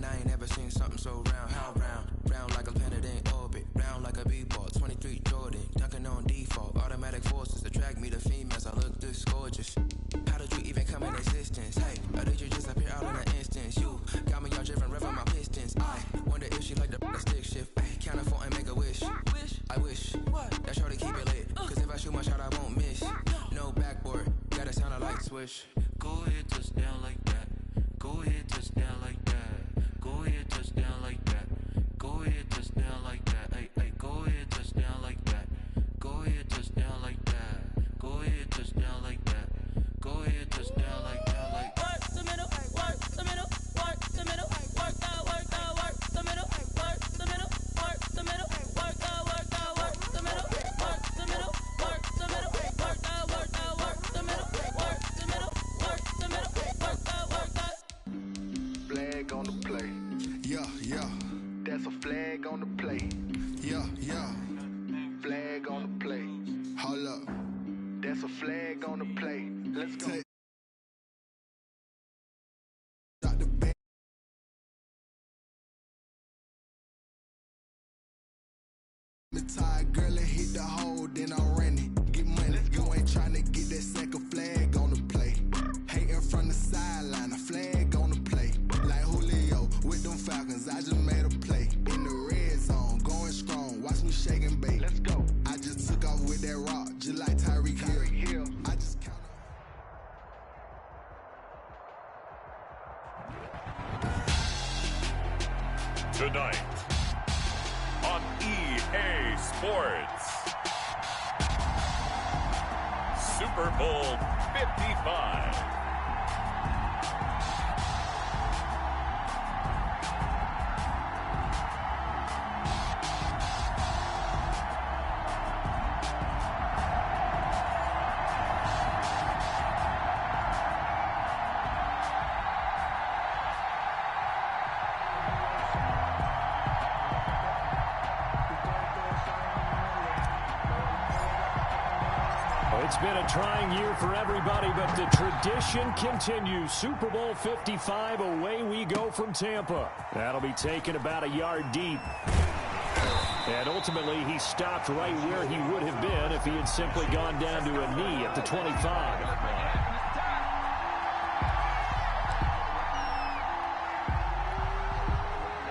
Man, I ain't never seen something so round. How round? Round like a planet in orbit. Round like a b-ball. 23 Jordan. Dunking on default. Automatic forces attract me to females. I look this gorgeous. How did you even come in existence? Hey, or did you just appear out in an instance? You got me all driven, revving my pistons. I wonder if she like the stick shift. Ay, count a 4 and make a wish. I wish that shorty keep it lit. Cause if I shoot my shot, I won't miss. No backboard, gotta sound a light switch. Go ahead, touchdown like that. Go ahead, touchdown like that. Go ahead, touchdown like that. Go ahead, touchdown like that. Hey, hey, go ahead, touchdown like that. Go ahead, touchdown like that. Go ahead, touchdown like that. Go ahead, touchdown like that. Like work the middle, work the middle, work the middle, work the middle, work the middle, work the middle, work the middle, work the middle, work the middle, work the middle, work the middle, work the middle, work the flag on the play. Yeah, yeah. That's a flag on the play. Yeah, yeah. Flag on the play. Hold up. That's a flag on the play. Let's go. Tired girl and hit the hole, then I ran it. Get money, you ain't tryna get that second flag on the play. Hating from the sideline, a flag on the play. Like Julio with them Falcons, I just made a play. In the red zone, going strong, watch me shake and bake. Let's go. I just took off with that rock, just like Tyreek Hill. I just count up. Tonight on EA Sports, Super Bowl 55. It's been a trying year for everybody, but the tradition continues. Super Bowl 55, away we go from Tampa. That'll be taken about a yard deep. And ultimately, he stopped right where he would have been if he had simply gone down to a knee at the 25.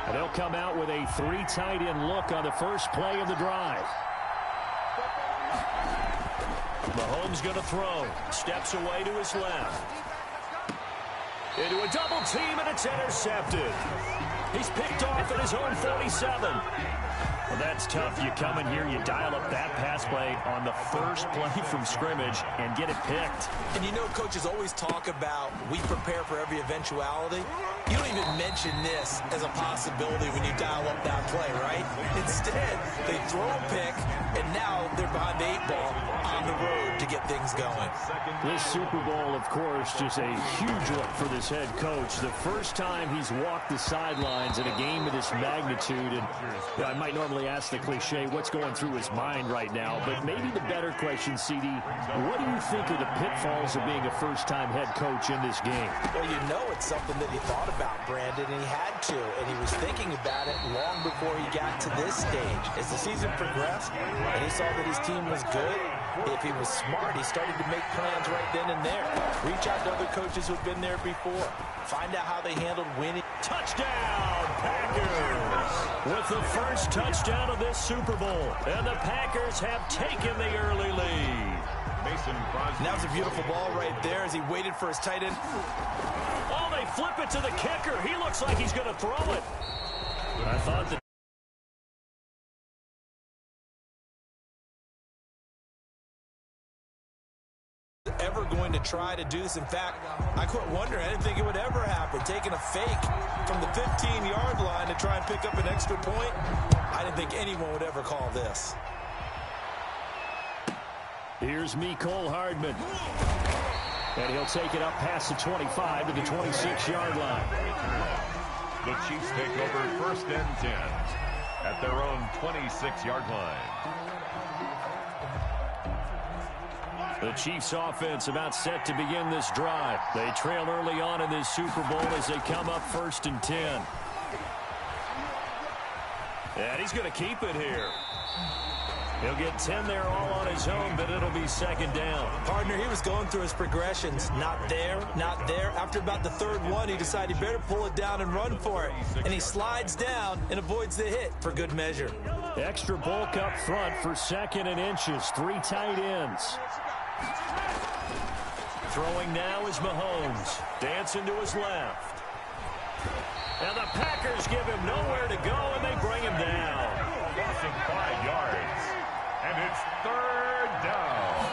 And they'll come out with a 3 tight end look on the first play of the drive. Mahomes going to throw. Steps away to his left. Into a double team, and it's intercepted. He's picked off at his own 47. Well, that's tough. You come in here, you dial up that pass play on the first play from scrimmage and get it picked. And you know coaches always talk about we prepare for every eventuality. You don't even mention this as a possibility when you dial up that play, right? Instead, they throw a pick, and now they're behind the 8 ball on the road to get things going. This Super Bowl, of course, just a huge one for this head coach. The first time he's walked the sidelines in a game of this magnitude, and I might normally ask the cliche, what's going through his mind right now, but maybe the better question, CD, what do you think are the pitfalls of being a first-time head coach in this game? Well, you know it's something that he thought about, Brandon, and he had to, and he was thinking about it long before he got to this stage. As the season progressed, and he saw that his team was good, if he was smart, he started to make plans right then and there. Reach out to other coaches who've been there before. Find out how they handled winning. Touchdown, Packers! With the first touchdown of this Super Bowl, and the Packers have taken the early lead. That was a beautiful ball right there as he waited for his tight end. Oh, they flip it to the kicker. He looks like he's going to throw it. I thought that ever going to try to do this. In fact, I quit wondering. I didn't think it would ever happen. Taking a fake from the 15-yard line to try and pick up an extra point. I didn't think anyone would ever call this. Here's Mecole Hardman. And he'll take it up past the 25 to the 26-yard line. The Chiefs take over 1st and 10 at their own 26-yard line. The Chiefs offense about set to begin this drive. They trail early on in this Super Bowl as they come up 1st and 10. And he's going to keep it here. He'll get 10 there all on his own, but it'll be second down. Partner, he was going through his progressions. Not there, not there. After about the third one, he decided he better pull it down and run for it. And he slides down and avoids the hit for good measure. Extra bulk up front for second and inches. 3 tight ends. Throwing now is Mahomes. Dancing to his left. And the Packers give him nowhere to go, and they bring him down. Crossing 5 yards. And it's third down.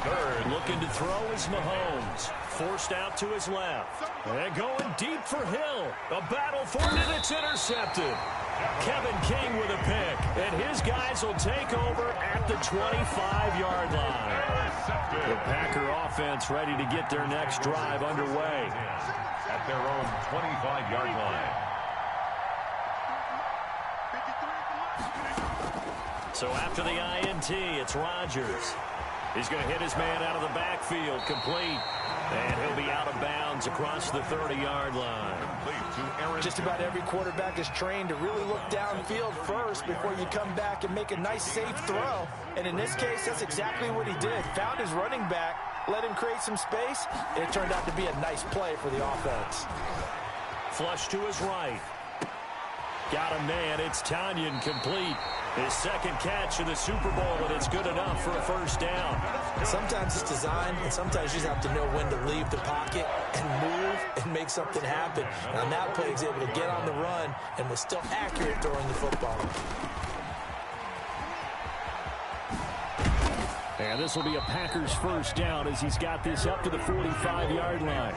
Third. Looking to throw is Mahomes. Forced out to his left. And going deep for Hill. A battle for it, and it's intercepted. Kevin King with a pick. And his guys will take over at the 25-yard line. The Packer offense ready to get their next drive underway. At their own 25-yard line. So after the INT, it's Rodgers. He's going to hit his man out of the backfield, complete. And he'll be out of bounds across the 30-yard line. Just about every quarterback is trained to really look downfield first before you come back and make a nice, safe throw. And in this case, that's exactly what he did. Found his running back, let him create some space. It turned out to be a nice play for the offense. Flush to his right. Got a man. It's Tanyan, complete. His second catch in the Super Bowl, and it's good enough for a first down. Sometimes it's designed, and sometimes you just have to know when to leave the pocket and move and make something happen. And on that play, he was able to get on the run and was still accurate throwing the football. And this will be a Packers first down as he's got this up to the 45-yard line.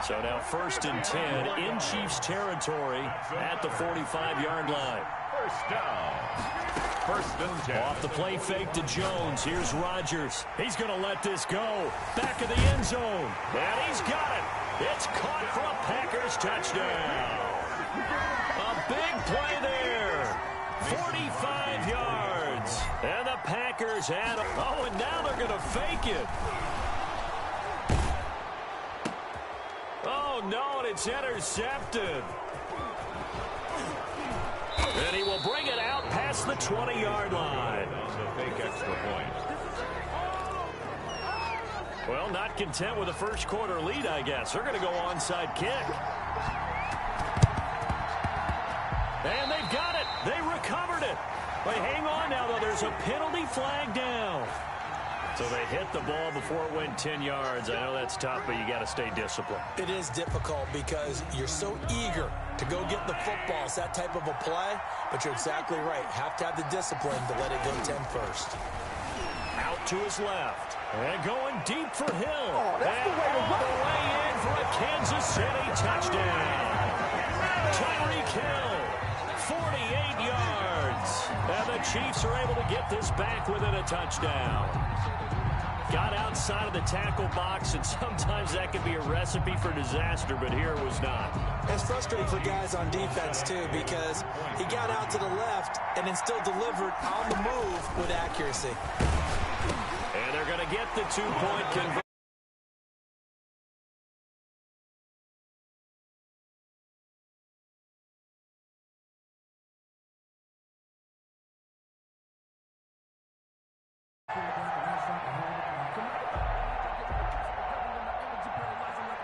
So now first and 10 in Chiefs territory at the 45-yard line. First down. First and 10. Off the play fake to Jones. Here's Rodgers. He's going to let this go. Back of the end zone. And he's got it. It's caught for a Packers touchdown. A big play there. 45 yards. And the Packers had it. Oh, and now they're going to fake it. Oh, no, and it's intercepted. And he will bring it out past the 20-yard line. So fake extra point. Well, not content with a first quarter lead, I guess. They're going to go onside kick. And they've got it. They recovered it. But hang on now, though. There's a penalty flag down. So they hit the ball before it went 10 yards. I know that's tough, but you got to stay disciplined. It is difficult because you're so eager to go get the football. It's that type of a play, but you're exactly right. Have to have the discipline to let it go 10 first. Out to his left. And going deep for Hill. Oh, that's and all the way in for a Kansas City touchdown. Tyreek Hill, 48 yards. And the Chiefs are able to get this back within a touchdown. Got outside of the tackle box, and sometimes that can be a recipe for disaster, but here it was not. It's frustrating for guys on defense, too, because he got out to the left and then still delivered on the move with accuracy. And they're going to get the 2-point conversion.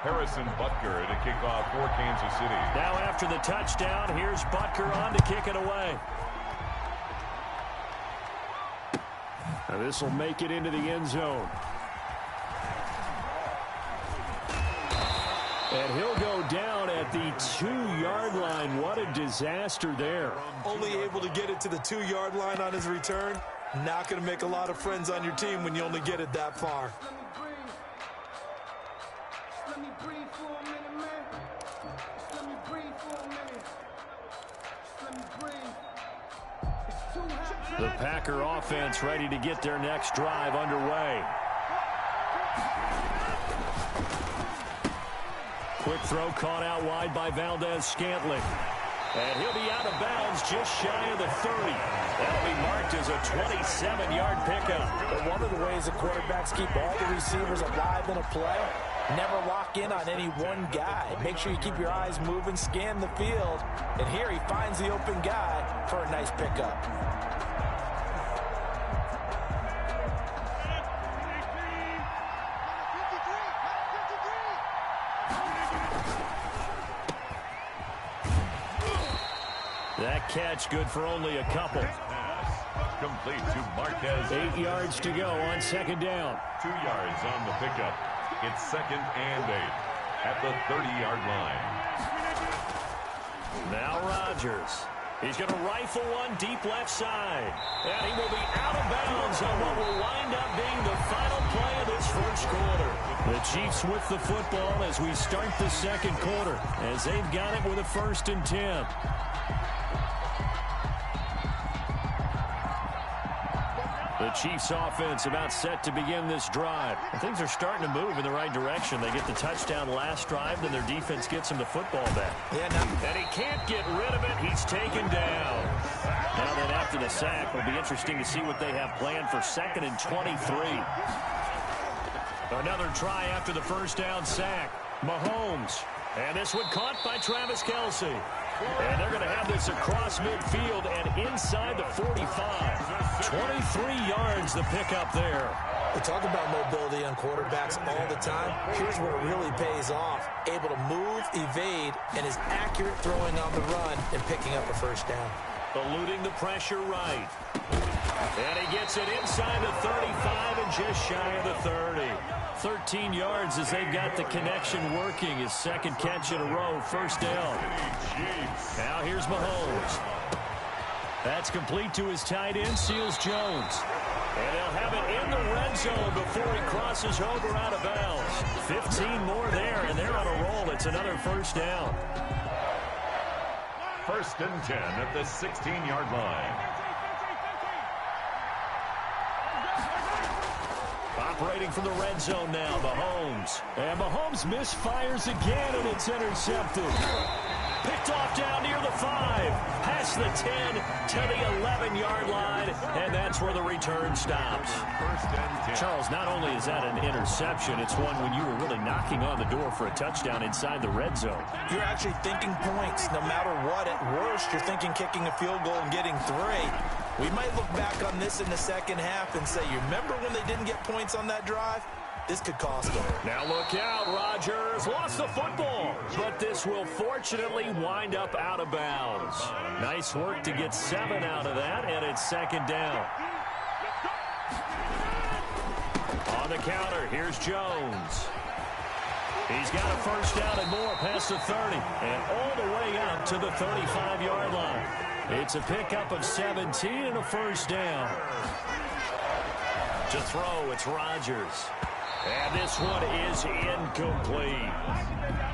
Harrison Butker to kick off for Kansas City. Now after the touchdown, here's Butker on to kick it away. Now this will make it into the end zone. And he'll go down at the 2-yard line. What a disaster there. Only able to get it to the 2-yard line on his return. Not going to make a lot of friends on your team when you only get it that far. The Packer offense ready to get their next drive underway. Quick throw caught out wide by Valdez-Scantling. And he'll be out of bounds just shy of the 30. That'll be marked as a 27-yard pickup. But one of the ways the quarterbacks keep all the receivers alive in a play Never lock in on any one guy. Make sure you keep your eyes moving, scan the field. And here he finds the open guy for a nice pickup. That catch good for only a couple. Complete to Marquez. 8 yards to go on second down. 2 yards on the pickup. It's 2nd and 8 at the 30-yard line. Now Rodgers. He's going to rifle one deep left side. And he will be out of bounds on what will wind up being the final play of this first quarter. The Chiefs with the football as we start the second quarter, as they've got it with a 1st and 10. The Chiefs offense about set to begin this drive. And things are starting to move in the right direction. They get the touchdown last drive, then their defense gets them the football back. And he can't get rid of it. He's taken down. Now then after the sack, it'll be interesting to see what they have planned for 2nd and 23. Another try after the first down sack. Mahomes. And this one caught by Travis Kelce. And they're going to have this across midfield and inside the 45. 23 yards the pickup there. We talk about mobility on quarterbacks all the time. Here's where it really pays off. Able to move, evade, and is accurate throwing on the run and picking up a first down. Eluding the pressure right. And he gets it inside the 35 and just shy of the 30. 13 yards as they've got the connection working. His 2nd catch in a row, first down. Now here's Mahomes. That's complete to his tight end, Seals Jones. And they'll have it in the red zone before he crosses over out of bounds. 15 more there, and they're on a roll. It's another first down. 1st and 10 at the 16-yard line. Operating from the red zone now, Mahomes. And Mahomes misfires again, and it's intercepted. Picked off down near the 5. Past the 10 to the 11-yard line, and that's where the return stops. 1st and 10. Charles, not only is that an interception, it's one when you were really knocking on the door for a touchdown inside the red zone. You're actually thinking points no matter what. At worst, you're thinking kicking a field goal and getting 3. We might look back on this in the second half and say, you remember when they didn't get points on that drive? This could cost them. Now look out, Rodgers lost the football, but this will fortunately wind up out of bounds. Nice work to get 7 out of that, and it's 2nd down. On the counter, here's Jones. He's got a first down and more past the 30, and all the way up to the 35-yard line. It's a pickup of 17 and a first down. To throw, it's Rodgers. And this one is incomplete.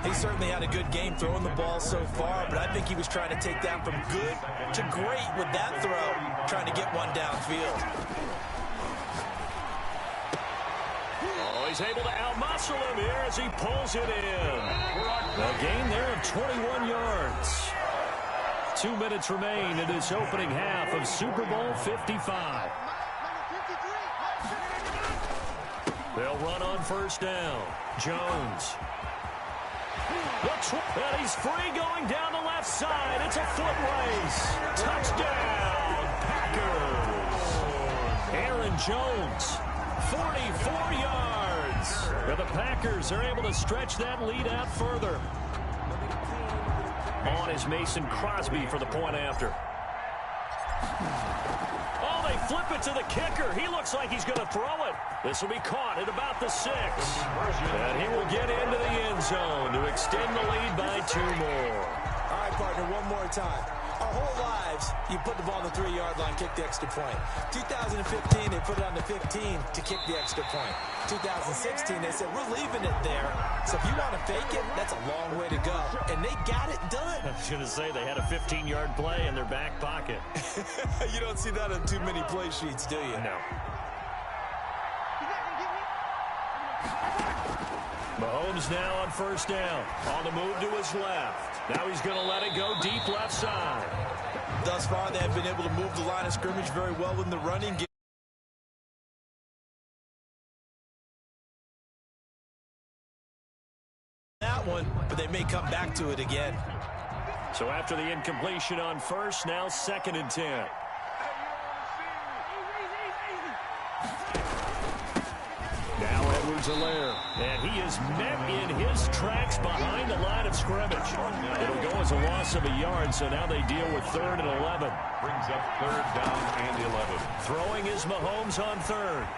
He certainly had a good game throwing the ball so far, but I think he was trying to take that from good to great with that throw, trying to get one downfield. Oh, he's able to outmuscle him here as he pulls it in. A gain there of 21 yards. 2 minutes remain in this opening half of Super Bowl 55. They'll run on first down. Jones. And he's free going down the left side. It's a foot race. Touchdown, Packers. Aaron Jones, 44 yards. And the Packers are able to stretch that lead out further. On is Mason Crosby for the point after. Oh, they flip it to the kicker. He looks like he's going to throw it. This will be caught at about the 6. And he will get into the end zone to extend the lead by 2 more. All right, partner, one more time. Our whole lives, you put the ball on the 3-yard line, kick the extra point. 2015, they put it on the 15 to kick the extra point. 2016, they said, we're leaving it there. So if you want to fake it, that's a long way to go. And they got it done. I was going to say they had a 15-yard play in their back pocket. You don't see that on too many play sheets, do you? No. Mahomes now on first down. On the move to his left. Now he's going to let it go deep left side. Thus far, they have been able to move the line of scrimmage very well in the running game. that one, but they may come back to it again. So after the incompletion on first, now 2nd and 10. Now Edwards-Helaire, and he is met in his tracks behind the line of scrimmage. It'll go as a loss of a yard, so now they deal with 3rd and 11. Brings up 3rd down and 11. Throwing is Mahomes on 3rd.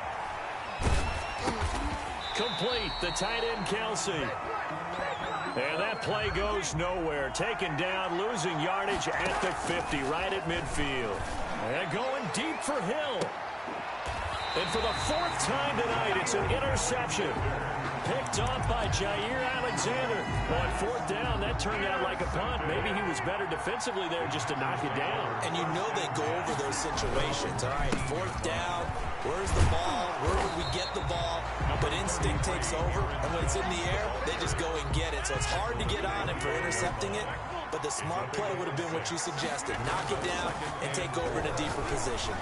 Complete, the tight end Kelsey. And that play goes nowhere. Taken down, losing yardage at the 50, right at midfield. And going deep for Hill. And for the 4th time tonight, it's an interception. Picked off by Jair Alexander. On 4th down, that turned out like a punt. Maybe he was better defensively there just to knock it down. And you know they go over those situations. All right, 4th down, where's the ball? Where would we get the ball? But instinct takes over, and when it's in the air, they just go and get it. So it's hard to get on him for intercepting it, but the smart play would have been what you suggested. Knock it down and take over in a deeper position.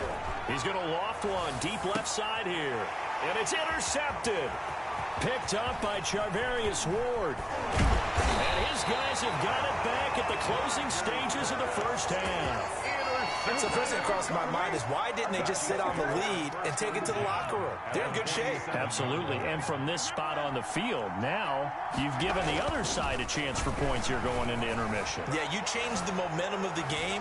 He's going to loft one deep left side here. And it's intercepted. Picked up by Charvarius Ward. And his guys have got it back at the closing stages of the first half. So the first thing that crossed my mind is why didn't they just sit on the lead and take it to the locker room? They're in good shape. Absolutely. And from this spot on the field, now you've given the other side a chance for points here going into intermission. Yeah, you changed the momentum of the game.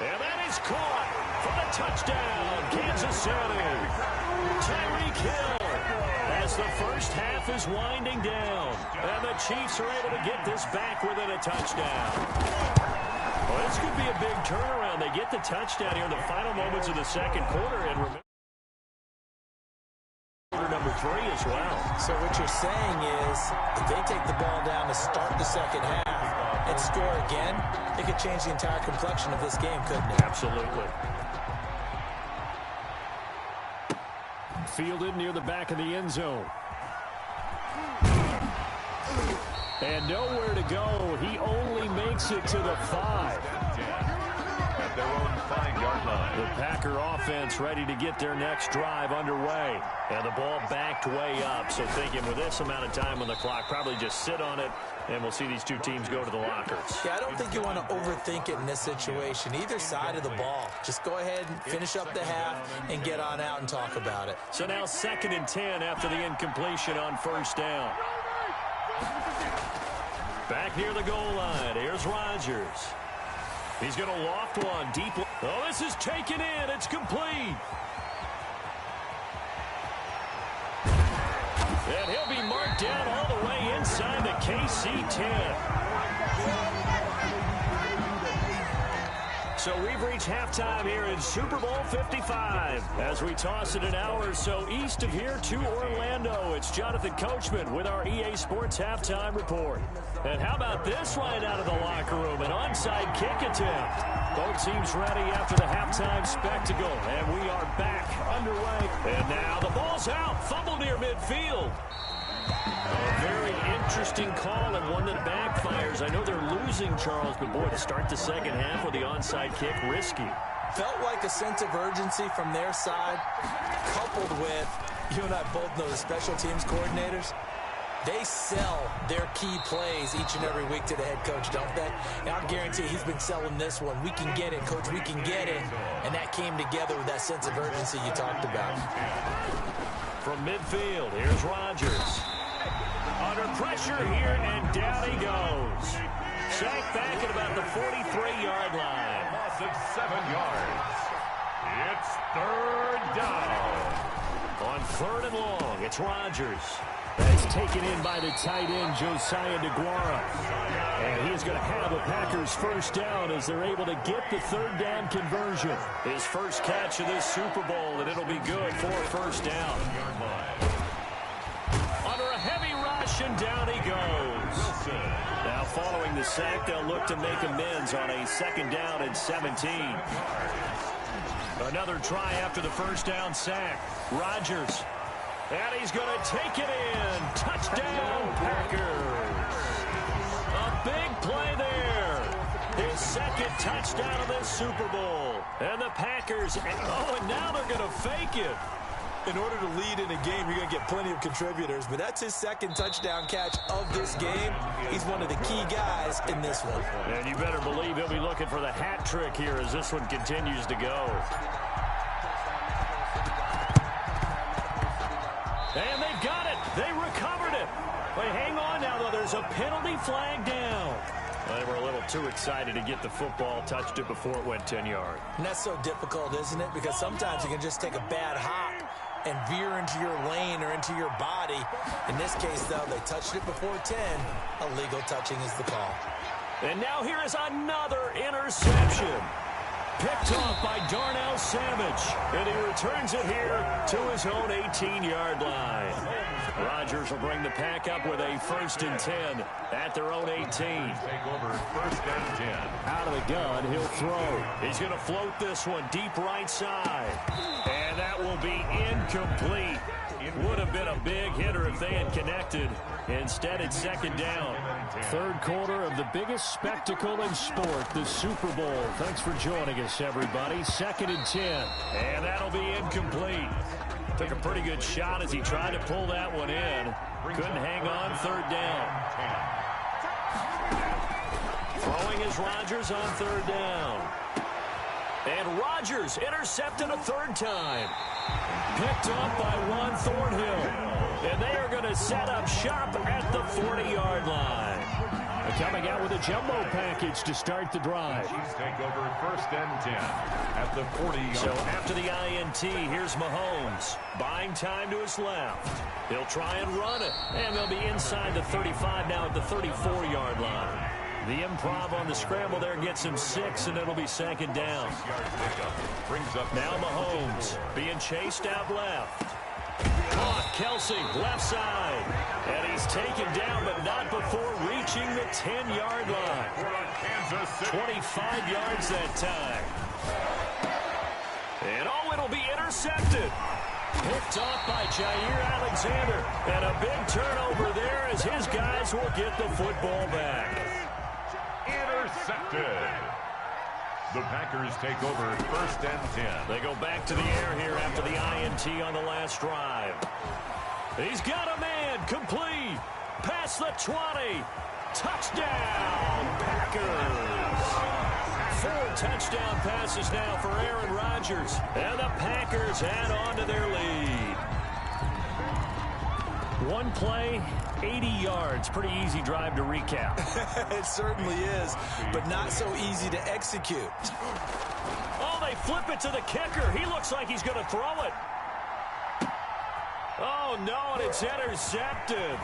And that is caught for the touchdown, Kansas City. Tyreek Hill as the first half is winding down. And the Chiefs are able to get this back within a touchdown. Well, this could be a big turnaround. They get the touchdown here in the final moments of the second quarter. And remember, quarter number 3 as well. So what you're saying is if they take the ball down to start the second half and score again, it could change the entire complexion of this game, couldn't it? Absolutely. Fielded near the back of the end zone. And nowhere to go. He only makes it to the 5. At their own 5-yard line. The Packer offense ready to get their next drive underway. And the ball backed way up. So thinking with this amount of time on the clock, probably just sit on it, and we'll see these two teams go to the lockers. Yeah, I don't think you want to overthink it in this situation. Either side of the ball. Just go ahead and finish up the half and get on out and talk about it. So now 2nd and 10 after the incompletion on first down. Back near the goal line. Here's Rodgers. He's going to loft one deep. Oh, this is taken in. It's complete. And he'll be marked down all the way inside the KC 10. So we've reached halftime here in Super Bowl 55. As we toss it an hour or so east of here to Orlando, it's Jonathan Coachman with our EA Sports Halftime Report. And how about this right out of the locker room? An onside kick attempt. Both teams ready after the halftime spectacle. And we are back underway. And now the ball's out. Fumble near midfield. A very interesting call and one that backfires. I know they're losing, Charles, but boy, to start the second half with the onside kick, risky. Felt like a sense of urgency from their side, coupled with, you and I both know the special teams coordinators. They sell their key plays each and every week to the head coach, don't they? And I'll guarantee he's been selling this one. We can get it, coach, we can get it. And that came together with that sense of urgency you talked about. From midfield, here's Rodgers. Under pressure here, and down he goes. Sacked back at about the 43-yard line. Loss of 7 yards. It's 3rd down. On 3rd and long, it's Rodgers. That's taken in by the tight end, Josiah DeGuara. And he is going to have a Packers first down as they're able to get the 3rd down conversion. His first catch of this Super Bowl, and it'll be good for a first down. Under a heavy rush, and down he goes. Now following the sack, they'll look to make amends on a 2nd down and 17. Another try after the first down sack. Rodgers. And he's going to take it in. Touchdown, Packers. A big play there. His 2nd touchdown of this Super Bowl. And the Packers, and now they're going to fake it. In order to lead in a game, you're going to get plenty of contributors, but that's his second touchdown catch of this game. He's one of the key guys in this one. And you better believe he'll be looking for the hat trick here as this one continues to go. And they've got it. They recovered it. But hang on now, though. There's a penalty flag down. Well, they were a little too excited to get the football, touched it before it went 10 yards. And that's so difficult, isn't it? Because sometimes you can just take a bad hop and veer into your lane or into your body. In this case, though, they touched it before 10. Illegal touching is the call. And now here is another interception. Picked off by Darnell Savage. And he returns it here to his own 18-yard line. Rodgers will bring the pack up with a 1st and 10 at their own 18. Take over 1st and 10. Out of the gun, he'll throw. He's going to float this one deep right side. And that will be incomplete. It would have been a big hitter if they had connected. Instead, it's 2nd down. 3rd quarter of the biggest spectacle in sport, the Super Bowl. Thanks for joining us, everybody. 2nd and 10. And that'll be incomplete. Took a pretty good shot as he tried to pull that one in. Couldn't hang on. 3rd down. Throwing is Rodgers on 3rd down. And Rodgers intercepted a 3rd time. Picked up by Juan Thornhill. And they are going to set up shop at the 40-yard line. Coming out with a jumbo package to start the drive. Chiefs take over 1st and 10 at the 40-yard. So after the INT, here's Mahomes. Buying time to his left. He'll try and run it. And they'll be inside the 35 now at the 34-yard line. The improv on the scramble there gets him 6, and it'll be 2nd down. Brings up now Mahomes being chased out left. Caught Kelsey, left side. And he's taken down, but not before reaching the 10-yard line. 25 yards that time. And it'll be intercepted. Picked off by Jair Alexander. And a big turnover there as his guys will get the football back. Intercepted. The Packers take over 1st and 10. They go back to the air here after the INT on the last drive. He's got a man. Complete. Past the 20. Touchdown, Packers. 4 touchdown passes now for Aaron Rodgers. And the Packers add on to their lead. One play, 80 yards. Pretty easy drive to recap. It certainly is, but not so easy to execute. Oh, they flip it to the kicker. He looks like he's going to throw it. Oh, no, and it's intercepted.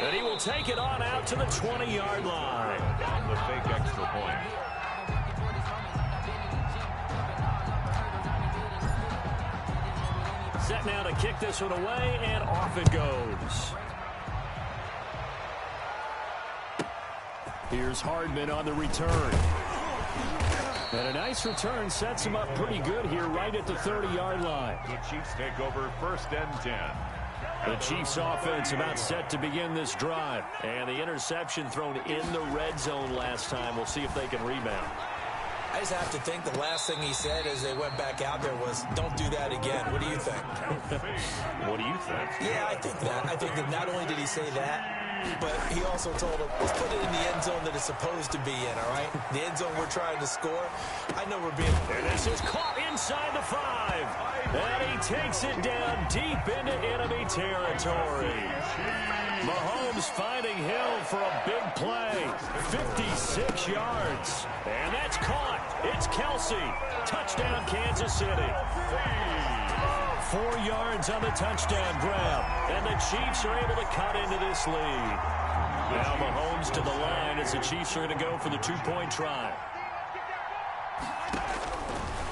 And he will take it on out to the 20-yard line. On the fake extra point. Set now to kick this one away, and off it goes. Here's Hardman on the return. And a nice return sets him up pretty good here right at the 30-yard line. The Chiefs take over 1st and 10. The Chiefs offense about set to begin this drive. And the interception thrown in the red zone last time. We'll see if they can rebound. I just have to think the last thing he said as they went back out there was, don't do that again. What do you think? What do you think? Yeah, I think that. I think that not only did he say that, but he also told him, let's put it in the end zone that it's supposed to be in, all right? The end zone we're trying to score. I know we're being... And this is caught inside the 5. And he takes it down deep into enemy territory. Mahomes finding Hill for a big play. 56 yards. And that's caught. It's Kelsey. Touchdown, Kansas City. 4 yards on the touchdown grab. And the Chiefs are able to cut into this lead. Now Mahomes to the line as the Chiefs are going to go for the 2-point try.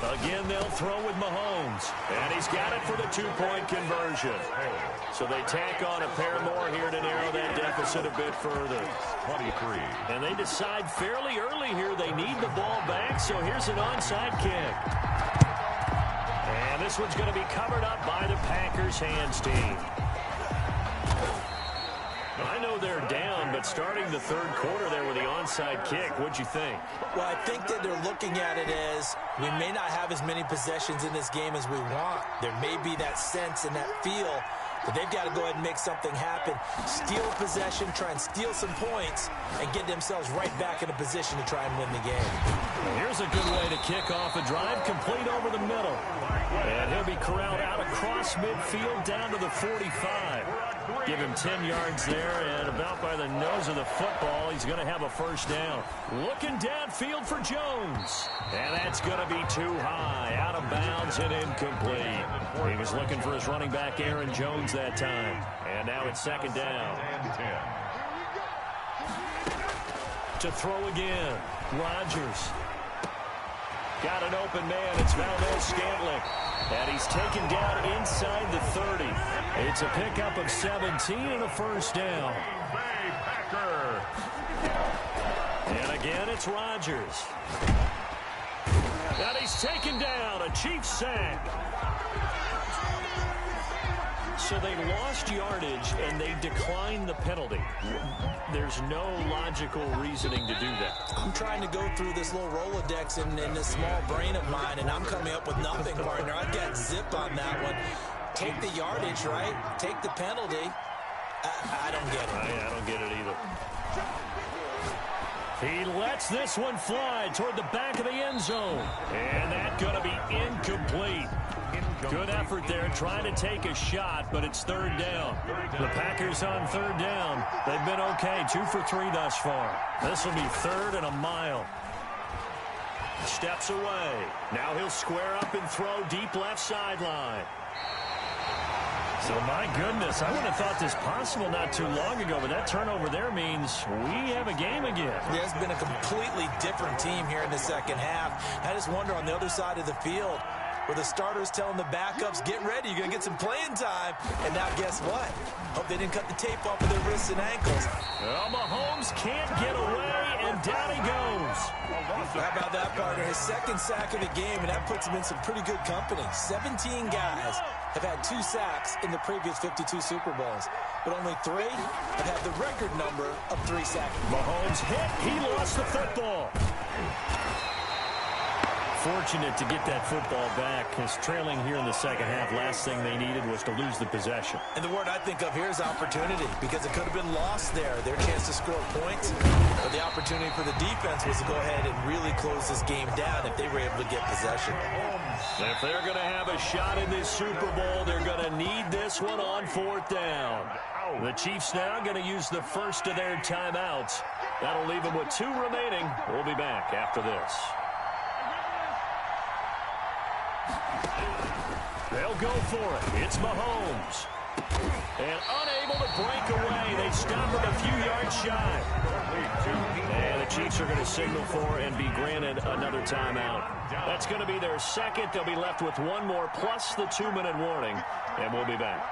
Again, they'll throw with Mahomes. And he's got it for the 2-point conversion. So they tack on a pair more here to narrow that deficit a bit further. 23. And they decide fairly early here they need the ball back, so here's an onside kick. And this one's going to be covered up by the Packers hands team. I know they're down, but starting the third quarter there with the onside kick, what'd you think? Well, I think that they're looking at it as we may not have as many possessions in this game as we want. There may be that sense and that feel that they've got to go ahead and make something happen, steal possession, try and steal some points, and get themselves right back in a position to try and win the game. Here's a good way to kick off a drive, complete over the middle. And he'll be corralled out across midfield down to the 45. Give him 10 yards there, and about by the nose of the football, he's going to have a first down. Looking downfield for Jones. And that's going to be too high, out of bounds and incomplete. He was looking for his running back, Aaron Jones, that time. And now it's second down. To throw again, Rodgers. Got an open man. It's Valdez-Scantling. And he's taken down inside the 30. It's a pickup of 17 and a first down. And again, it's Rodgers. And he's taken down. A Chiefs sack. So they lost yardage, and they declined the penalty. There's no logical reasoning to do that. I'm trying to go through this little Rolodex in this small brain of mine, and I'm coming up with nothing, partner. I've got zip on that one. Take the yardage, right? Take the penalty. I don't get it. I don't get it either. He lets this one fly toward the back of the end zone. And that's going to be incomplete. Good effort there, trying to take a shot, but it's third down. The Packers on third down. They've been okay, 2 for 3 thus far. This will be third and a mile. Steps away. Now he'll square up and throw deep left sideline. So, my goodness, I wouldn't have thought this possible not too long ago, but that turnover there means we have a game again. Yeah, it's been a completely different team here in the second half. I just wonder on the other side of the field, where the starters telling the backups, get ready, you're going to get some playing time. And now guess what? Hope they didn't cut the tape off of their wrists and ankles. Well, Mahomes can't get away, and down he goes. How about that, partner? His second sack of the game, and that puts him in some pretty good company. 17 guys have had 2 sacks in the previous 52 Super Bowls, but only 3 have had the record number of 3 sacks. Mahomes hit. He lost the football. Fortunate to get that football back, because trailing here in the second half, last thing they needed was to lose the possession. And the word I think of here is opportunity, because it could have been lost there, their chance to score points. But the opportunity for the defense was to go ahead and really close this game down if they were able to get possession. If they're going to have a shot in this Super Bowl, they're going to need this one on fourth down. The Chiefs now going to use the first of their timeouts. That'll leave them with 2 remaining. We'll be back after this. They'll go for it. It's Mahomes. And unable to break away. They stop him a few yards shy. And the Chiefs are going to signal for and be granted another timeout. That's going to be their second. They'll be left with 1 more plus the 2-minute warning. And we'll be back.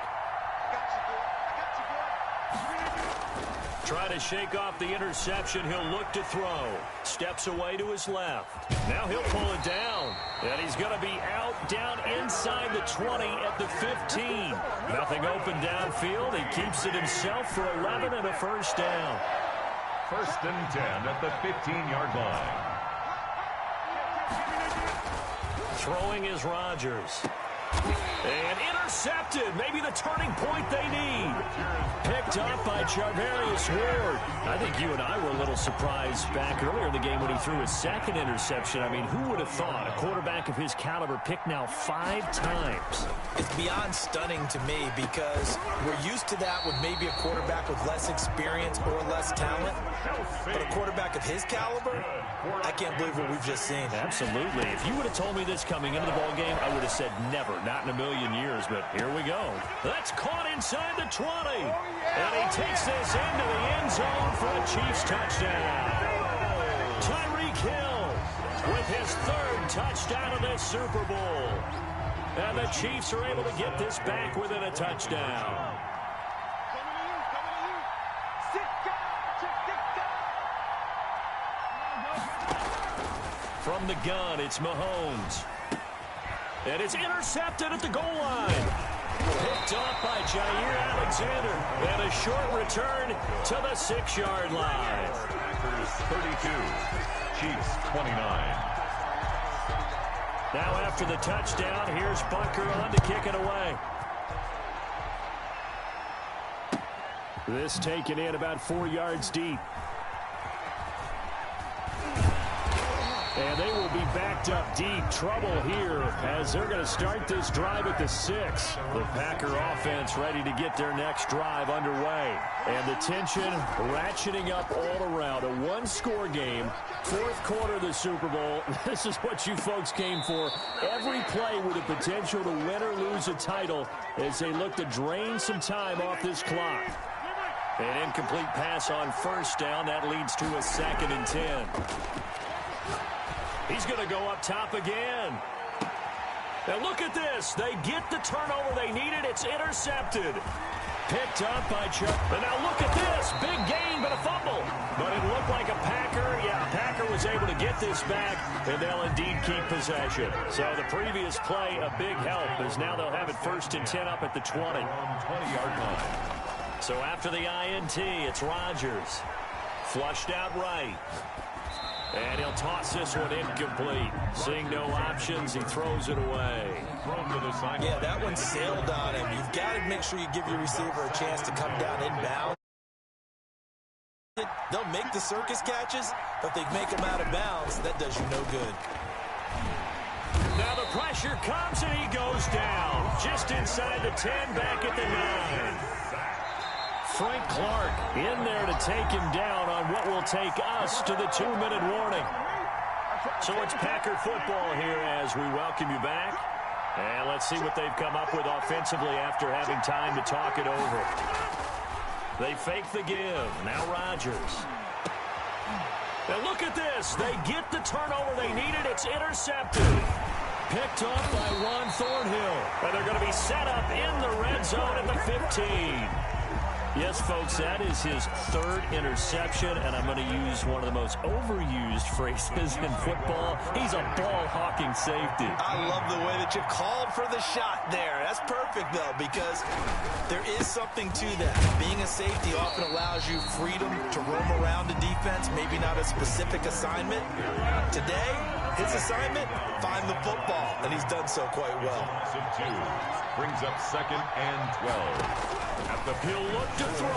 Try to shake off the interception. He'll look to throw. Steps away to his left. Now he'll pull it down. And he's going to be out down inside the 20 at the 15. Nothing open downfield. He keeps it himself for 11 and a first down. First and 10 at the 15-yard line. Throwing is Rodgers. And intercepted. Maybe the turning point they need. Picked up by Charvarius Ward. I think you and I were a little surprised back earlier in the game when he threw his second interception. I mean, who would have thought a quarterback of his caliber picked now 5 times? It's beyond stunning to me because we're used to that with maybe a quarterback with less experience or less talent. But a quarterback of his caliber, I can't believe what we've just seen. Absolutely. If you would have told me this coming into the ballgame, I would have said never, not in a million years. But here we go. That's caught inside the 20. And he takes this into the end zone for a Chiefs touchdown. Tyreek Hill with his 3rd touchdown of this Super Bowl. And the Chiefs are able to get this back within a touchdown. From the gun, it's Mahomes. And it's intercepted at the goal line. Picked off by Jair Alexander. And a short return to the 6-yard line. Packers 32, Chiefs 29. Now after the touchdown, here's Bunker on to kick it away. This taken in about 4 yards deep. And they will be backed up deep. Trouble here as they're going to start this drive at the 6. The Packer offense ready to get their next drive underway. And the tension ratcheting up all around. A one-score game, 4th quarter of the Super Bowl. This is what you folks came for. Every play with the potential to win or lose a title as they look to drain some time off this clock. An incomplete pass on 1st down. That leads to a 2nd and 10. He's going to go up top again. Now look at this. They get the turnover they needed. It's intercepted. Picked up by Chuck. And now look at this. Big gain, but a fumble. But it looked like a Packer. Yeah, Packer was able to get this back, and they'll indeed keep possession. So the previous play, a big help, as now they'll have it 1st and 10 up at the 20. 20-yard line. So after the INT, it's Rodgers. Flushed out right. And he'll toss this one incomplete. Seeing no options, he throws it away. Yeah, that one sailed on him. You've got to make sure you give your receiver a chance to come down inbound. They'll make the circus catches, but they make them out of bounds. That does you no good. Now the pressure comes, and he goes down. Just inside the 10, back at the 9. Frank Clark in there to take him down on what will take us to the 2-minute warning. So it's Packer football here as we welcome you back. And let's see what they've come up with offensively after having time to talk it over. They fake the give. Now Rodgers. Now look at this. They get the turnover they needed. It's intercepted. Picked off by Juan Thornhill. And they're going to be set up in the red zone at the 15. Yes, folks, that is his 3rd interception, and I'm going to use one of the most overused phrases in football. He's a ball-hawking safety. I love the way that you called for the shot there. That's perfect, though, because there is something to that. Being a safety often allows you freedom to roam around the defense, maybe not a specific assignment. Today, his assignment, find the football, and he's done so quite well. Brings up 2nd and 12. He'll look to throw.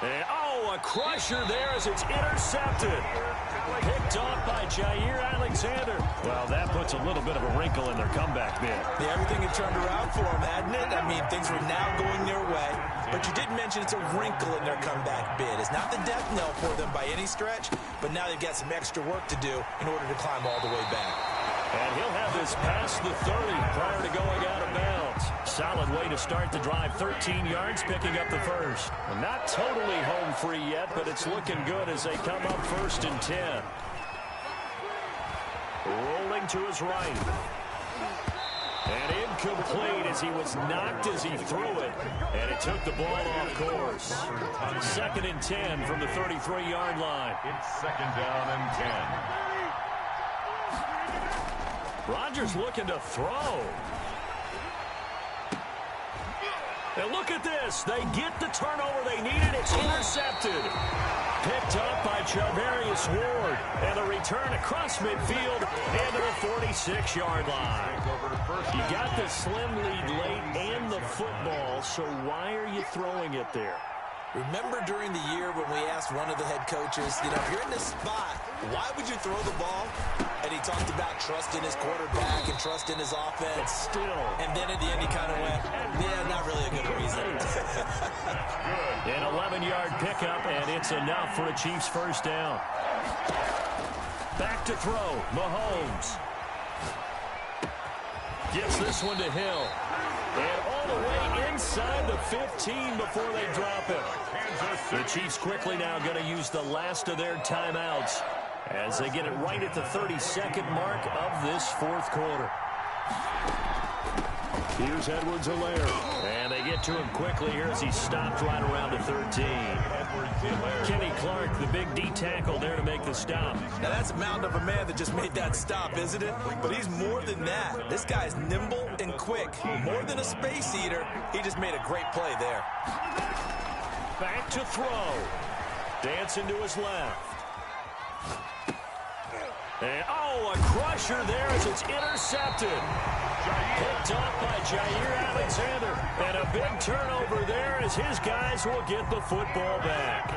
And, a crusher there as it's intercepted. Picked off by Jair Alexander. Well, that puts a little bit of a wrinkle in their comeback bid. Yeah, everything had turned around for them, hadn't it? I mean, things were now going their way. But you did mention it's a wrinkle in their comeback bid. It's not the death knell for them by any stretch, but now they've got some extra work to do in order to climb all the way back. And he'll have this past the 30 prior to going out of bounds. Solid way to start the drive. 13 yards, picking up the 1st. Not totally home free yet, but it's looking good as they come up 1st and 10. Rolling to his right. And incomplete as he was knocked as he threw it. And it took the ball off course. 2nd and 10 from the 33-yard line. It's 2nd down and 10. Rodgers looking to throw. And look at this. They get the turnover they needed. It's intercepted. Picked up by Charvarius Ward. And a return across midfield and to the 46-yard line. You got the slim lead late and the football, so why are you throwing it there? Remember during the year when we asked one of the head coaches, if you're in this spot, why would you throw the ball? And he talked about trust in his quarterback and trust in his offense. Still. And then at the end he kind of went, yeah, not really a good reason. An 11-yard pickup, and it's enough for a Chiefs 1st down. Back to throw, Mahomes. Gets this one to Hill. And all the way inside the 15 before they drop it. The Chiefs quickly now going to use the last of their timeouts as they get it right at the 32nd mark of this 4th quarter. Here's Edwards-Helaire. And they get to him quickly here as he stopped right around the 13. Kenny Clark, the big D tackle there to make the stop. Now that's a mountain of a man that just made that stop, isn't it? But he's more than that. This guy's nimble and quick. More than a space eater, he just made a great play there. Back to throw. Dancing to his left. And, a crusher there as it's intercepted. Picked off by Jair Alexander. And a big turnover there as his guys will get the football back.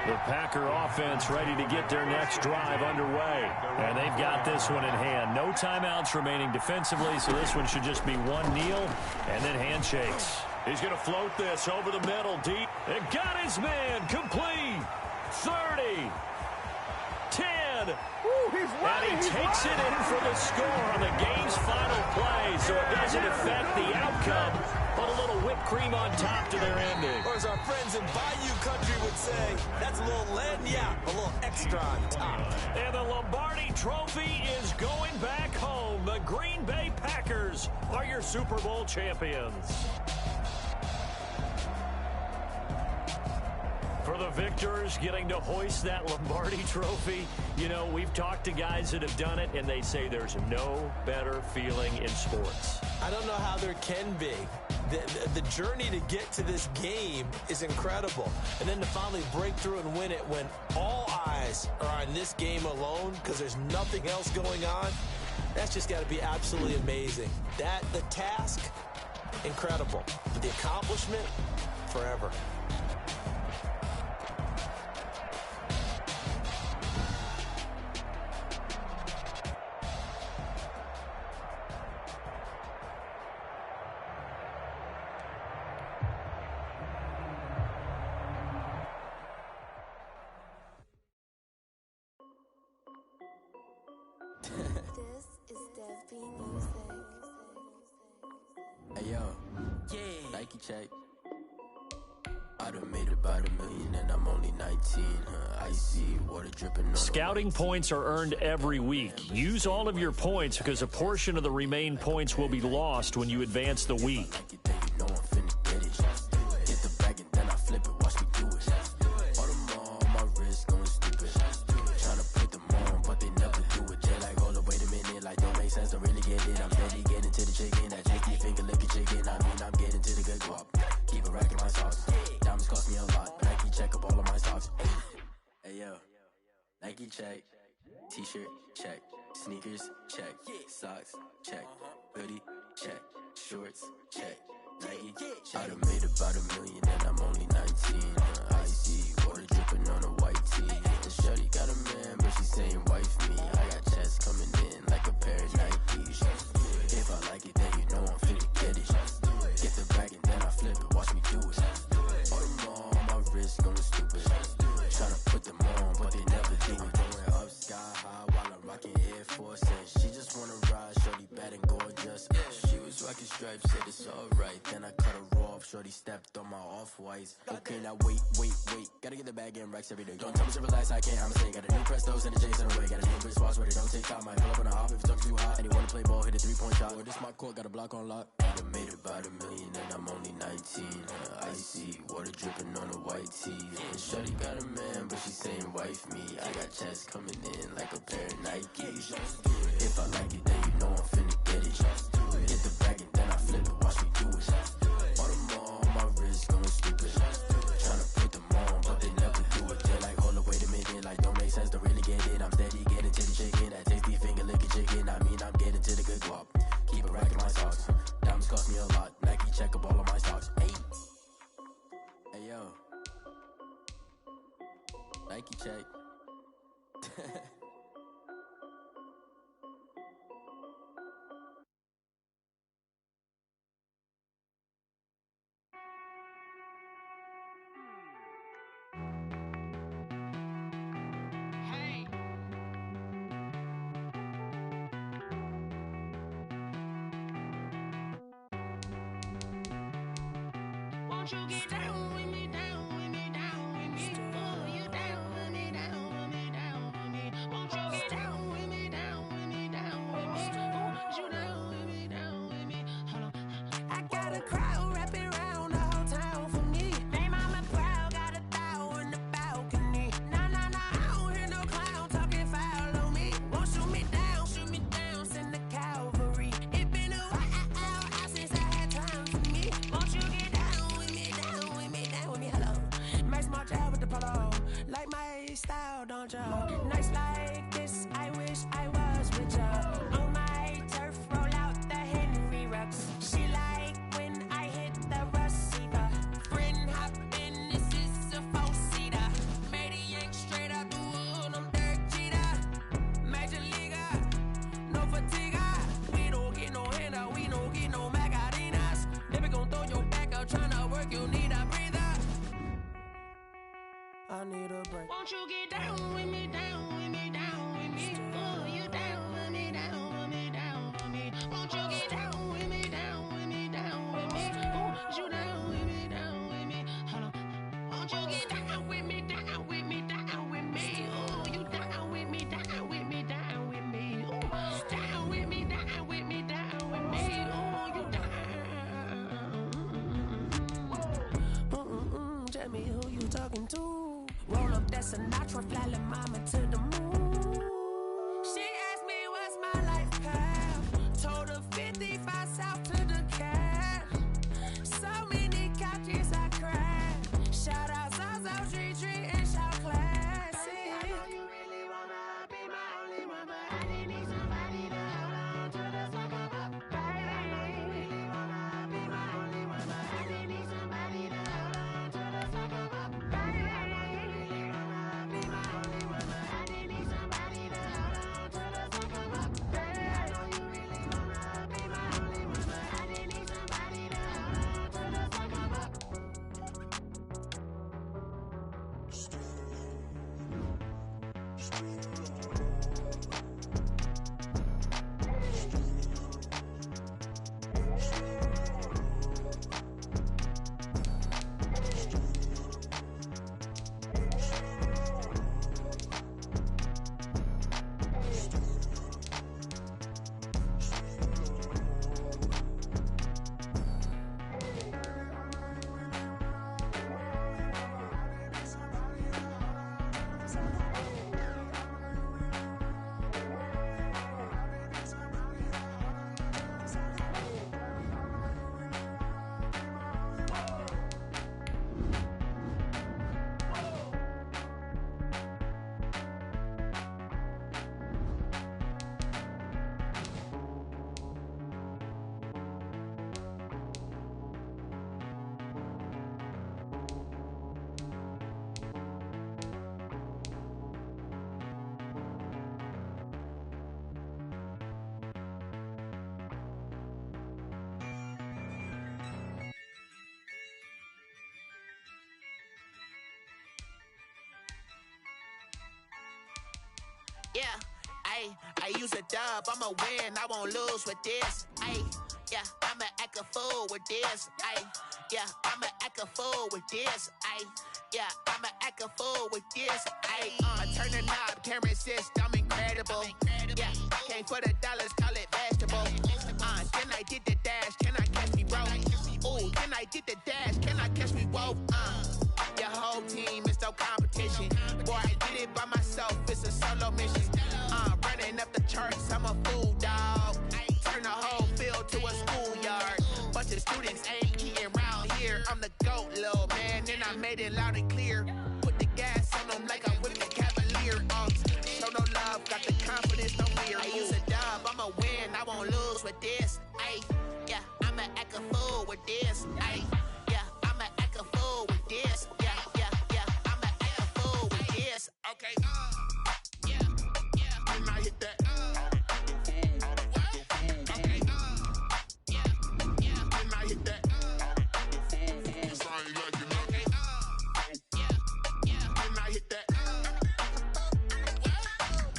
The Packer offense ready to get their next drive underway. And they've got this one in hand. No timeouts remaining defensively, so this one should just be one kneel and then handshakes. He's going to float this over the middle deep. And got his man complete. 30. 10. And he takes it in for the score on the game's final play, so it doesn't affect the outcome, but a little whipped cream on top to their ending. Or as our friends in Bayou Country would say, that's a little lagniappe, a little extra on top. And the Lombardi Trophy is going back home. The Green Bay Packers are your Super Bowl champions. For the victors getting to hoist that Lombardi Trophy, you know, we've talked to guys that have done it, and they say there's no better feeling in sports. I don't know how there can be. The journey to get to this game is incredible. And then to finally break through and win it when all eyes are on this game alone because there's nothing else going on, that's just got to be absolutely amazing. The task, incredible. But the accomplishment, forever. Hey yo, Nike check. I done made about $1 million and I'm only 19. Icy water dripping on. Scouting points are earned every week. Use all of your points because a portion of the remaining points will be lost when you advance the week. Nike check, t-shirt check, sneakers check, socks check, hoodie check, shorts check, Nike check. I done made about $1 million and I'm only 19. Icy water dripping on a white tee. And shorty got a man, but she saying wife me. I got chest coming in like a pair of Nikes. If I like it, then you know I'm finna get it. Get the bag and then I flip it, watch me do it. All them on my wrist going stupid. Tryna put them on, but they never do it. Going up sky high while I'm rocking Air Force. And she just wanna ride, shorty bad and gorgeous. She was rocking stripes, said it's alright. Then I cut her off, shorty stepped on my off-whites. Okay, now wait. Gotta get the bag and racks every day. Don't tell me to relax, I can't, I'ma say. Got a new Prestos and a Jason away. Got a new Chris Foss where they don't take time. Might pull up on a hop if it's too hot. And he wanna play ball, hit a 3-point shot. Or this my court, got a block on lock. I done made about $1 million and I'm only 19. Icy water dripping on a white tee. And shorty got a man, but she saying wife me. I got chest coming in like a pair of Nikes. If I like it, then you know I'm finna get it. Get the bag and then I flip it, watch me do it. All them on my wrist going stupid. Tryna put them on, but they never do it. They're like, hold up, wait a minute, like don't make sense to really get it. I'm steady getting to the chicken, that tasty finger licking chicken. I mean, I'm getting to the good guap. Keep it racking my socks. Diamonds cost me a lot. Nike check up all of my stocks. Hey yo. Nike check. Won't you get down with me, down with me, down with me? Oh, you down with me, down with me, down with me. Won't you get down with me, down with me, down with me? Oh, you down with me, down with me? Hold on. I need a break. Won't you get down with me, down with me, down with me? Oh, you down with me, down with me, down with me. Won't you get down with me, down with me, down with me? Oh, you down with me, down with me. Hold on. Won't you get down with me, down with me, down with me? Oh, you down with me, down with me, down with me. Oh, down with me, down with me, down with me. Oh, you down. Tell me who you talking to. Roll up that Sinatra, fly la mama to the moon. She asked me what's my life path. Told her 55 south to the cat. So many couches I cried. Shout out South Street and shout classic. I know you really wanna be my only one, but I didn't need somebody to hold on to the second up. I know you really wanna be my only one, but I didn't need somebody to hold on to the second up. I know you really wanna be my only one, but I didn't need somebody to hold on to the second up. I know you really wanna be my only one, but I didn't need somebody to hold on to the second up. Yeah, I use a dub, I'ma win, I won't lose with this. Yeah, I'ma act a fool with this. Yeah, I'ma act a fool with this. Yeah, I'ma act a fool with this. I turn the knob, can't resist, I'm incredible. Yeah, came for the dollars, call it vegetable. Then I did the dash, can I catch me, bro? Ooh, then I did the dash, can I catch me, whoa? Your whole team is no competition. Boy, I did it by myself, it's a solo mission. Running up the charts, I'm a fool, dog. Turn the whole field to a schoolyard. Bunch of students ain't eating round here. I'm the GOAT, little man, and I made it loud and clear. Put the gas on them like I'm with the Cavalier. Show no love, got the confidence, no fear. I use a dub, I'ma win, I won't lose with this. Yeah, I'ma act a fool with this. Yeah, I'ma act a fool with this. Yeah, I'ma act a fool with this. Okay, yeah, and I hit that. Okay, yeah, and I hit that. Sorry, like you know. Okay, yeah, and I hit that.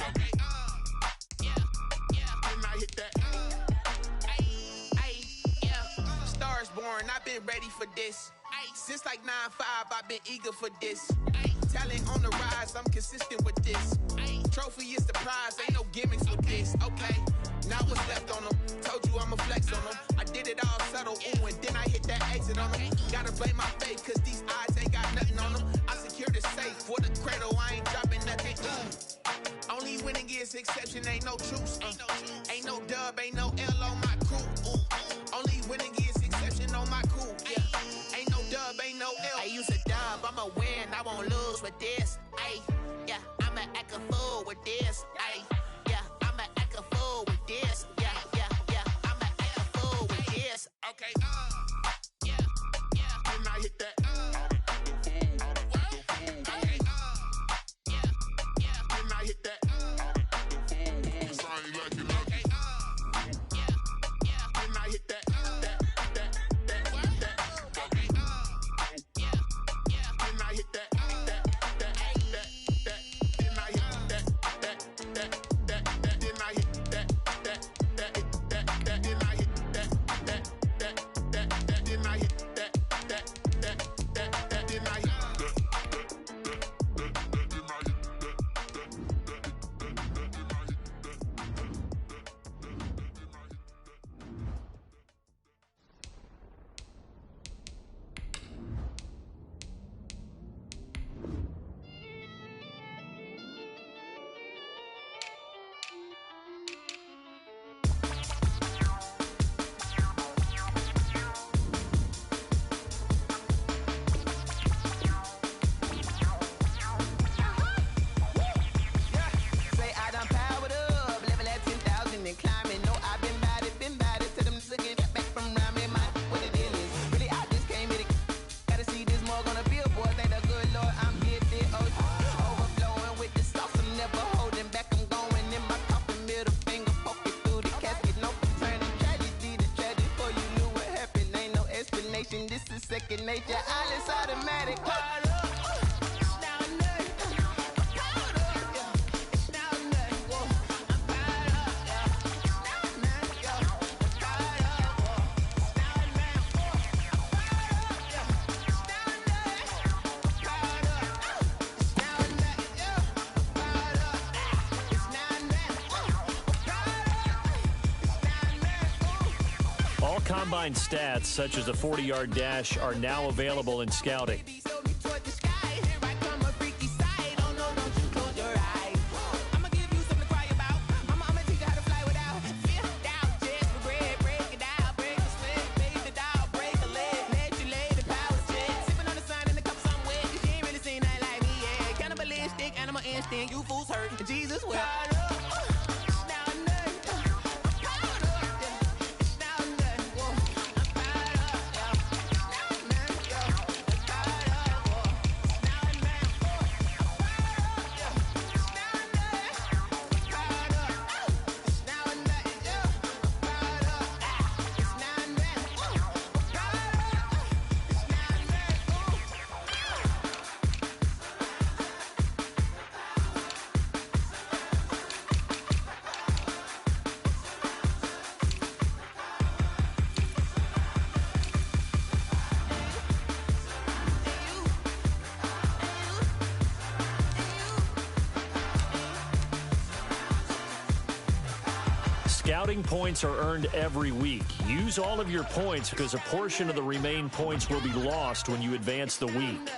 Okay, yeah, and I hit that. Yeah, stars born, I've been ready for this. Since like 9-5, I've been eager for this. Talent on the rise, I'm consistent with this. Trophy is the prize, ain't no gimmicks with this. Okay, now what's left on them? Told you I'ma flex on them. I did it all subtle, ooh, and then I hit that exit on them. Gotta blame my faith, cause these eyes ain't got nothing on them. I secured the safe for the cradle, I ain't dropping nothing. Only winning is exception, ain't no truce. Ain't no dub, ain't no L on my crew. Only winning is exception on my crew. Yeah, ain't no dub, ain't no L. I use a dub, I'ma win, I won't lose with this. Yeah, I'ma act a fool with this. Yeah, I'ma act a fool with this. Yeah, I'ma act a fool with this. Okay, yeah, and I hit that. Okay, yeah, and I hit that. Sorry, like you know. Okay, yeah, and I hit that. Okay, yeah, and I hit that. imagination. This is second nature. All is automatic. All combine stats, such as a 40-yard dash, are now available in scouting. You fools hurt. Jesus will. Scouting points are earned every week. Use all of your points because a portion of the remaining points will be lost when you advance the week.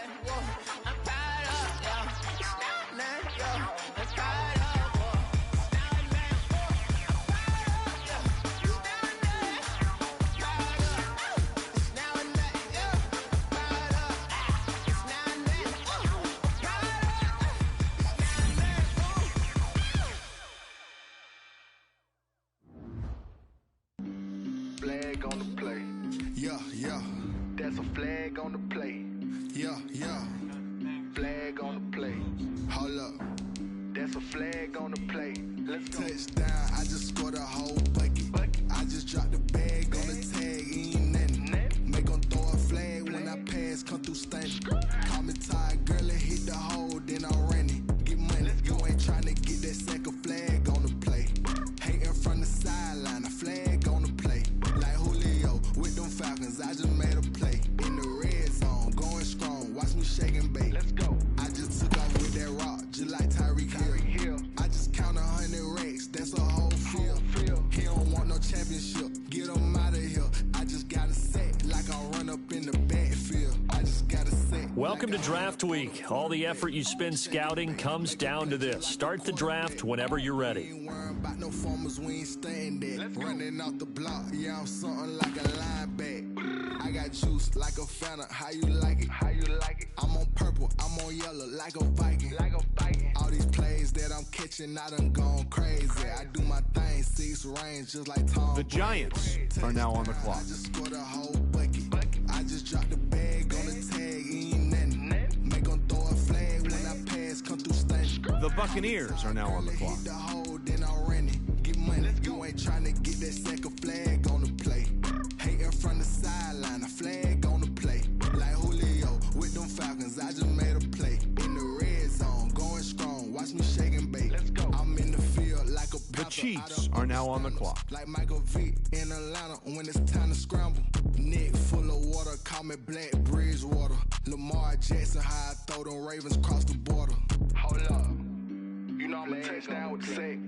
Flag on the play. Yeah, yeah. That's a flag on the play. Yeah, yeah. Flag on the play. Hold up. That's a flag on the play. Let's go. Touchdown, I just scored a whole bucket. I just dropped the bag on the tag, ain't nothing. Make 'em throw a flag when I pass, come through stunning. Call me tired, girl, and hit the hole, then I'm running. Get money, you ain't tryna get that second flag on the play. Hating from the sideline, a flag on the play. Like Julio with them Falcons, I just made a play. In the red zone, going strong, watch me shake and bake. Let's go. I just took off with that rock, just like Tyreek Hill. I just count 100 racks, that's a whole field. He don't want no championship, get him out of here. I just got a set, like I run up in the backfield. I just got a set. Welcome to Draft Week. All the effort you spend scouting comes down to this. Start the draft whenever you're ready. Ain't worrying about no formers, we ain't staying there. Running off the block, yeah, I'm something like a linebacker. I got juice like a Fanta, how you like it? How you like it? I'm on purple, I'm on yellow, like a Viking. Like a Viking. All these plays that I'm catching, I done gone crazy. I do my thing, 6 range, just like Tom. The Giants are now on the clock. I just scored a whole bucket. I just dropped the bag on the tag, ain't nothing. Make 'em throw a flag when I pass, come through stunning. The Buccaneers are now on the clock. Hit the hole, then I'm running. Get money, you ain't tryna get that second flag on the play. Hating from the sideline, a flag on the play. Like Julio with them Falcons, I just made a play. In the red zone, going strong, watch me shake and bake. Let's go. I'm in the field like a The Chiefs are now on the clock. Like Michael Vick in Atlanta when it's time to scramble. Neck full of water, call me Black Bridgewater. Lamar Jackson, how I throw them Ravens cross the border. Hold up. You know I'm a touchdown with the sack.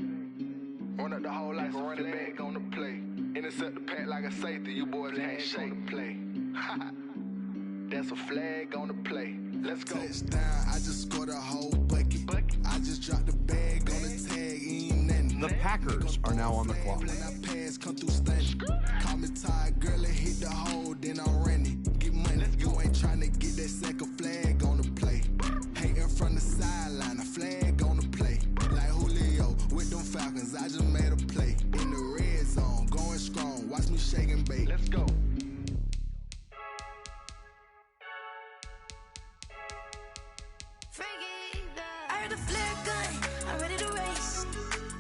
Run up the whole like a running back on the play. Intercept the pack like a safety. You boys ain't shake the play. That's a flag on the play. Let's go. Touchdown, I just scored a whole bucket. I just dropped the bag on the tag, ain't nothing. The Packers are now on the clock. When I pass, come through stunning. Call me tired, girl, and hit the hole, then I'm running. Get money, you ain't tryna get that second flag on the play. Hating from the sideline, a flag on the play. Like Julio with them Falcons, I just made a play. In the red zone, going strong, watch me shake and bake. Let's go. I heard the flare gun, I'm ready to race.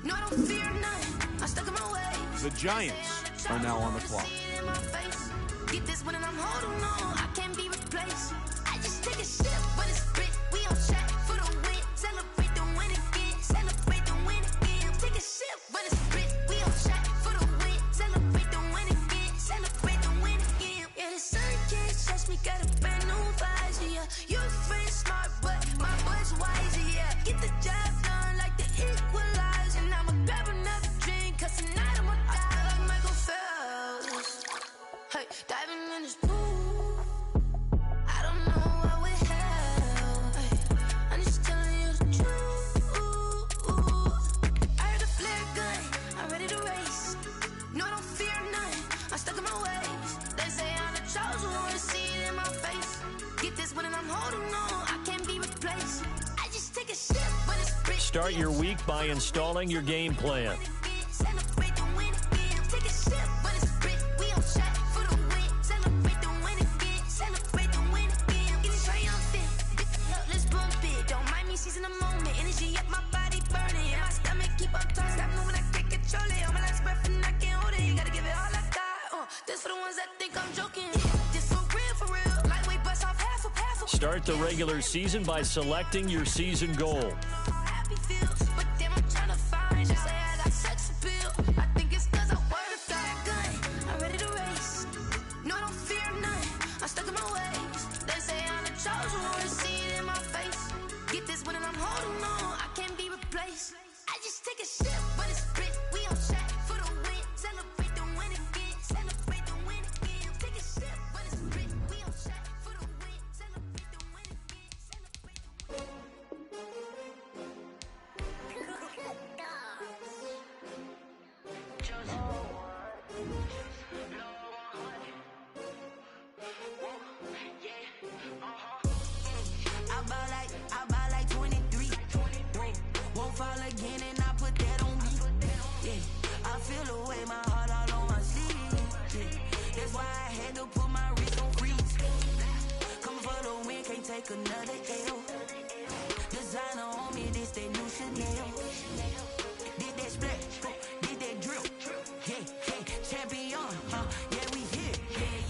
No, I don't fear nothing, I'm stuck in my ways. The Giants are now on the clock. In my face. Get this one and I'm holding on. I can't be replaced. I just take a sip, but it's spit. We on track for the win. Celebrate the win again. Celebrate the win again. Take a sip, but it's spit. We on track for the win. Celebrate the win again. Celebrate the win again. Yeah, the sun can't touch me. Got a brand new visor. Yeah, your friend's smart, but my boy's wiser. Yeah, get the job done like the equalizer. And I'ma grab another drink, 'cause tonight I'ma die like Michael Phelps. Hey, diving in this pool. I don't know what we have. Hey, I'm just telling you the truth. I heard a flare gun. I'm ready to race. No, I don't fear none. I'm stuck in my ways. They say I'm the chosen one. See it in my face. Get this one and I'm holding on. I can't be replaced. I just take a sip, but it's spit. Start your week by installing your game plan. Celebrate the win again. Take a sip, but it's spit. We on track for the win. Celebrate the win again. Celebrate the win again. Get it triumphant. Let's bump it. Don't mind me seizing the moment. Energy up, my body burning. My stomach keep up turning. Stop moving, I can't control it. On my last breath and I can't hold it. You gotta give it all I got. This for the ones that think I'm joking. This for real, for real. Lightweight bust off half a half. Start the regular season by selecting your season goal. Happy feels, but damn, I'm trying to find. Just say I got sex appeal. I think it's 'cause I work a fire gun. I'm ready to race. No, I don't fear none. I'm stuck in my ways. They say I'm the chosen one. See it in my face. Get this one and I'm holding on. I can't be replaced. I just take a sip, but it's spit. We on track for the win. Celebrate the win again. Celebrate the win again. Take a sip, but it's spit. We on track for the win. Celebrate the win again. Celebrate the win. I buy like 23. Won't fall again and I put that on me. Yeah, I feel the way, my heart all on my sleeve. Yeah, that's why I had to put my wrist on freeze. Coming for the win, can't take another L. Designer on me, this that new Chanel. Did that split, did that drill. Yeah, champion, yeah, we here.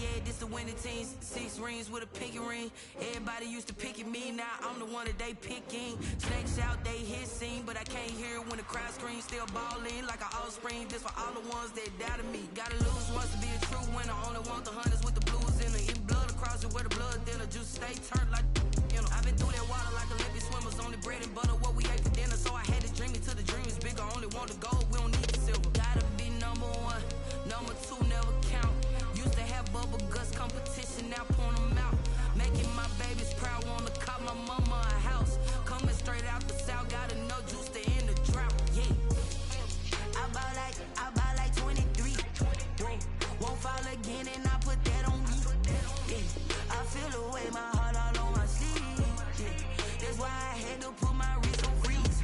Yeah, this the winning team. 6 rings with a pinky ring. Everybody used to pick at me, now I'm the one that they picking. Snakes out, they hit scene, but I can't hear it when the crowd screams. Still balling like an offspring. This for all the ones that doubted me. Gotta lose once to be a true winner. Only want the hunters with the blues in it. Eat blood across it where the blood thinner. Juice stay turned like, you know. I've been through that water like Olympic swimmers. Only bread and butter, what we ate for dinner. So I had to dream it till the dream is bigger. Only want the gold, we don't need the silver. Gotta be number 1, number 2 never count. Used to have bubble guts competition, now point them out. Making my babies proud, wanna cop my mama a house. Coming straight out the south, got enough juice to end the drought. Yeah, I buy like 23. Won't fall again and I put that on me. Yeah, I feel the way, my heart all on my sleeve. Yeah, that's why I had to put my wrist on freeze.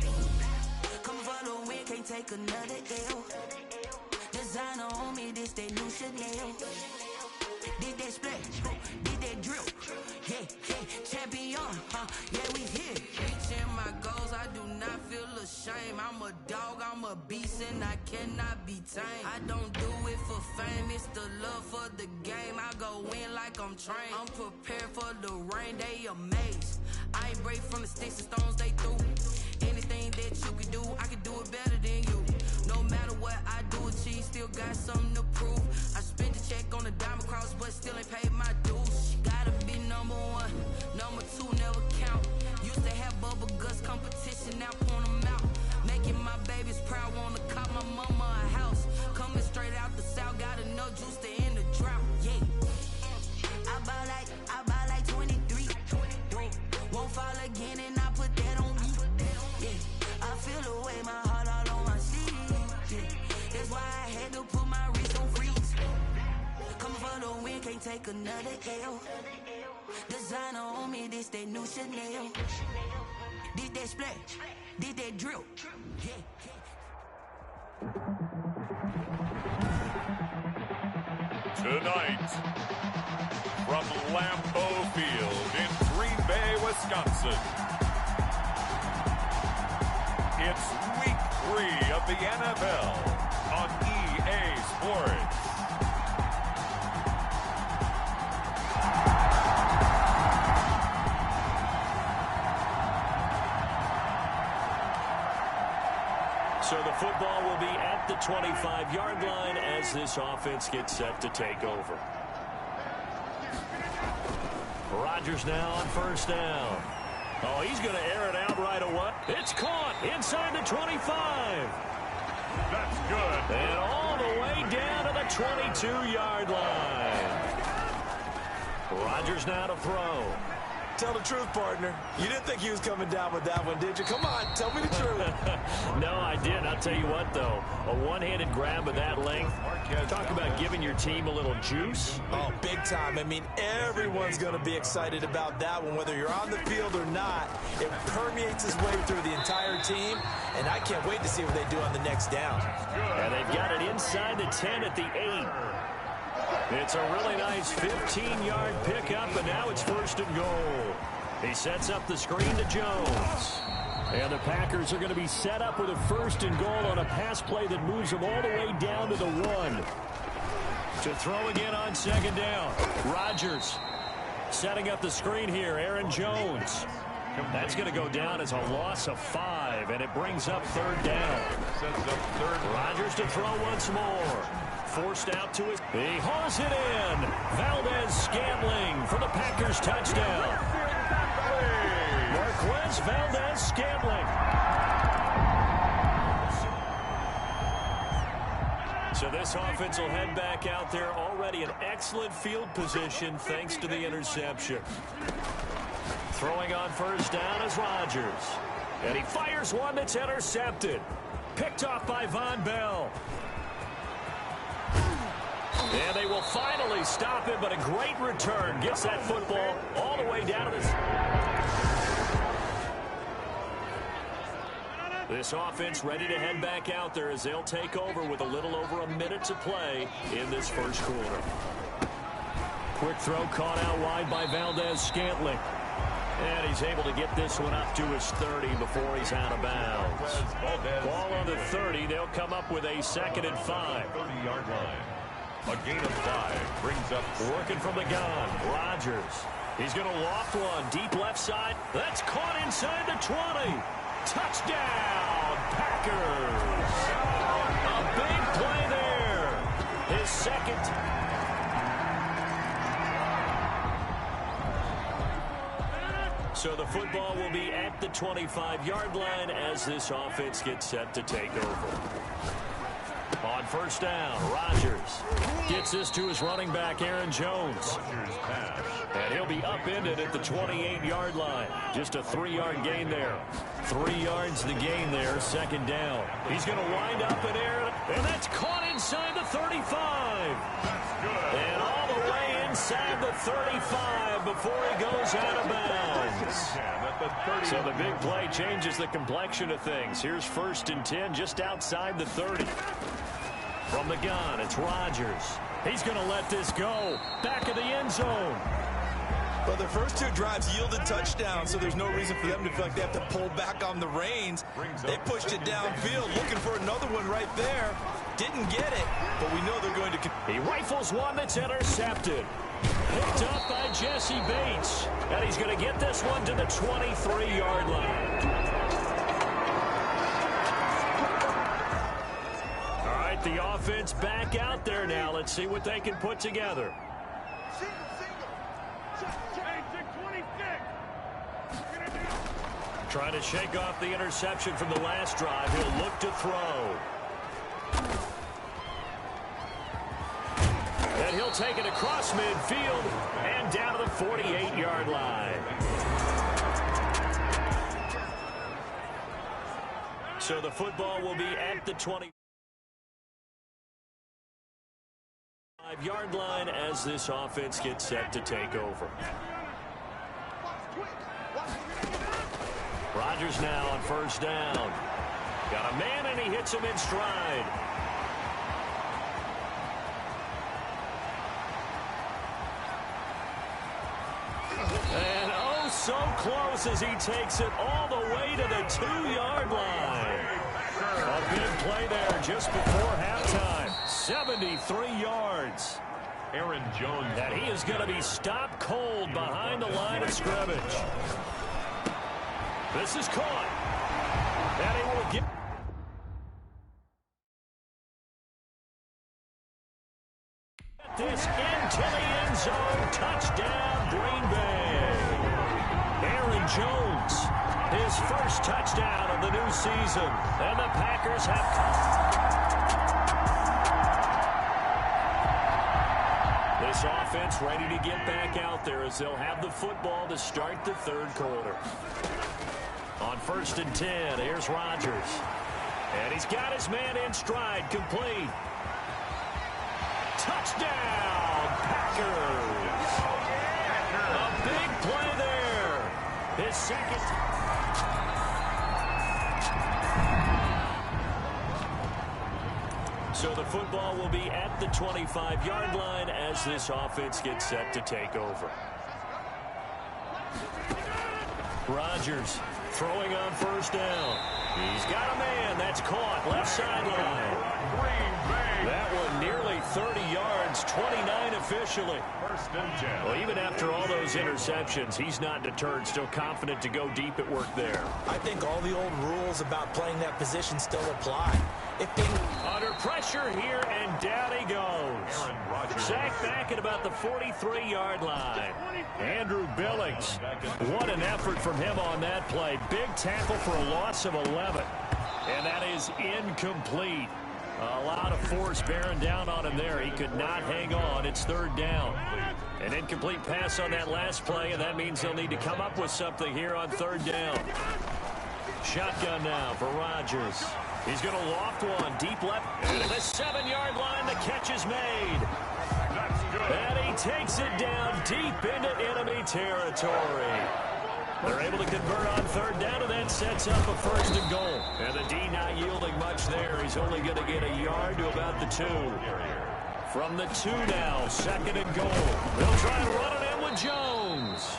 Coming for the win, can't take another L. Designer on me, this that new Chanel. Did that split, did that drill. Yeah, champion, yeah, we here. Reaching my goals, I do not feel ashamed. I'm a dog, I'm a beast, and I cannot be tamed. I don't do it for fame, it's the love for the game. I go in like I'm trained. I'm prepared for the rain, they amazed. I ain't break from the sticks and stones they threw. Anything that you can do, I can do it better than you. No matter what I do, achieve, still got something to prove. I spent the check on the diamond cross, but still ain't paid my dues. Gotta be number 1, number 2 never count. Used to have bubble guts competition, now point them out. Making my babies proud, wanna cop my mama a house. Coming straight out the south, got enough juice to end the drought. Yeah, I buy like 23. Won't fall again and I put that on me. Yeah, I feel the way, my heart all on my sleeve. Yeah, that's why I had to put my wrist on freeze. Coming for the win, can't take another L. Designer on me, this that new Chanel. Did that split, did that drill. Yeah. Tonight, from Lambeau Field in Green Bay, Wisconsin, it's Week 3 of the NFL on EA Sports. So the football will be at the 25-yard line as this offense gets set to take over. Rodgers now on first down. Oh, he's going to air it out right away. It's caught inside the 25. That's good. And all the way down to the 22-yard line. Rodgers now to throw. Tell the truth, partner. You didn't think he was coming down with that one, did you? Come on, tell me the truth. No, I didn't. I'll tell you what, though. A one-handed grab of that length. Talk about giving your team a little juice. Oh, big time. I mean, everyone's going to be excited about that one, whether you're on the field or not. It permeates its way through the entire team, and I can't wait to see what they do on the next down. And they've got it inside the 10 at the 8. It's a really nice 15-yard pickup, and now it's first and goal. He sets up the screen to Jones. And the Packers are going to be set up with a first and goal on a pass play that moves them all the way down to the 1. To throw again on second down. Rodgers setting up the screen here. Aaron Jones. That's going to go down as a loss of 5, and it brings up third down. Rodgers to throw once more. Forced out to his. He hauls it in. Valdez-Scantling for the Packers touchdown. Marquez Valdez-Scantling. So this offense will head back out there, already in excellent field position thanks to the interception. Throwing on first down is Rodgers. And he fires one that's intercepted. Picked off by Von Bell. And they will finally stop him, but a great return. Gets that football all the way down to this offense ready to head back out there as they'll take over with a little over a minute to play in this first quarter. Quick throw caught out wide by Valdez-Scantling. And he's able to get this one up to his 30 before he's out of bounds. Ball on the 30. They'll come up with a 2nd and 5. 30-yard line. A gain of 5 brings up. Working from the gun. Rodgers. He's going to loft one. Deep left side. That's caught inside the 20. Touchdown, Packers. A big play there. His second. So the football will be at the 25-yard line as this offense gets set to take over. On first down, Rodgers gets this to his running back, Aaron Jones. And he'll be upended at the 28-yard line. Just a 3-yard gain there. 3 yards to gain there, 2nd down. He's going to wind up in air, and that's caught inside the 35. And all the way inside the 35 before he goes out of bounds. So the big play changes the complexion of things. Here's 1st and 10 just outside the 30. From the gun, it's Rodgers. He's going to let this go. Back of the end zone. Well, their first 2 drives yielded touchdowns, so there's no reason for them to feel like they have to pull back on the reins. They pushed it downfield, looking for another one right there. Didn't get it, but we know they're going to. He rifles one that's intercepted. Picked up by Jesse Bates. And he's going to get this one to the 23-yard line. All right, the offense back out there now. Let's see what they can put together. Trying to shake off the interception from the last drive. He'll look to throw. And he'll take it across midfield and down to the 48-yard line. So the football will be at the 25-yard line as this offense gets set to take over. Rodgers now on first down. Got a man, and he hits him in stride. And oh, so close as he takes it all the way to the 2-yard line. A big play there just before halftime. 73 yards. Aaron Jones. And he is going to be stopped cold behind the line of scrimmage. This is caught. And he will get. this into the end zone. Touchdown, Green Bay. Aaron Jones, his first touchdown of the new season. And the Packers have... This offense ready to get back out there as they'll have the football to start the third quarter. On 1st and 10, here's Rodgers. And he's got his man in stride, complete. Touchdown, Packers. A big play there. His second. So the football will be at the 25-yard line as this offense gets set to take over. Rodgers throwing on 1st down. He's got a man. That's caught. Left sideline. That one nearly 30 yards. 29 officially. 1st and 10. Well, even after all those interceptions, he's not deterred. Still confident to go deep at work there. I think all the old rules about playing that position still apply. If they... Under pressure here, and down he goes. Sacked back at about the 43-yard line. Andrew Billings. What an effort from him on that play. Big tackle for a loss of 11. And that is incomplete. A lot of force bearing down on him there. He could not hang on. It's 3rd down. An incomplete pass on that last play, and that means they'll need to come up with something here on 3rd down. Shotgun now for Rodgers. He's going to loft one deep left. And the 7-yard line, the catch is made. And he takes it down deep into enemy territory. They're able to convert on 3rd down, and that sets up a 1st and goal. And the D not yielding much there. He's only going to get a yard to about the 2. From the 2 now, 2nd and goal. They'll try and run it in with Jones.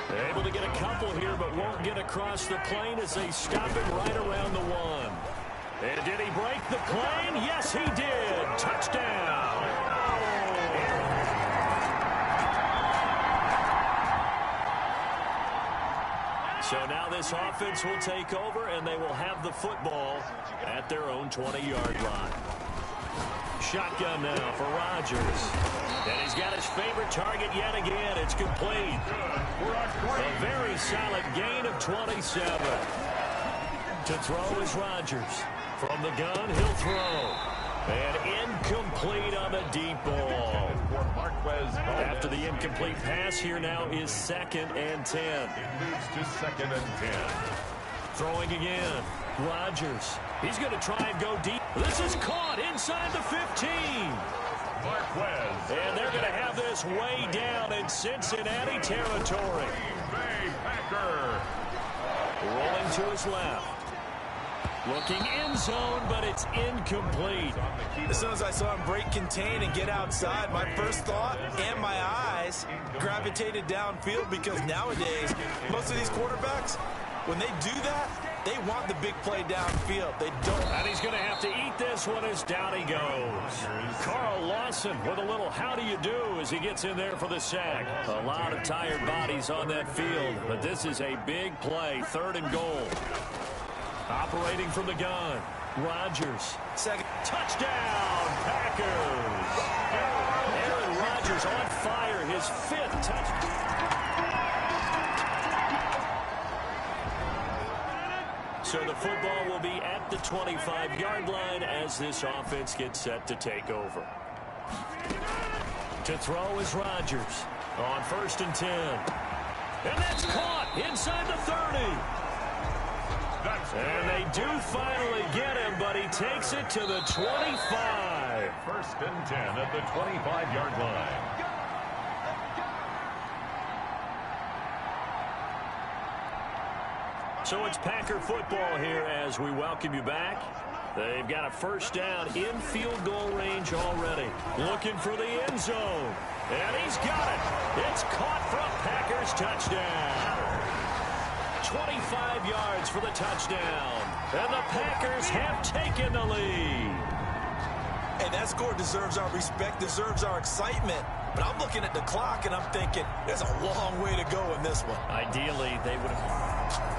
They're able to get a couple here, but won't get across the plane as they stop him right around the 1. And did he break the plane? Yes, he did. Touchdown. So now this offense will take over, and they will have the football at their own 20-yard line. Shotgun now for Rodgers. And he's got his favorite target yet again. It's complete. A very solid gain of 27. To throw is Rodgers. From the gun, he'll throw. And incomplete on the deep ball. After the incomplete pass, here now is 2nd and 10. It moves to 2nd and 10. Throwing again. Rodgers. He's going to try and go deep. This is caught inside the 15. And they're going to have this way down in Cincinnati territory. Rolling to his left. Looking end zone, but it's incomplete. As soon as I saw him break contain and get outside, my first thought and my eyes gravitated downfield, because nowadays, most of these quarterbacks, when they do that, they want the big play downfield. They don't. And he's going to have to eat this one as down he goes. Carl Lawson with a little how do you do as he gets in there for the sack. A lot of tired bodies on that field, but this is a big play. 3rd and goal. Operating from the gun. Rodgers. Second. Touchdown, Packers. Aaron Rodgers on fire. His 5th touchdown. So the football will be at the 25-yard line as this offense gets set to take over. To throw is Rodgers on 1st and 10. And that's caught inside the 30. And they do finally get him, but he takes it to the 25. 1st and 10 at the 25-yard line. So it's Packer football here as we welcome you back. They've got a 1st down in field goal range already. Looking for the end zone. And he's got it. It's caught from Packers touchdown. 25 yards for the touchdown. And the Packers have taken the lead. And that score deserves our respect, deserves our excitement. But I'm looking at the clock and I'm thinking, there's a long way to go in this one. Ideally, they would have...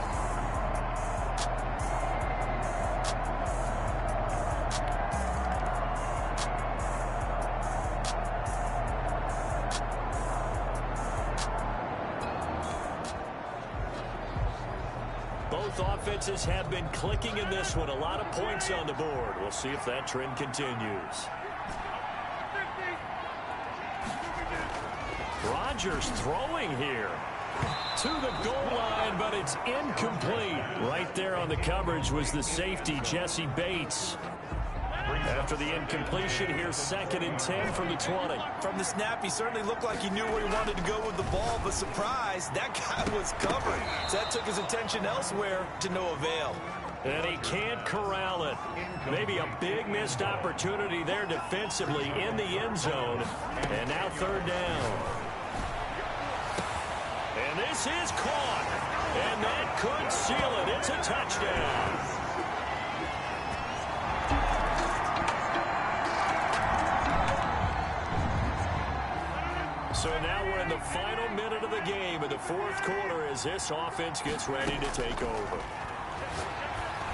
Both offenses have been clicking in this one. A lot of points on the board. We'll see if that trend continues. Rodgers throwing here to the goal line, but it's incomplete. Right there on the coverage was the safety, Jesse Bates. After the incompletion, here's 2nd and 10 from the 20. From the snap, he certainly looked like he knew where he wanted to go with the ball, but surprise, that guy was covered. So that took his attention elsewhere to no avail. And he can't corral it. Maybe a big missed opportunity there defensively in the end zone. And now 3rd down. And this is caught. And that could seal it. It's a touchdown. So now we're in the final minute of the game in the 4th quarter as this offense gets ready to take over.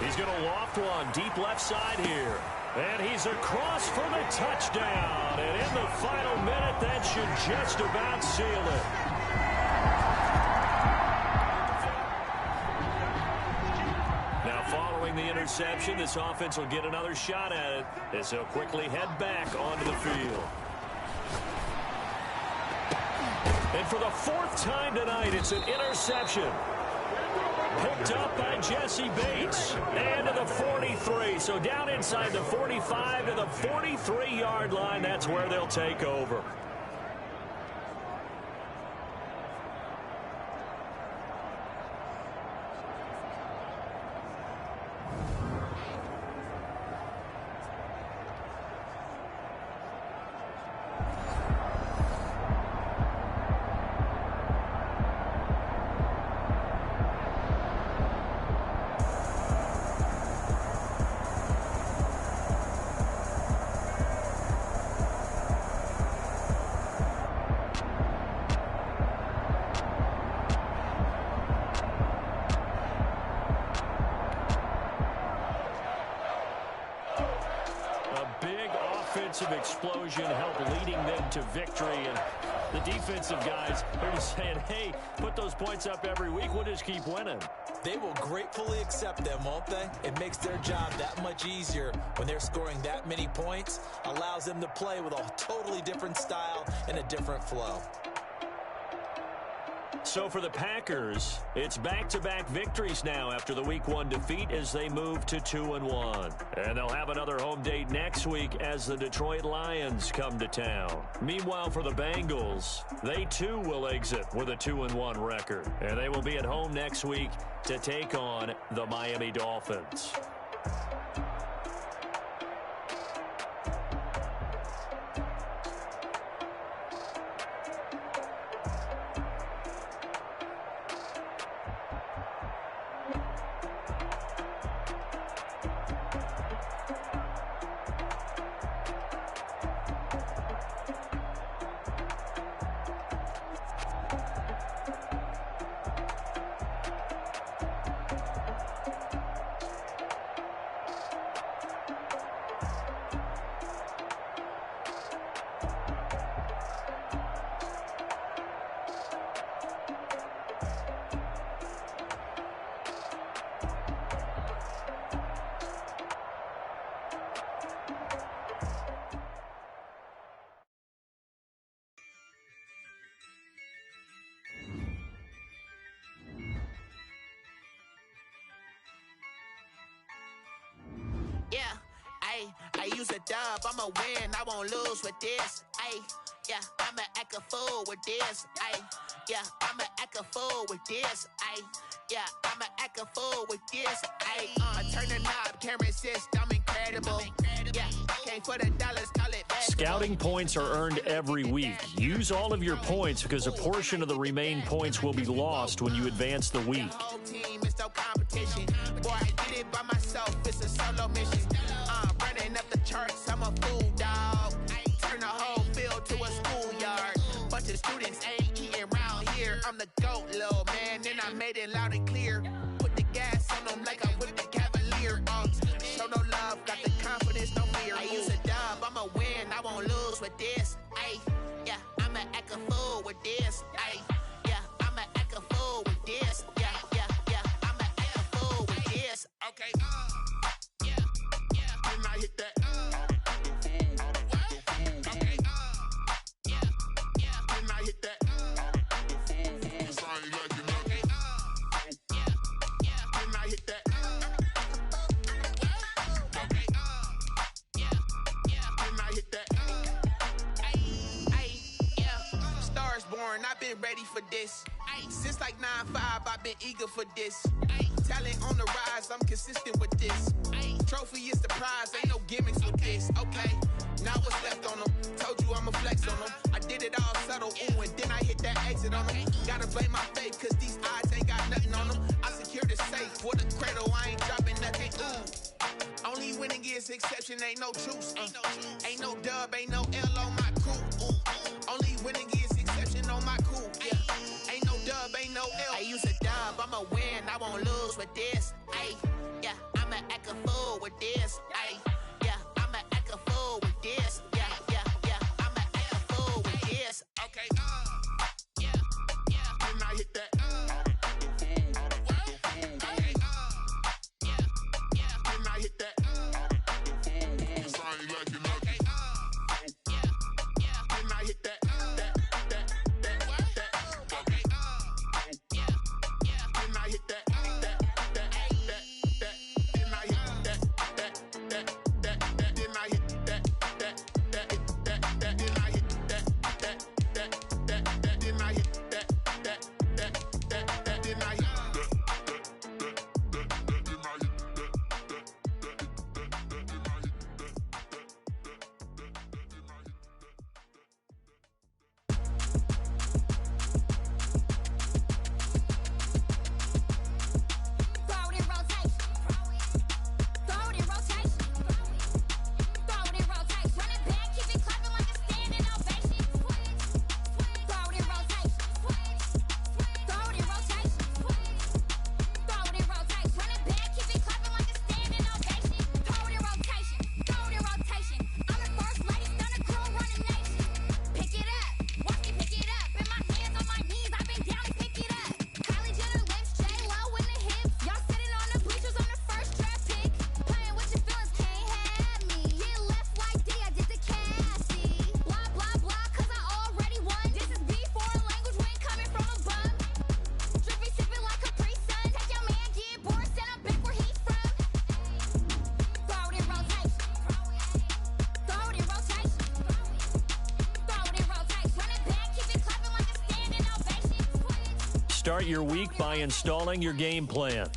He's going to loft one deep left side here. And he's across for the touchdown. And in the final minute, that should just about seal it. Now following the interception, this offense will get another shot at it as they'll quickly head back onto the field. And for the 4th time tonight, it's an interception. Picked up by Jesse Bates. And to the 43. So down inside the 45 to the 43-yard line. That's where they'll take over. Explosion help leading them to victory, and the defensive guys are just saying, hey, put those points up every week, we'll just keep winning. They will gratefully accept them, won't they? It makes their job that much easier when they're scoring that many points, allows them to play with a totally different style and a different flow. So for the Packers, it's back-to-back victories now after the Week 1 defeat as they move to 2-1. And they'll have another home date next week as the Detroit Lions come to town. Meanwhile, for the Bengals, they too will exit with a 2-1 record. And they will be at home next week to take on the Miami Dolphins. I use a dub, I'ma win, I won't lose with this. Yeah, I'ma act a fool with this. Yeah, I'ma act a fool with this. Yeah, I'ma act a fool with this. I turn the knob, can't resist, I'm incredible. Yeah, came for the dollars, call it back. Scouting points are earned every week. Use all of your points because a portion of the remaining points will be lost when you advance the week. The whole team is no competition. Boy, I did it by myself, it's a solo mission. Running up the charts, I'm a fool, dog. Turn the whole field to a schoolyard. Bunch of students ain't eating round here. I'm the GOAT, little man, and I made it loud and clear. Put the gas on them like I whipped the Cavalier. Show no love, got the confidence, no fear. I use a dub, I'ma win, I won't lose with this. Yeah, I'ma act a fool with this. Yeah, I'ma act a fool with this. Yeah, I'ma act a foreign, I've been ready for this. Since like 9-5, I've been eager for this. Talent on the rise, I'm consistent with this. Trophy is the prize, ain't no gimmicks with this. Okay, now what's left on them? Told you I'ma flex on them. I did it all subtle, ooh, and then I hit that exit on them. Gotta blame my faith, cause these odds ain't got nothing on them. I secured the safe for the cradle, I ain't dropping nothing, ooh. Only winning is exception, ain't no truce. Ain't no dub, ain't no L on my crew. Only winning is exception on my cool. Yeah, ain't no dub, ain't no L. I use a dub, I'ma win, I won't lose with this. Ay, yeah, I'ma act a fool with this. Ay, yeah, I'ma act a fool with this. Yeah, yeah, yeah, I'ma act a fool with this. Okay, yeah, yeah. Then I hit that. Start your week by installing your game plan.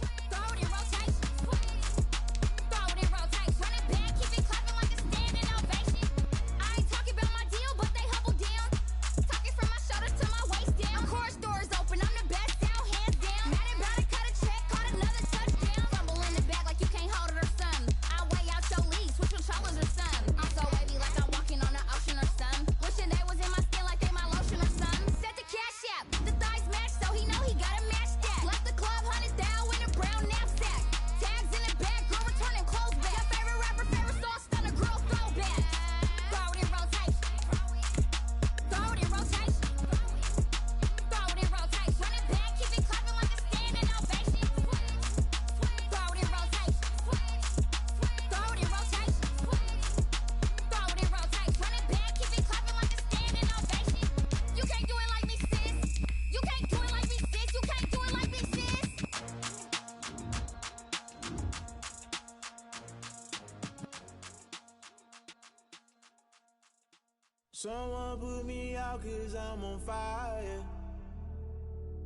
Someone put me out 'cause I'm on fire.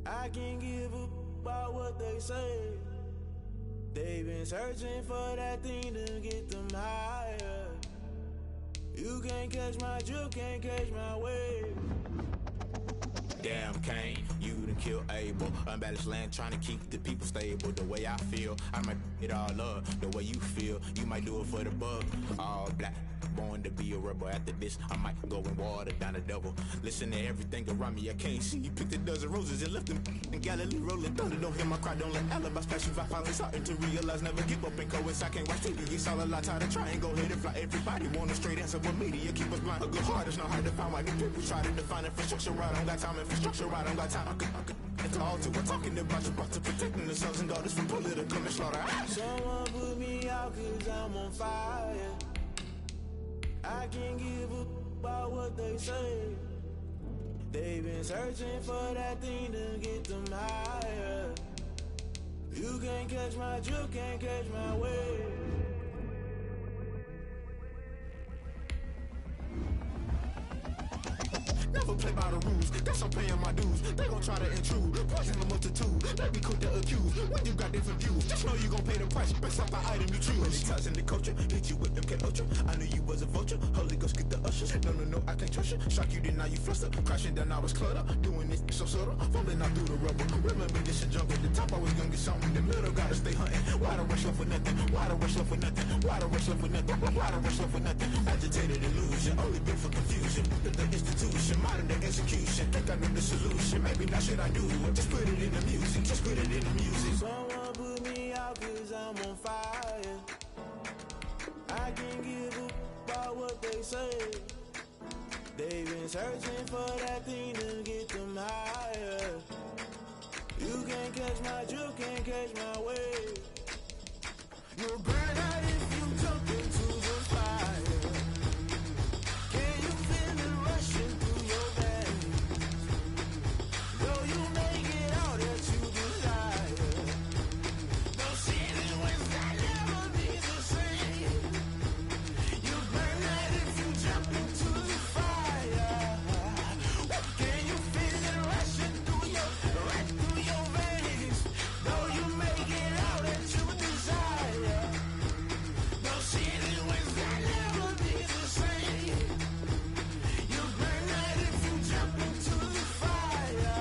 I can't give a about what they say. They've been searching for that thing to get them higher. You can't catch my drift, can't catch my wave. Damn Kane, you done killed Abel. Unbalanced land trying to keep the people stable. The way I feel, I might it all up. The way you feel, you might do it for the bug. All black, born to be a rebel. After this, I might go and water down the devil. Listen to everything around me, I can't see. You picked a dozen roses and left them in Galilee rolling thunder. Don't hear my cry, don't let alibis pass you. I finally starting to realize, never give up and coincide. Can't watch TV, it's all a lot. Tired of trying, go ahead and fly. Everybody want a straight answer, but media keep us blind. A good heart is not hard to find. Why these people try to define infrastructure right? I don't got time, infrastructure right, I don't got time. It's all to we're talking about you, about to protecting the sons and daughters from political and slaughter. Someone put me out 'cause I'm on fire. I can't give a about what they say. They've been searching for that thing to get them higher. You can't catch my drift, can't catch my wave. Never play by the rules, that's I'm paying my dues. They gon' try to intrude, poison the multitude. Let me cook the accused, when you got different views. Just know you gon' pay the price, based off the item you choose. Many times in the culture, hit you with them Ultra. I knew you was a vulture, Holy Ghost get the ushers. No, I can't trust you. Shock you, then now you fluster. Crashing down, I was clutter. Doing this so subtle, fumbling out through the rubble. Remember this a jungle, the top I was gonna get something. The middle gotta stay hunting. Why the rush love for nothing? Why the rush love for nothing? Why the rush love for nothing? Why the rush love for nothing? Agitated illusion, only been for confusion. The institution, modern day execution. Think I know the solution. Maybe not shit I do. Just put it in the music. Just put it in the music. Someone put me out 'cause I'm on fire. I can't give up about what they say. They've been searching for that thing to get them higher. You can't catch my drift, can't catch my wave. You'll burn out if you jump into the fire. Can you feel it rushing through your veins? Though you make it all that you desire. No ceiling when that never be the same. You burn out if you jump into the fire. Can you feel it rushing through your veins? Though you make it all that you desire. No ceiling when that never be the same. You burn out if you jump into the fire.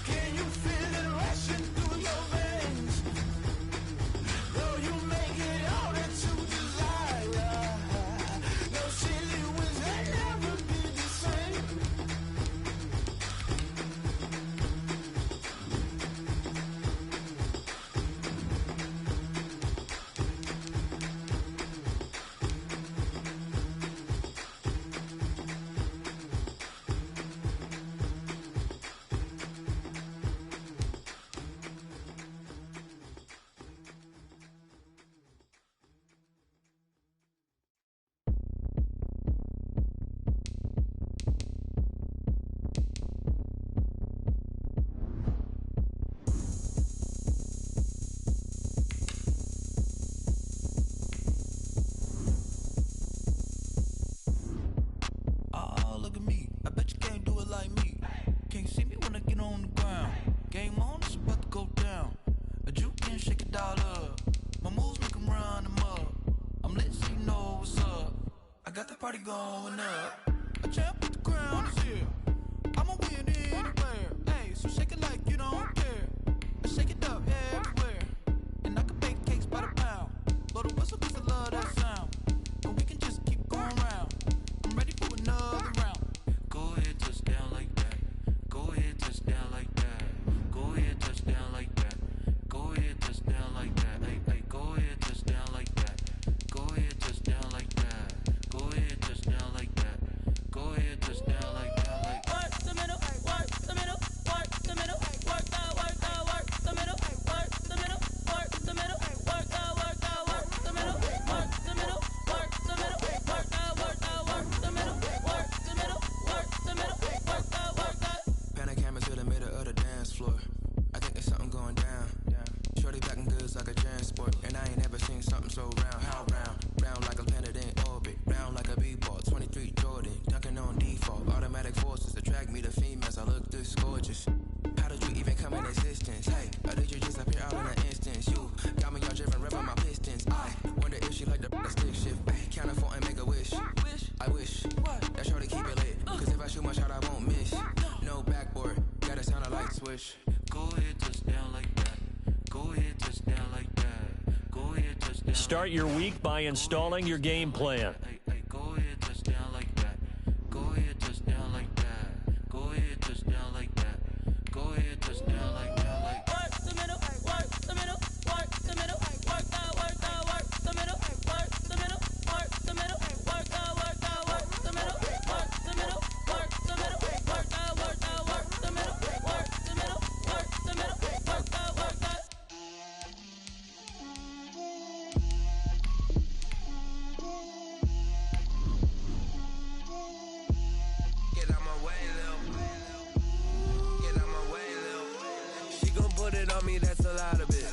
Can you feel it rushing through your veins? Though you make it all that you desire. No ceiling when that never be the same. Oh, look at me. I bet you can't do it like me. Can't see me when I get on the ground. Game on, it's about to go down. A juke and shake it all up. My moves make 'em run them up. I'm lit so you know what's up. I got the party going up. A champ with the crown is here. I'ma win anywhere. Hey, so shake it like you don't care. I shake it up everywhere. And I can bake cakes by the pound. Blow the whistle 'cause I love that sound. And we can just keep going round. I'm ready for another round. Go ahead, touch down like that. Go ahead, touch down like that. Go ahead, touch down like that. Go ahead, touch down like that. Hey, go ahead, touch down like that. Go ahead, touch down like that. Go ahead, touch down like that. Go ahead, touch down like that. Like Work the middle, work the middle, work the middle, work the middle, work the middle, work the middle, work the middle, work the middle, work the middle, work the middle, work the middle, work the middle, work the Pan a camera to the middle of the dance floor. I think there's something going down. Shorty packing goods like a transport. And I ain't never seen something so round. How round? Round like a planet in orbit. Round like a b-ball. 23 Jordan. Dunking on default. Automatic forces attract me to females. I look this gorgeous. How did you even come in existence? Hey, or did you just appear out in an instance? You got me all driven, revving my pistons. I wonder if she like the stick shift. Ay, count a four and make a wish. I wish that shorty keep it lit. 'Cause if I shoot my shot, I won't miss. No backboard, gotta sound a light switch. go ahead, touch down like that. Go ahead, touch down like that. Go ahead, touch down. Start your week by installing your game plan. Hey, go ahead, touch down like that. Go ahead, touch down like that. Go ahead, touch down like that. Go ahead, touch down like that. Like work the middle, work the middle, work the middle, work the middle, work the middle, work the middle, work the middle, work the middle, work the middle, work the middle, work the middle, work the middle, work the middle, work the Get out my way, Lil. Get out my way, Lil. She gon' put it on me, that's a lot of it.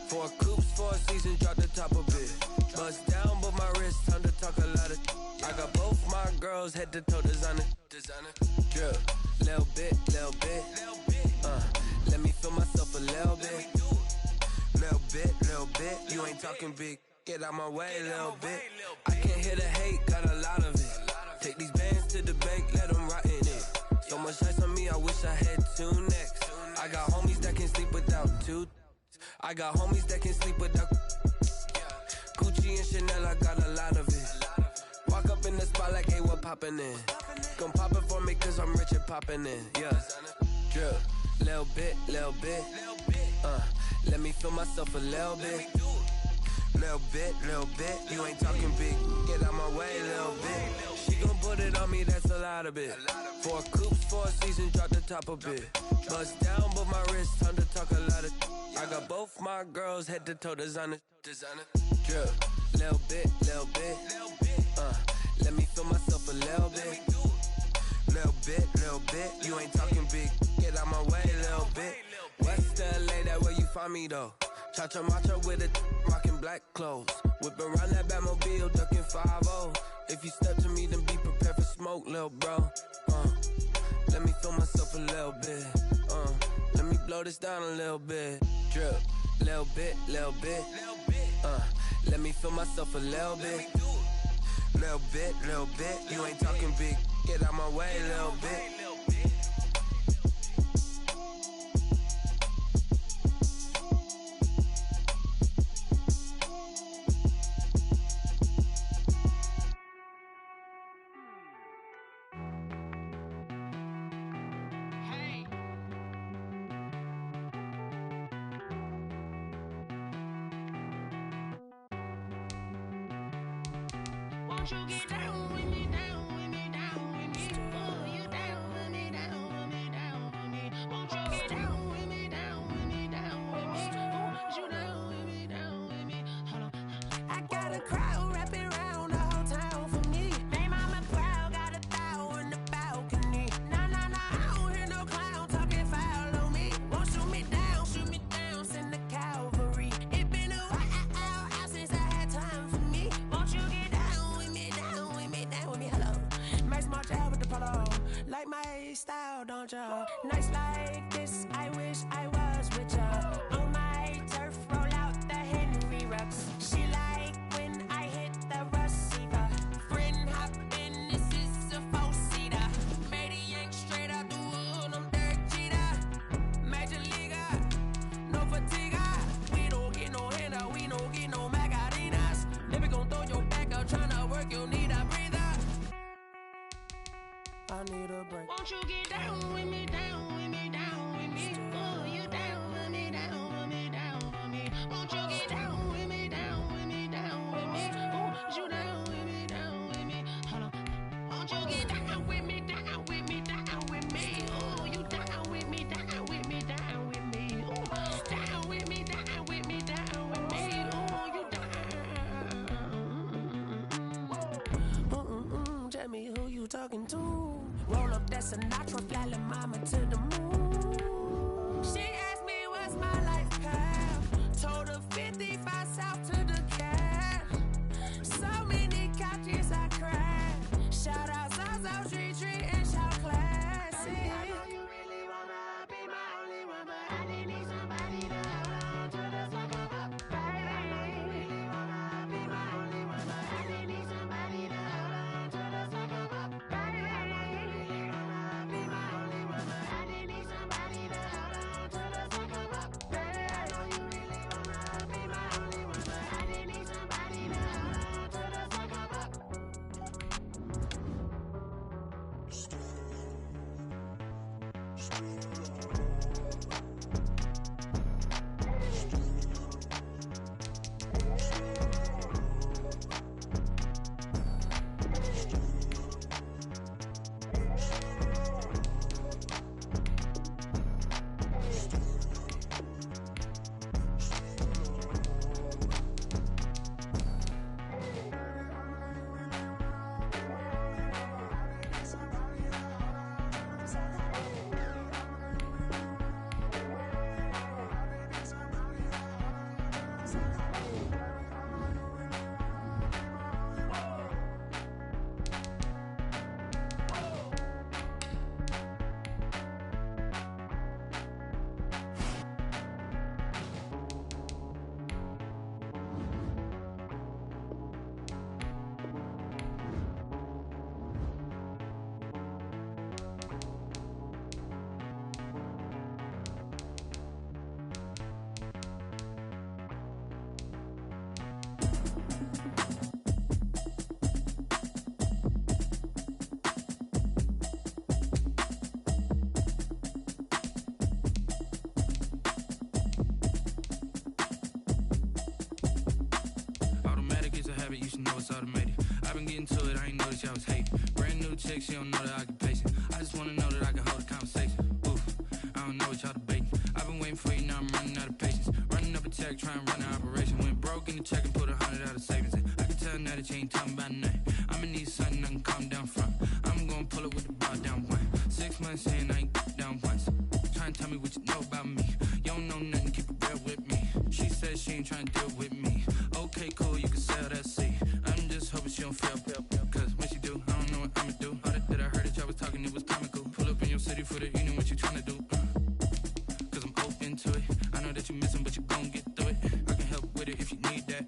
4 coops, 4 seasons, drop the top a bit. Bust down, but my wrist, time to talk a lot of. I got both my girls head to toe designer. Designer. Drip. Little bit. Let me feel myself a little bit. Little bit. You ain't talking big. Get out my way, little bit. I can't hear the hate, got a lot of it. Take these bands to the bank, let them rot in it. So much ice on me, I wish I had 2 necks. I got homies that can sleep without 2. I got homies that can sleep without Gucci and Chanel, I got a lot of it. Walk up in the spot like, hey, what poppin' in? Gon' pop it for me cause I'm rich and poppin' in, yeah. Drip, little bit. Let me feel myself a little bit. Little bit. You ain't talking big. Get out my way, little bit. She gon' put it on me, that's a lot of it. 4 coops, 4 seasons, drop the top a bit. Bust down, but my wrist, time to talk a lot of. I got both my girls head to toe designer. Drip, little bit. Let me feel myself a little bit. Little bit. You ain't talking big. Get out my way, little bit. West LA, that where you find me though. Cha-cha macha with it, rockin' black clothes. Whip around that Batmobile, duckin' 5-0. If you step to me, then be prepared for smoke, lil' bro. Let me feel myself a little bit. Let me blow this down a little bit. Drip, little bit. Let me feel myself a little bit. Little bit. You ain't talking big. Get out my way, little bit. Won't you get down with me, down with me, down with me? Oh, you down with me, down with me, down with me. Won't you get down with me, down with me, down with me? Oh, you down with me, down with me? Hold on. I got a crowd wrapping around the whole town for me. They mama proud, got a thou in the balcony. Nah, I don't hear no clown talking foul on me. Won't shoot me down, send the cavalry. It been a while since I had time for me. Won't you get down with me, down with me, down with me? Hello. Max March out with the polo. Like my style, don't ya? Nights like this, I wish I was with ya. On my turf, roll out the Henry Rux. She like when I hit the receiver. Friend hop in, this is a 4-seater. Maniac straight out the wood, I'm Derek Jeter. Major leaguer, no fatigue. We don't get no handout, we don't get no Macarinas. Never gon' throw your back out, tryna work, you need a breather. I need a break. Won't you get down with me, down with me, down with me? Oh, you down with me, down with me, down with me? Won't you get down with me, down with me, down with me? Oh, you down with me, down with me? Hold on. Won't you get down with me, down with me, down with me? Oh, you down with me, down with me, down with me? Oh, down with me, down with me, down with me? Oh, you down. Tell me who you talking to. Roll up that Sinatra, fly mama to the moon. She asked me what's my life path. Told her 55 south to the cat. So many couches I cried. Shout out Zazo, Tree, and shout classic. I know you really wanna be my only one, but I didn't need somebody to hold on to the sucker up. Baby, I know you really wanna be my only one, but I didn't need somebody to hold on to the sucker up. Baby, I know you really wanna be my only one, but I didn't need somebody to hold on to the sucker up. Baby, I know you really wanna be my only one, but I didn't need somebody to hold on to the sucker up. it's automated. I've been getting to it, I ain't noticed y'all was hating. Brand new chick, she don't know the occupation. I just wanna know that I can hold a conversation. Oof, I don't know what y'all debating. I've been waiting for you, now I'm running out of patience. Running up a check, trying to run an operation. Went broke in the check and put 100 out of savings in. I can tell now that you ain't talking about nothing. I'ma need something I can calm down from. I'm gonna pull it with the bar down one. 6 months in, I ain't down once. Trying to tell me what you know about me. You don't know nothing, keep it real with me. She says she ain't trying to deal with me. Okay, cool, you can sell that seed. I'm just hoping she don't fail. Cause when she do, I don't know what I'ma do. All that I heard that y'all was talking, it was comical. Pull up in your city for the evening, what you trying to do? Cause I'm open to it. I know that you missing, but you gon' get through it. I can help with it if you need that.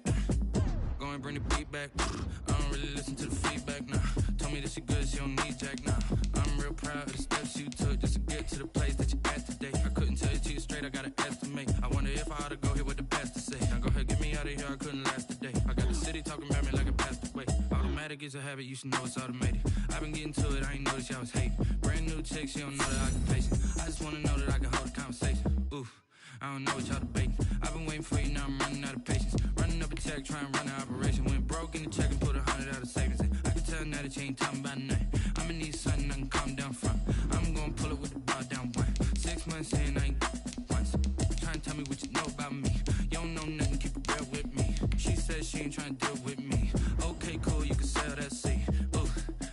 Go and bring the beat back. I don't really listen to the feedback, nah. Told me that she good, she don't need jack, nah. I'm real proud of the steps you took just to get to the place that you at today. I couldn't tell you to you straight, I gotta estimate. I wonder if I ought to go here with the best to say. Now go ahead, get me out of here, I couldn't last a day. I got the city talking about me like a passed away. Automatic is a habit, you should know it's automated. I've been getting to it, I ain't noticed y'all was hating. Brand new chick, she don't know the occupation. I just wanna know that I can hold a conversation. Oof, I don't know what y'all debating. I've been waiting for you, now I'm running out of patience. Running up a check, trying to run an operation. Went broke in the check and put 100 out of savings in. I can tell now that you ain't talking about nothing. I'ma need something I can calm down from. I'm gonna pull it with the bar down one. 6 months in, I ain't once. Trying to tell me what you know about me. You don't know nothing, keep it real with me. She says she ain't trying to deal with me. Okay, cool, you can sell that seed. Ooh,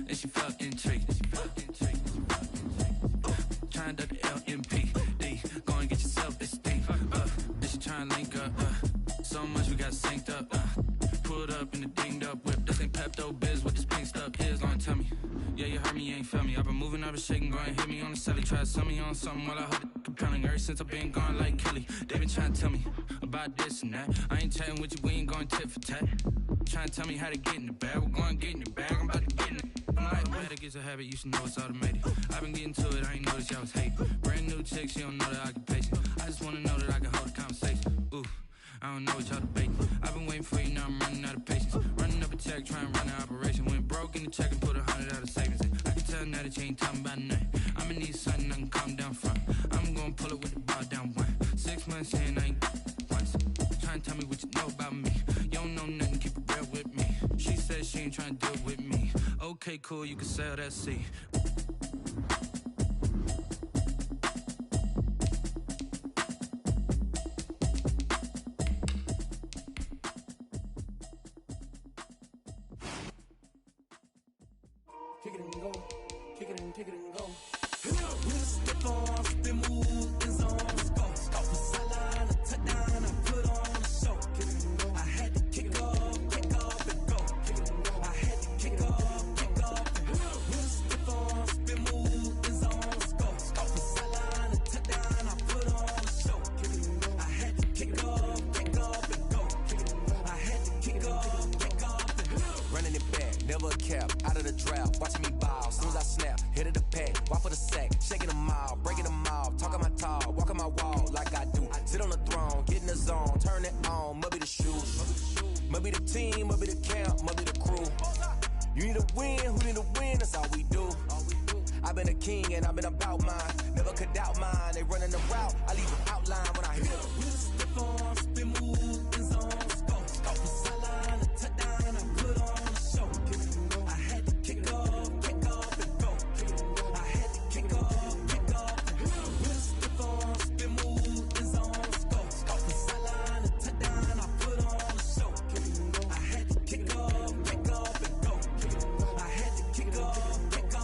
and she felt intrigued. Trying to duck the LMP. Go and get yourself esteem. Then she trying to link up. So much we got synced up. Pulled up in the dinged up whip. This ain't Pepto Biz, what this pink stuff is. Gonna tell me. Yeah, you heard me, you ain't felt me. I've been moving, I've been shaking, go and hit me on the celly. Try to sell me on something while I hold it compelling. Ever since I've been gone like Kelly, they been trying to tell me about this and that. I ain't chatting with you, we ain't going tit for tat. Trying to tell me how to get in the bag, we're going to get in the bag, I'm about to get in it. I'm like, automatic is a habit, you should know it's automated. I've been getting to it, I ain't noticed y'all was hating. Brand new chick, she don't know the occupation. I just wanna know that I can hold a conversation. Ooh, I don't know what y'all debating. I've been waiting for you, now I'm running out of patience. Running up a check, trying to run an operation. Went broke in the check and put 100 out of savings in. I can tell now that you ain't talking about nothing. I'ma need something I can calm down from. I'm gonna pull it with the bar down one. 6 months in, I ain't once. Trying to tell me what you know about me. You don't know nothing, keep it real with me. She says she ain't trying to deal with me. Okay, cool, you can sell that seed. Kick it and go, kick it and go. Step on, spin, move, in zone, go. Off the sideline, I touch down, I put on a show. I had to kick off and go. I had to kick off and go. Step on, spin, move, in zone, go. Off the sideline, I touch down, I put on a show. I had to kick off and go. I had to kick off and go. Running it back, never a cap, out of the drought, watching me ball. Soon as I snap, hit of the pack, walk for the sack, shaking them all, breaking them off, talking my talk, walking my wall like I do. Sit on the throne, get in the zone, turn it on, must be the shoes, must be the team, must be the camp, must be the crew. You need a win, who need a win, that's all we do. I've been a king and I've been about mine, never could doubt mine. They running the route, I leave an outline when I hit it. Step on, spin, move, in zone, go. Off the sideline, I touch down, I put on a show. I had to kick off and go. I had to kick off and go. Step on, spin, move, in zone, go. Off the sideline, I touch down, I put on a show. I had to kick off and go. I had to kick off and go.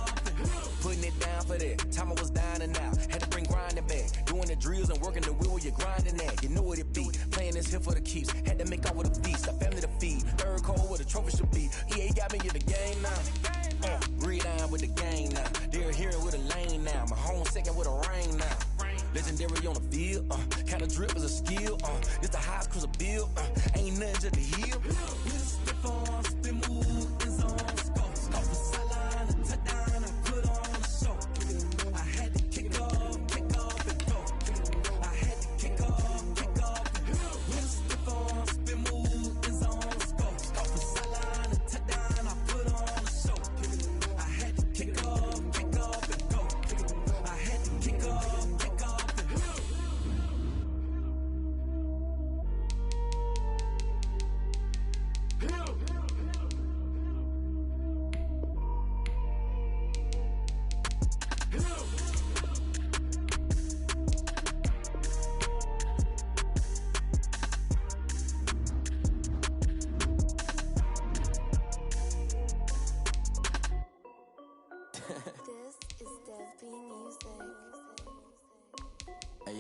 Putting it down for that, time I was down and out, had to bring grinding back, doing the drills and working the wheel where you're grinding at, you know what it be, playing this here for the keeps, had to make out with a feast, a family to feed, third cold where the trophy should be, EA got me in the game now, read on with the game now, they're hearing with a lane now, my home second with a rain now, legendary on the field, kind of drip is a skill, it's the highest cruiser bill, ain't nothing just to heal. Step on, spin, move, in zone, go. Off the sideline, I touch down, I put on a show. I had to kick off and go. I had to kick off and go. Step on, spin, move, in zone, go. Off the sideline, I touch down, I put on a show. I had to kick off and go. I had to kick off and go.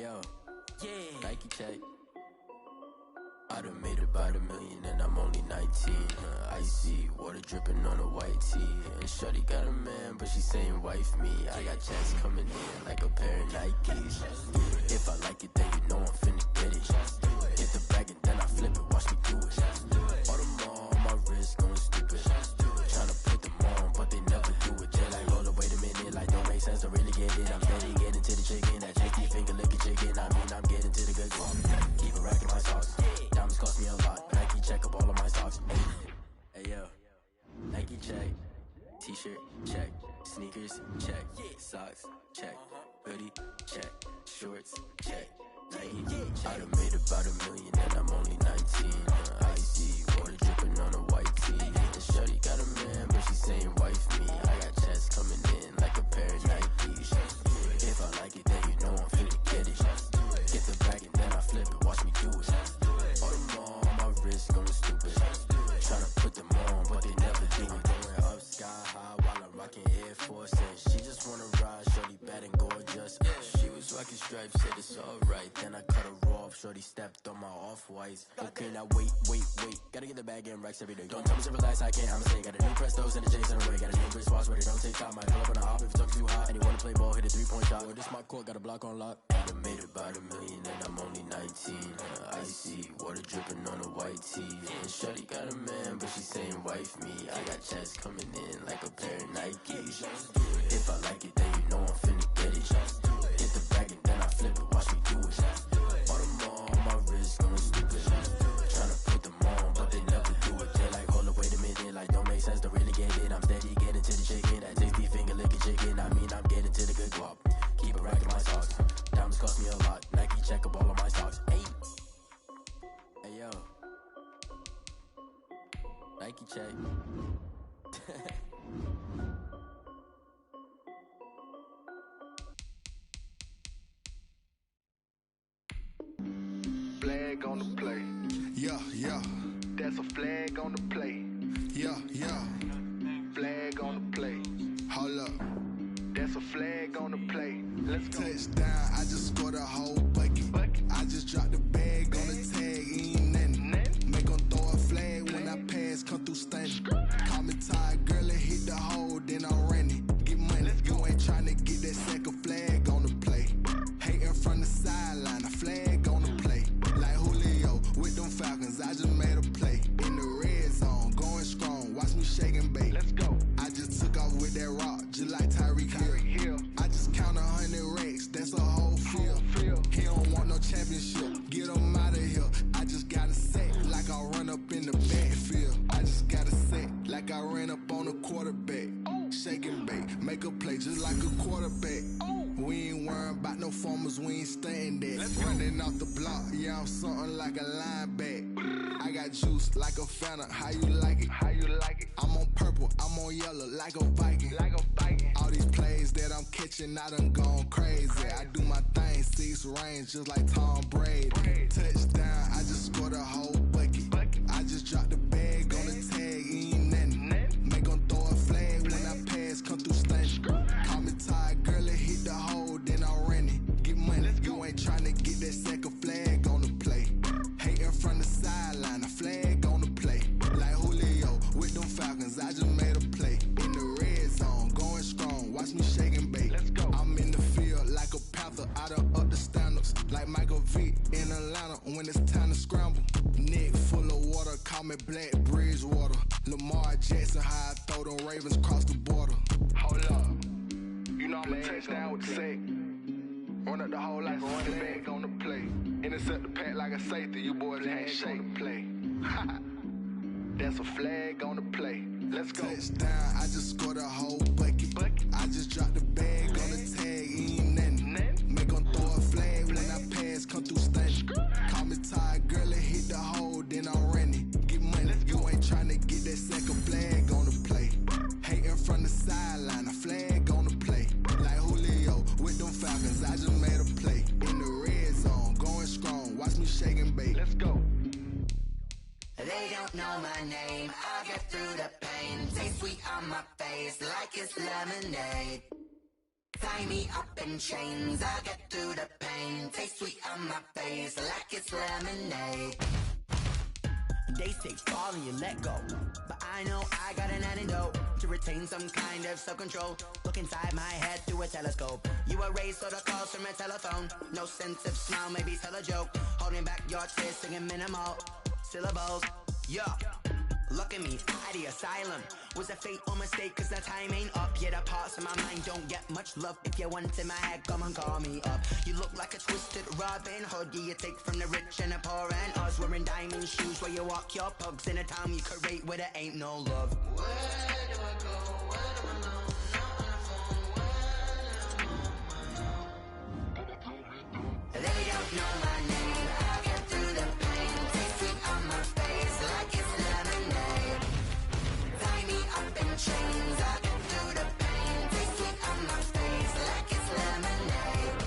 yo, Nike check. I done made about $1 million and I'm only 19. Icy water dripping on a white tee. And shorty got a man, but she saying wife me. I got checks coming in like a pair of Nikes. If I like it, then you know I'm finna get it. Get the bag and then I flip it, watch me do it. All them all on my wrist going stupid. Tryna put them on, but they never do it. They like, hold up, wait a minute, like don't make sense to really get it. I'm steady getting to the chicken, that JT finger licking chicken. I mean, I'm getting to the good guap. Keep a rack in my socks. Diamonds cost me a lot. Nike check up all of my stocks. Hey yo, Nike check. T-shirt check. Sneakers check. Socks check. Hoodie check. Shorts check. Nike I done made about $1 million and I'm only 19. Icy water dripping on a white tee. And shorty got a man, but she saying wife me. I got checks coming in like a pair of Nikes. If I like it, then you know I'm finna get it. Get the bag and then I flip it, watch me do it. All them all on my wrist going stupid. Tryna put them on, but they never do it. Going up sky high while I'm rocking Air Force. And she just wanna ride, shorty bad and gorgeous. She was rocking stripes, said it's alright. Then I cut her off, shorty stepped on my off-whites. Okay, now wait. Gotta get the bag and racks every day. Don't tell me to relax, I can't, I'm saying. Got a new Prestos and a Jason away. Got a new wrist watch, but it don't take time. Might pull up on a hop if it talks too hot. And you wanna play ball, hit a 3-point shot. Well, this my court, got a block on lock. I done made about $1 million and I'm only 19. Icy water dripping on a white tee. And shorty got a man, but she saying wife me. I got checks coming in like a pair of Nikes. If I like it, then you know I'm finna get it. Get the bag and then I flip it, watch me do it. All them all on my wrist going stupid. Tryna put them on, but they never do it. They like, hold up, wait a minute, like don't make sense to really get it. I'm steady getting to the chicken, that tasty finger licking chicken. I mean, I'm getting to the good guap. Keep a rack in my socks. Diamonds cost me a lot. Nike check up all of my stocks. Hey yo, Nike check. Flag on the play. Yeah. That's a flag on the play. Yeah. Flag on the play. Hold up. That's a flag on the play. Let's go. Touchdown, I just scored a whole bucket. I just dropped the bag on the tag, ain't nothing. Make them throw a flag when I pass, come through stunning. Call me tired, girl, and hit the hole, then I'm running. Get money, you ain't tryna get that second flag on the play. Hating from the sideline, a flag on the play. Like Julio with them Falcons, I just made a play. In the red zone, going strong, watch me shake and bake. Let's go. I just took off with that rock, just like Tyreek Hill. I just count 100 racks, that's a whole field. He don't want no championship, get him out of here. I just got a set, like I run up in the backfield. I just got a set, like I ran up on a quarterback. Shake and bake, make a play just like a quarterback. We ain't worrying about no formers, we ain't staying there. Running off the block, yeah, I'm something like a linebacker. I got juice like a Fanta, how you like it? I'm on purple, I'm on yellow, like a Viking. All these plays that I'm catching, I done gone crazy. I do my thing, 6 range, just like Tom Brady. Touchdown, I just scored a whole bucket. I just dropped the bag on the tag, ain't nothing. Make them throw a flag when I pass, come through stunning. Call me tired, girl, and hit the hole, then I'm running. Get money, you ain't tryna get that second flag on the play. Hating from the sideline, a flag on the play. Like Julio with them Falcons, I just made a play. In the red zone, going strong, watch me shake and bake. Let's go. I'm in the field like a panther, I done up the standards. Like Michael Vick in Atlanta when it's time to scramble. Neck full of water, call me Black Bridgewater. Lamar Jackson, how I throw them Ravens across the border. Hold up. You know I'm a touchdown with the sack. Run up the whole like a running back on the play. Intercept the pack like a safety. You boys ain't shake the play. That's a flag on the play. Let's go. Touchdown, I just scored a whole bucket. I just dropped the bag on the tag, ain't nothing. Make them throw a flag when I pass, come through stunning. Call me tired, girl, and hit the hole, then I'm running. Get money, you ain't tryna get that second flag on the play. Hating from the sideline, a flag on the play. Like Julio with them Falcons, I just made a play. In the red zone, going strong, watch me shake and bake. Let's go. They don't know my name, I'll get through the pain. Taste sweet on my face like it's lemonade. Tie me up in chains, I'll get through the pain. Taste sweet. on my face like it's lemonade. They say fall and you let go, but I know I got an antidote to retain some kind of self-control. Look inside my head through a telescope. You erase all the calls from a telephone. No sense of smile, maybe tell a joke. Holding back your tears, singing minimal syllables. Yeah, look at me, at the asylum. Was a fate or mistake, cause the time ain't up. Yet the parts of my mind don't get much love. If you want in my head, come and call me up. You look like a twisted Robin Hood. You take from the rich and the poor and us. Wearing diamond shoes where you walk your pugs in a town you create where there ain't no love. Where do I go? Where do I know? Not on the phone. When I'm on my own. They don't know my name. I'll get through the pain. Taste it on my face like it's lemonade. Tie me up in chains. I'll get through the pain. Taste it on my face like it's lemonade.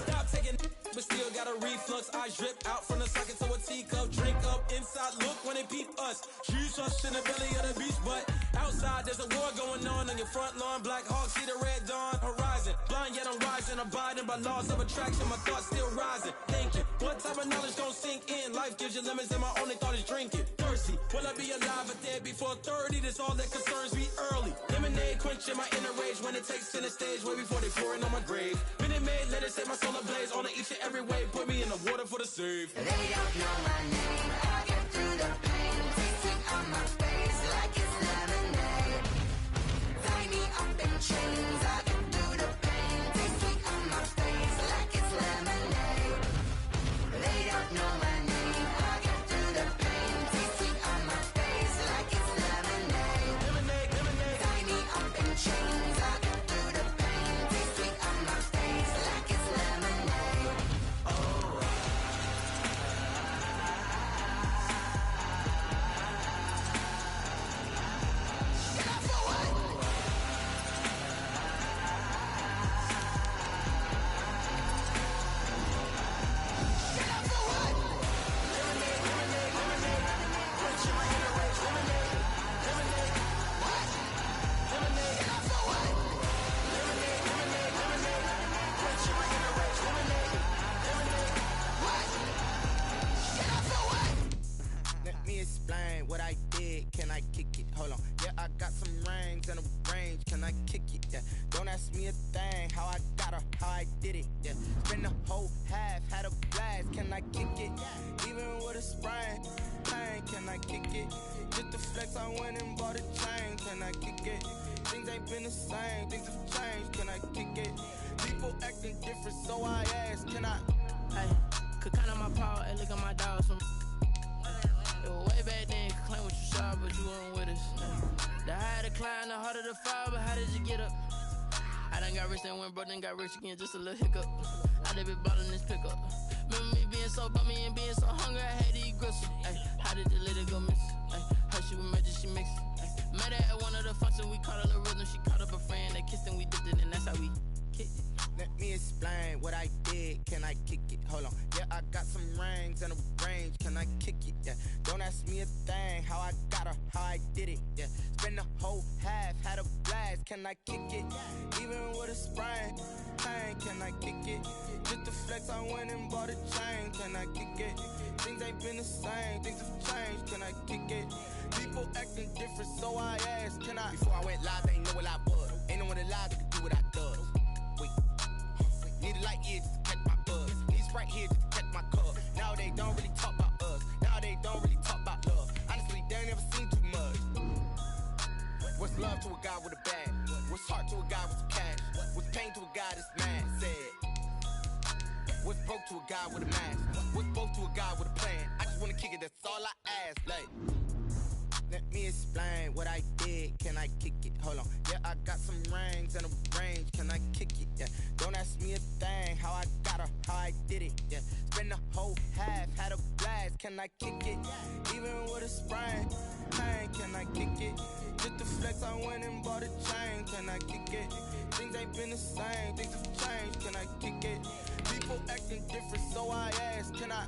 Stop taking, but still got a reflux. I drip out from the socket to a teacup. Drink up inside, look when they peep us. Shoes us in the belly of the beach, but outside there's a war going on your front lawn. Black Hawk, see the red dawn horizon. Blind yet I'm rising, abiding by laws of attraction. My thoughts still rising, thinking what type of knowledge don't sink in. Life gives you limits and my only thought is drinking. Thirsty, will I be alive or dead before 30? That's all that concerns me early. Lemonade quenching my inner rage when it takes center stage way before they pour it on my grave. Minute Maid, let it set my soul ablaze on each and every way. Put me in the water for the save. They don't know my name. I'll get through the pain. Taste it on my face like it's lemonade. Tie me up in chains. I'll get through the pain. Taste it on my face like it's lemonade. They don't know my name. I'll get through the pain. Taste it on my face like it's lemonade. Lemonade, lemonade. Tie me up in chains. I'll get through the pain. Taste it on my face like it's lemonade. Oh. Let me explain what I did. Can I kick it? Hold on. Yeah, I got some rings and a range. Can I kick it? Yeah. Don't ask me a thing. How I got her, how I did it. Yeah. Spend the whole half, had a blast. Can I kick it? Even with a sprain. Pain, can I kick it? Just the flex, I went and bought a chain. Can I kick it? Things ain't been the same. Things have changed. Can I kick it? People acting different, so I ask. Can I? Hey, could count on my power and look at my dogs from. It was way back then, could claim what you saw, but you weren't with us. The higher the climb, the harder the fall, but how did you get up? I done got rich, then went broke, then got rich again, just a little hiccup. I done been ballin' this pickup. Remember me being so bummy and being so hungry, I had to eat gristle. Ay, how did the lady go miss? Ay, how she was magic, she mixed. Met her at one of the functions, we caught a little rhythm, she caught up a friend, they kissed and we dipped it, and that's how we kicked it. Let me explain what I did. Can I kick it? Hold on. Yeah, I got some rings and a range. Can I kick it? Yeah. Don't ask me a thing. How I got her, how I did it. Yeah. Spend the whole half, had a blast. Can I kick it? Even with a sprain. Pain, can I kick it? Just the flex, I went and bought a chain. Can I kick it? Things ain't been the same. Things have changed. Can I kick it? People acting different, so I asked. Can I? Before I went live, they ain't know what I was. Ain't no one alive that could do what I does. Wait. Need a light years to catch my buzz. Need Sprite here just to catch my cup. Now they don't really talk about us. Now they don't really talk about love. Honestly, they ain't never seen too much. What's love to a guy with a bag? What's heart to a guy with some cash? What's pain to a guy that's mad? Said. What's broke to a guy with a mask? What's both to a guy with a plan? I just wanna kick it, that's all I ask. Like, let me explain what I did. Can I kick it? Hold on. Yeah, I got some rings and a range. Can I kick it? Yeah. Don't ask me a thing. How I got her, how I did it. Yeah. Spend the whole half, had a blast. Can I kick it? Even with a sprain. Pain, can I kick it? Just the flex, I went and bought a chain. Can I kick it? Things ain't been the same. Things have changed. Can I kick it? People acting different, so I ask. Can I?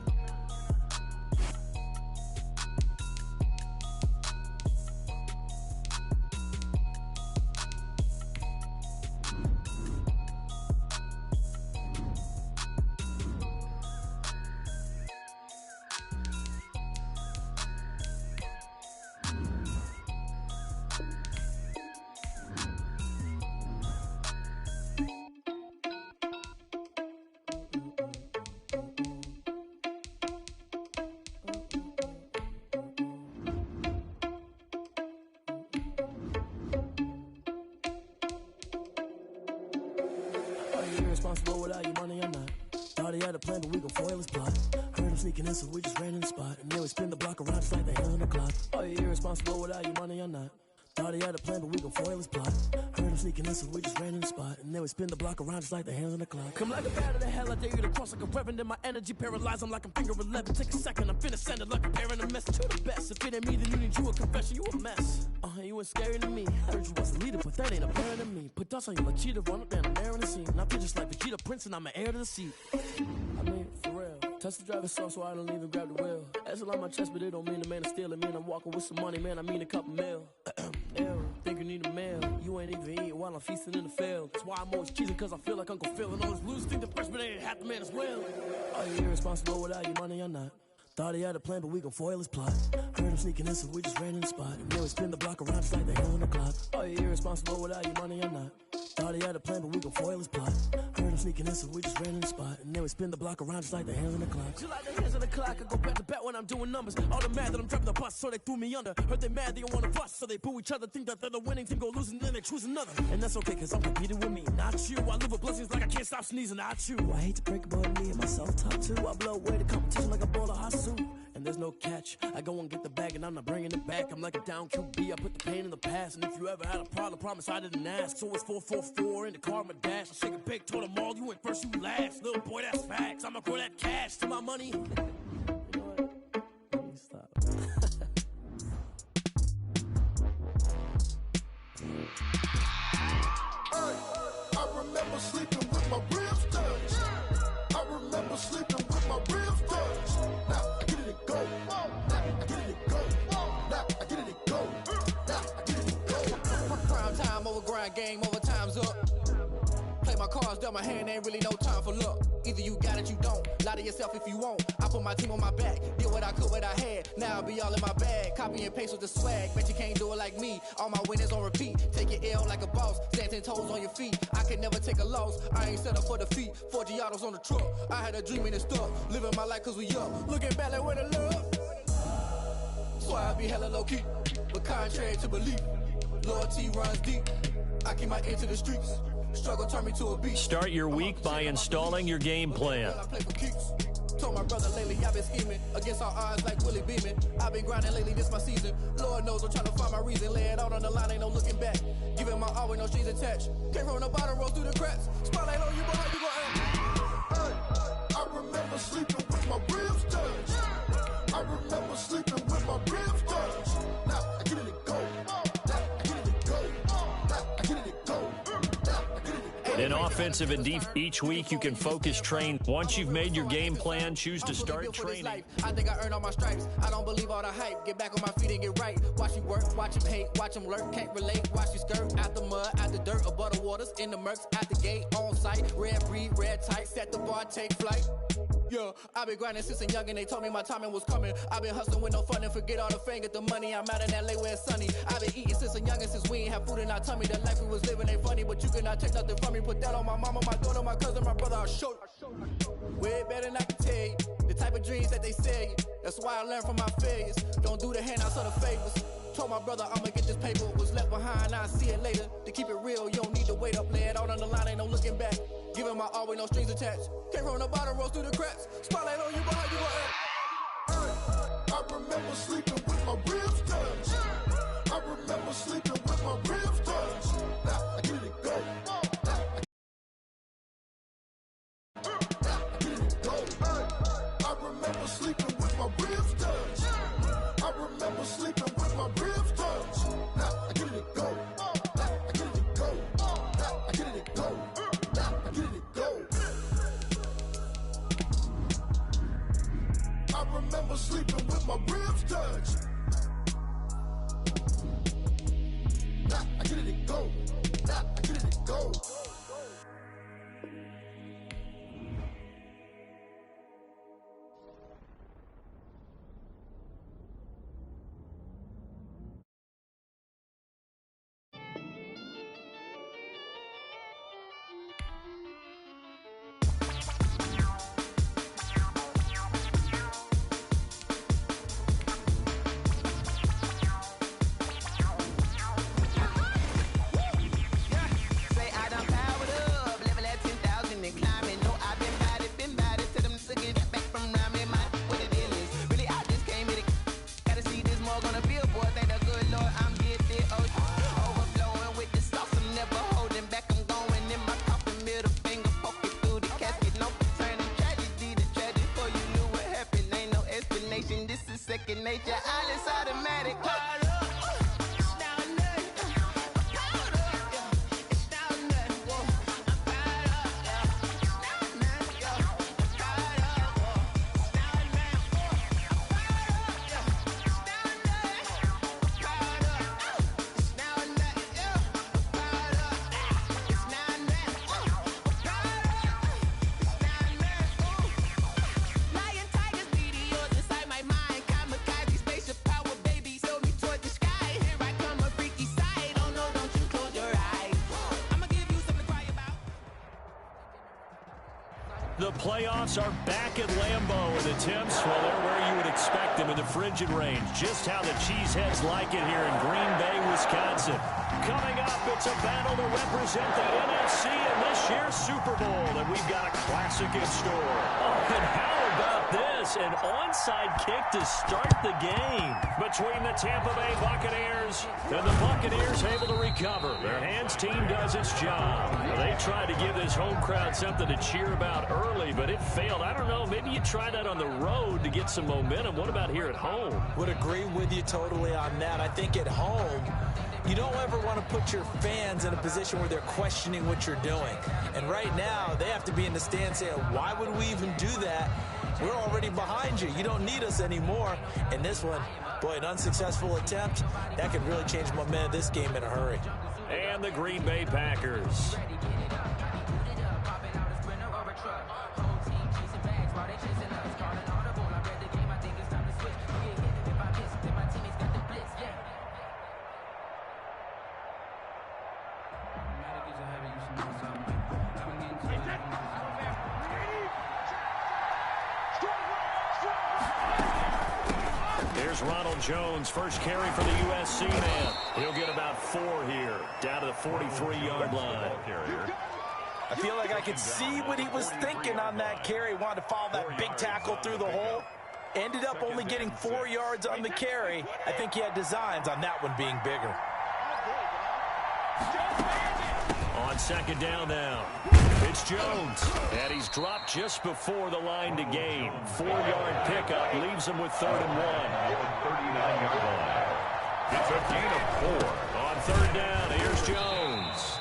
irresponsible without your money or not. Thought he had a plan, but we gon' foil his plot. Heard him sneaking in, so we just ran in the spot. And then we spin the block around just like the hands on the clock. Are you irresponsible without your money or not? Thought he had a plan, but we gon' foil his plot. Heard him sneaking in, so we just ran in the spot. And then we spin the block around just like the hands on the clock. Come like a bat of the hell, I dare you to cross like a reverend. In my energy paralyzed, I'm like I'm finger 11. Take a second, I'm finna send it like a parent a message to the best. If it ain't me, then you need you a confession, you a mess. You ain't scary to me. Heard you was a leader, but that ain't apparent to me. Put dust on you like cheetah, run up down, I'm there in the scene. And I feel just like Vegeta Prince, and I'm an heir to the seat. I mean, for real. Touch the driver's soft, so I don't even grab the wheel. That's on my chest, but it don't mean the man is stealing. Mean I'm walking with some money, man, I mean a couple mil. Ew, think you need a meal. You ain't even eating while I'm feasting in the field. That's why I'm always cheesing, cause I feel like Uncle Phil. And all those losers think the freshman ain't half the man as well. Are you irresponsible without your money or not? Thought he had a plan, but we gon' foil his plot. Heard him sneaking in, so we just ran in the spot. And then we spin the block around just like the hands on the clock. Are you irresponsible without your money or not? Thought he had a plan, but we gon' foil his plot. Heard him sneaking in, so we just ran in the spot. And then we spin the block around just like the hands on the clock. Just like the hands on the clock, I go back to back when I'm doing numbers. All the mad that I'm driving the bus, so they threw me under. Heard they mad, they don't wanna bust, so they boo each other. Think that they're the winning team, go losing, then they choose another. And that's okay, cause I'm competing with me, not you. I live with blessings like I can't stop sneezing, not you. I hate to break it, but me and myself talk too. I blow away the competition like a ball of hot soup. And there's no catch. I go and get the bag and I'm not bringing it back. I'm like a down QB, I put the pain in the past. And if you ever had a problem, promise I didn't ask. So it's 444 in the car, my dash. I shake a big, told them all, you went first, you last. Little boy, that's facts. I'ma grow that cash to my money. You know what? Let me stop. I remember sleeping with my ribs touched. I remember sleeping with my ribs touched. Now I get it to go. Now I get it to go. Now I get it to go. Now I get it to go. Prime time over grind game, over time's up. Play my cards, dealt my hand, ain't really no time for luck. Either you got it, you don't. Lie to yourself if you won't. I put my team on my back, did what I could, what I had. Now I'll be all in my bag, copy and paste with the swag. Bet you can't do it like me. All my winners on repeat. Take your L like a boss, stand 10 toes on your feet. I can never take a loss. I ain't set up for defeat. 4 Giottos on the truck. I had a dream and it stuck. Living my life cause we up. Looking back like where the love. So I be hella low key, but contrary to belief, loyalty runs deep. I keep my ear to the streets. Struggle turn me to a beast. Start your week by installing your game plan. Told my brother lately I've been scheming against all odds like Willie Beeman. I've been grinding lately, this my season. Lord knows I'm trying to find my reason. Lay it out on the line, ain't no looking back. Giving my all with no strings attached. Came from the bottom, roll through the cracks. Spotlight on you, but how you gon' act? I remember sleeping with my ribs touched. I remember sleeping with my ribs touched. Now I get it to go. Now I get it to go. Now I get it to go. In offensive and defense, each week you can focus train. Once you've made your game plan, choose to start training. I think I earned all my stripes. I don't believe all the hype. Get back on my feet and get right. Watch you work, watch him hate, watch him lurk. Can't relate, watch you skirt. Out the mud, out the dirt, above the waters, in the murks, out the gate, on site. Red breed, red tight, set the bar, take flight. Yeah, I've been grinding since a young and they told me my timing was coming. I've been hustling with no fun and forget all the fame, get the money. I'm out in LA where it's sunny. I've been eating since a young and since we ain't have food in our tummy. The life we was living ain't funny, but you cannot take nothing from me. Put that on my mama, my daughter, my cousin, my brother, I'll show you. Way better than I can tell you. The type of dreams that they sell you. That's why I learned from my failures. Don't do the handouts or the favors. Told my brother I'ma get this paper. Was left behind, I'll see it later. To keep it real, you don't need to wait up. Lay it out on the line, ain't no looking back. Giving my all with no strings attached. Came from the bottom, rose through the cracks. Spotlight on you, but how you gon' act? I remember sleeping with my ribs touched. I remember sleeping with my ribs touched. Now I get it to go. I remember sleeping with my ribs touched. I remember sleeping with my ribs touched. Now I get it to go. Now I get it to go. Now I get it to go. Now I get it to go. I remember sleeping with my ribs touched. Now I get it to go. Now I get it to go. Say I done passed second nature. All is automatic. The playoffs are back at Lambeau, and the temps, well, they're where you would expect them in the frigid range. Just how the Cheeseheads like it here in Green Bay, Wisconsin. Coming up, it's a battle to represent the NFC in this year's Super Bowl, and we've got a classic in store. Oh, and how about this? An onside kick to start the game between the Tampa Bay Buccaneers and the Buccaneers able to recover. Their hands team does its job. They tried to give this home crowd something to cheer about early, but it failed. I don't know, maybe you try that on the road to get some momentum. What about here at home? Would agree with you totally on that. I think at home, you don't ever want to put your fans in a position where they're questioning what you're doing. And right now, they have to be in the stand saying, why would we even do that? We're already behind you. You don't need us anymore. And this one, boy, an unsuccessful attempt, that could really change the momentum of this game in a hurry. And the Green Bay Packers. Here's Ronald Jones, first carry for the USC man. He'll get about 4 here, down to the 43-yard line. I feel like I could see what he was thinking on that carry. Wanted to follow that big tackle through the hole. Ended up only getting 4 yards on the carry. I think he had designs on that one being bigger. On second down now, it's Jones. And he's dropped just before the line to gain. 4-yard pickup leaves him with 3rd and 1. 39-yard line. It's a gain of 4. On 3rd down, here's Jones.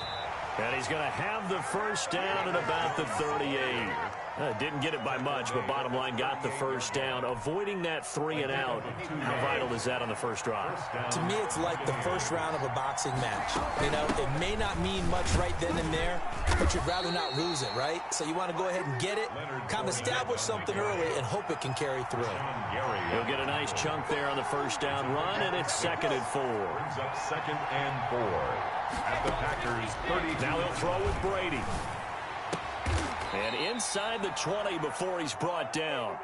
And he's going to have the first down at about the 38. Didn't get it by much, but bottom line got the first down. Avoiding that 3 and out. How vital is that on the first drive? To me, it's like the first round of a boxing match. You know, it may not mean much right then and there, but you'd rather not lose it, right? So you want to go ahead and get it, kind of establish something early, and hope it can carry through. He'll get a nice chunk there on the first down run, and it's 2nd and 4. Brings up 2nd and 4 at the Packers 30. Now he'll throw with Brady. And inside the 20 before he's brought down.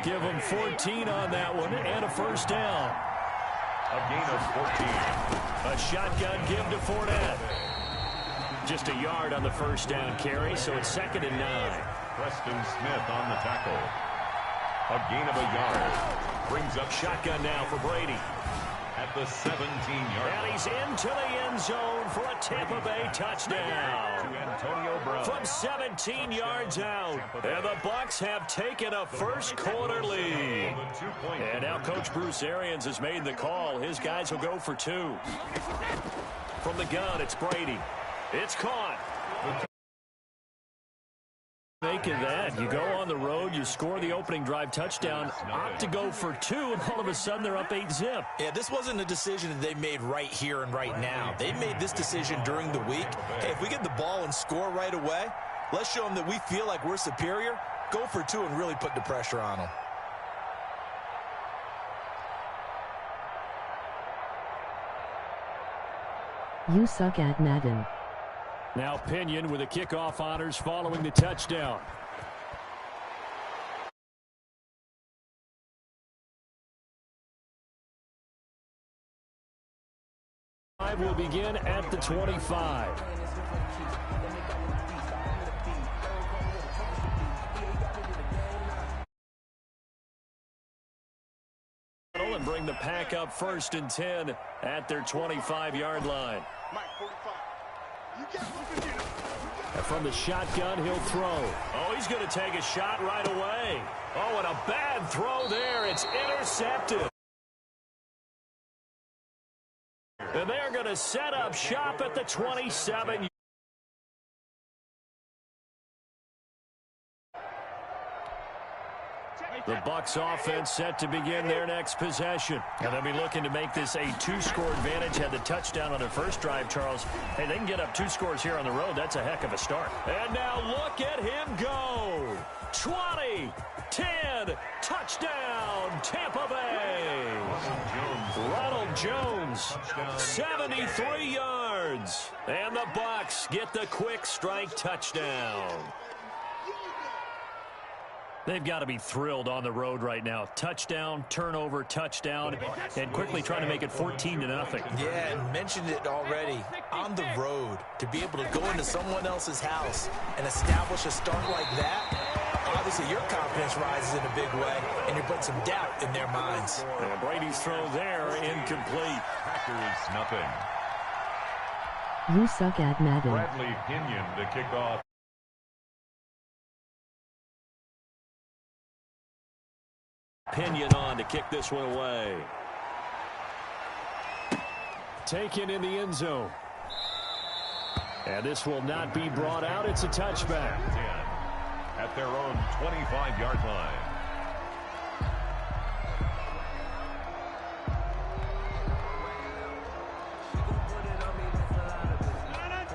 Give him 14 on that one and a first down. A gain of 14. A shotgun give to Fournette. Just a yard on the first down carry, so it's 2nd and 9. Preston Smith on the tackle. A gain of a yard. Brings up shotgun now for Brady. At the 17-yard line. And he's into the end zone for a Tampa Bay touchdown. To Antonio Brown. From 17 yards out. And the Bucs have taken a first quarter lead. And now Coach Bruce Arians has made the call. His guys will go for 2. From the gun, it's Brady. It's caught. Make of that. You go on the road, you score the opening drive touchdown, opt to go for 2, and all of a sudden they're up 8-zip. Yeah, this wasn't a decision that they made right here and right now. They made this decision during the week. Hey, if we get the ball and score right away, let's show them that we feel like we're superior. Go for 2 and really put the pressure on them. You suck at Madden. Now Pinion with the kickoff honors following the touchdown. Will begin at the 25. And bring the Pack up 1st and 10 at their 25-yard line. And from the shotgun, he'll throw. Oh, he's going to take a shot right away. Oh, and a bad throw there. It's intercepted. to set up shop at the 27. The Bucs offense set to begin their next possession. And they'll be looking to make this a two-score advantage. Had the touchdown on their first drive, Charles. Hey, they can get up 2 scores here on the road. That's a heck of a start. And now look at him go. 20, 10, touchdown, Tampa Bay. Ronald Jones, 73 yards. And the Bucs get the quick strike touchdown. They've got to be thrilled on the road right now. Touchdown, turnover, touchdown, and quickly trying to make it 14-0. Yeah, and mentioned it already. On the road, to be able to go into someone else's house and establish a start like that, obviously your confidence rises in a big way, and you're putting some doubt in their minds. And Brady's throw there, incomplete. Packers, nothing. You suck at Madden. Bradley Pinion to kick off. Pinion on to kick this one away. Taken in the end zone. And this will not be brought out. It's a touchback. 10 at their own 25-yard line.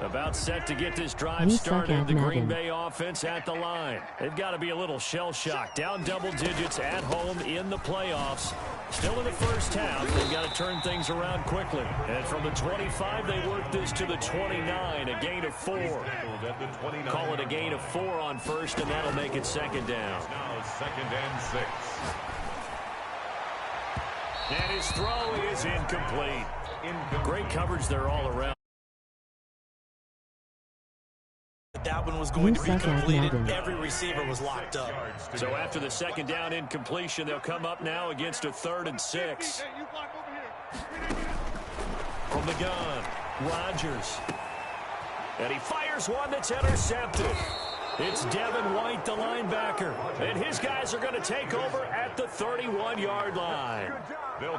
About set to get this drive started. The Green Bay offense at the line. They've got to be a little shell-shocked. Down double digits at home in the playoffs. Still in the first half. They've got to turn things around quickly. And from the 25, they work this to the 29. A gain of 4. Call it a gain of 4 on first, and that'll make it second down. Now 2nd and 6. And his throw is incomplete. Great coverage there all around. That one was going to be completed. Every receiver was locked up. So after the second down incompletion, they'll come up now against a 3rd and 6. From the gun, Rodgers. And he fires one that's intercepted. It's Devin White, the linebacker. And his guys are going to take over at the 31-yard line.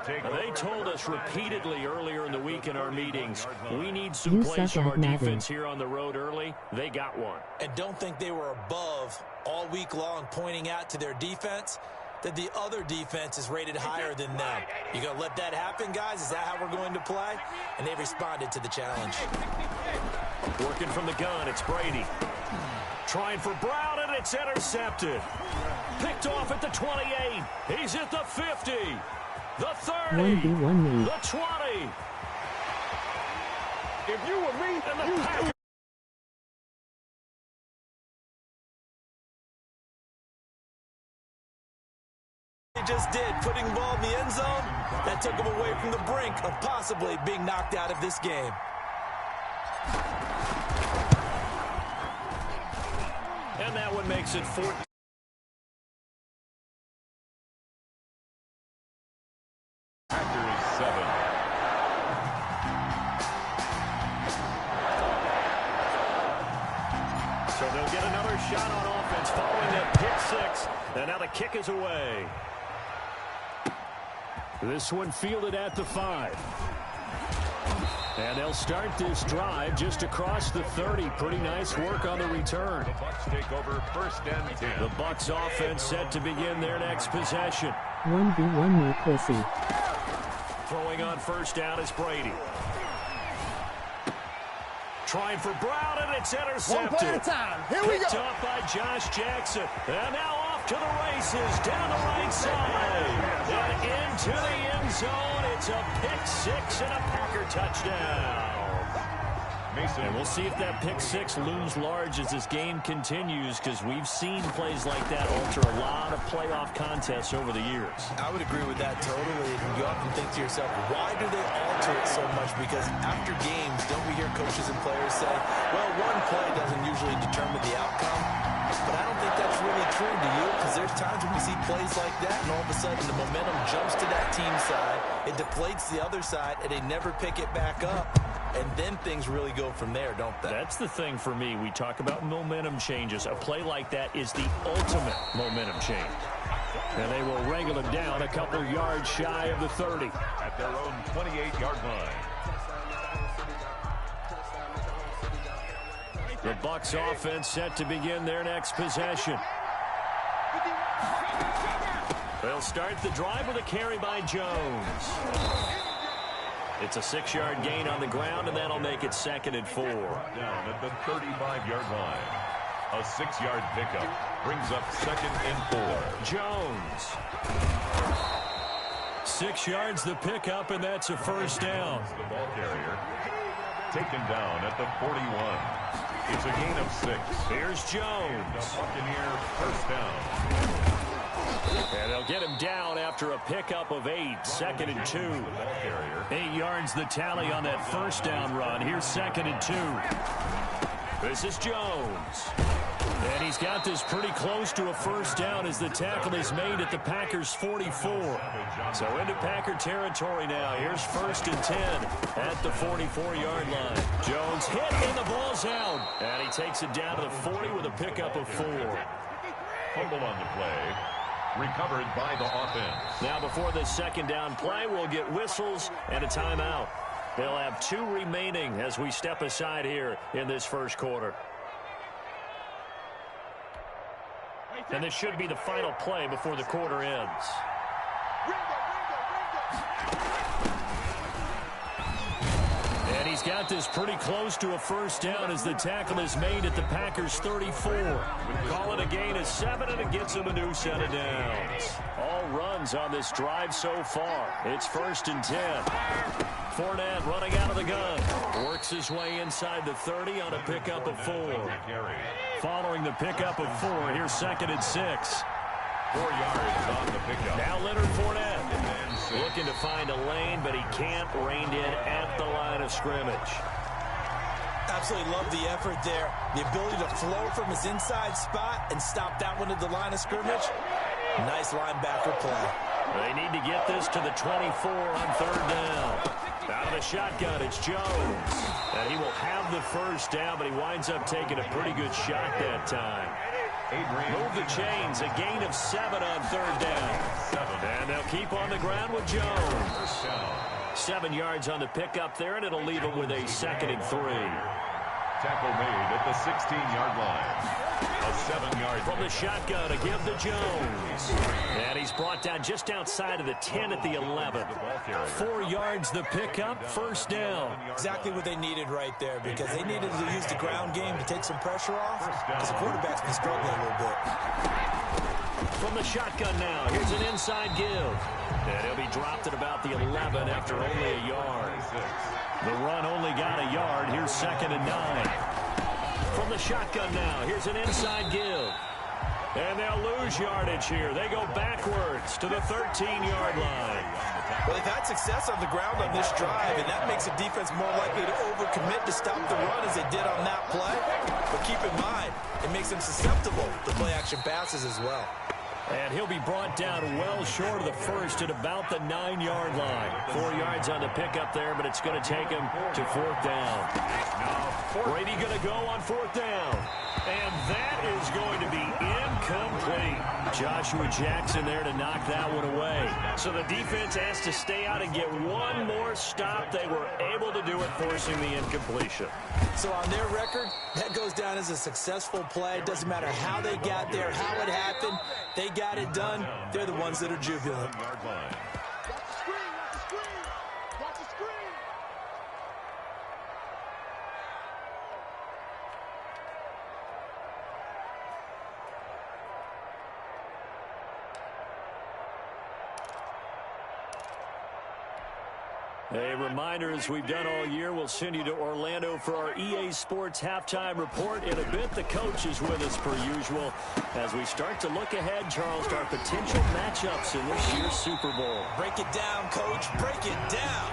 They told us repeatedly earlier in the week in our meetings, we need some plays from our defense here on the road early. They got one. And don't think they were above all week long pointing out to their defense that the other defense is rated higher than them. You going to let that happen, guys? Is that how we're going to play? And they responded to the challenge. Working from the gun, it's Brady. Trying for Brown, and it's intercepted. Picked off at the 28. He's at the 50. The 30. 1v1 the 20. If you were me, and the Packers. They just did, putting the ball in the end zone. That took them away from the brink of possibly being knocked out of this game. And that one makes it 14. Packers 7. So they'll get another shot on offense following that pick 6. And now the kick is away. This one fielded at the 5. And they'll start this drive just across the 30. Pretty nice work on the return. The Bucs take over 1st and 10. The Bucs offense set to begin their next possession. 1v1 me, pussy. Throwing on first down is Brady. Trying for Brown, and it's intercepted. One play at a time. Here we go. Picked up by Josh Jackson. And now off to the races down the right side. And into the end zone. It's a pick 6 and a Packer touchdown. And we'll see if that pick 6 looms large as this game continues, because we've seen plays like that alter a lot of playoff contests over the years. I would agree with that totally. You often think to yourself, why do they alter it so much? Because after games, don't we hear coaches and players say, well, one play doesn't usually determine the outcome? But I don't think that's really true, do you? Because there's times when we see plays like that, and all of a sudden the momentum jumps to that team side, it deflates the other side, and they never pick it back up. And then things really go from there, don't they? That's the thing for me. We talk about momentum changes. A play like that is the ultimate momentum change. And they will wrangle him down a couple yards shy of the 30. At their own 28-yard line. The Bucs offense set to begin their next possession. They'll start the drive with a carry by Jones. It's a 6-yard gain on the ground, and that'll make it 2nd and 4. Down at the 35-yard line. A 6-yard pickup brings up 2nd and 4. Jones. 6 yards the pickup, and that's a first down. The ball carrier taken down at the 41. It's a gain of 6. Here's Jones. The Buccaneer first down. And they'll get him down after a pickup of 8. 2nd and 2. 8 yards the tally on that first down run. Here's 2nd and 2. This is Jones. And he's got this pretty close to a first down as the tackle is made at the Packers' 44. So into Packer territory now. Here's 1st and 10 at the 44-yard line. Jones hit and the ball's out. And he takes it down to the 40 with a pickup of 4. Fumble on the play. Recovered by the offense. Now before this 2nd down play, we'll get whistles and a timeout. They'll have 2 remaining as we step aside here in this first quarter. And this should be the final play before the quarter ends. And he's got this pretty close to a first down as the tackle is made at the Packers' 34. Call it a gain of 7, and it gets him a new set of downs. All runs on this drive so far. It's 1st and 10. Fournette running out of the gun. Works his way inside the 30 on a pickup of 4. Following the pickup of 4, here's 2nd and 6. 4 yards on the pickup. Now Leonard Fournette looking to find a lane, but he can't. Reined in at the line of scrimmage. Absolutely love the effort there. The ability to flow from his inside spot and stop that one at the line of scrimmage. Nice linebacker play. They need to get this to the 24 on 3rd down. Out of the shotgun, it's Jones. And he will have the first down, but he winds up taking a pretty good shot that time. Move the chains, a gain of 7 on 3rd down. And they'll keep on the ground with Jones. 7 yards on the pickup there, and it'll leave him with a 2nd and 3. Tackle made at the 16-yard line. A 7-yard from the shotgun to give to Jones. And he's brought down just outside of the 10 at the 11. 4 yards the pickup, first down. Exactly what they needed right there, because they needed to use the ground game to take some pressure off, because the quarterback's been struggling a little bit. From the shotgun now, here's an inside give. And he'll be dropped at about the 11 after only a yard. The run only got a yard. Here's 2nd and 9. From the shotgun now, here's an inside give. And they'll lose yardage here. They go backwards to the 13-yard line. Well, they've had success on the ground on this drive, and that makes the defense more likely to overcommit to stop the run as they did on that play. But keep in mind, it makes them susceptible to play-action passes as well. And he'll be brought down well short of the first at about the 9-yard line. 4 yards on the pickup there, but it's going to take him to 4th down. Brady going to go on 4th down. And that is going to be incomplete. Joshua Jackson there to knock that one away. So the defense has to stay out and get one more stop. They were able to do it, forcing the incompletion. So on their record, that goes down as a successful play. Doesn't matter how they got there, how it happened. They got it done. They're the ones that are jubilant. A reminder, as we've done all year, we'll send you to Orlando for our EA Sports halftime report. In a bit, the coach is with us per usual as we start to look ahead, Charles, to our potential matchups in this year's Super Bowl. Break it down, Coach. Break it down.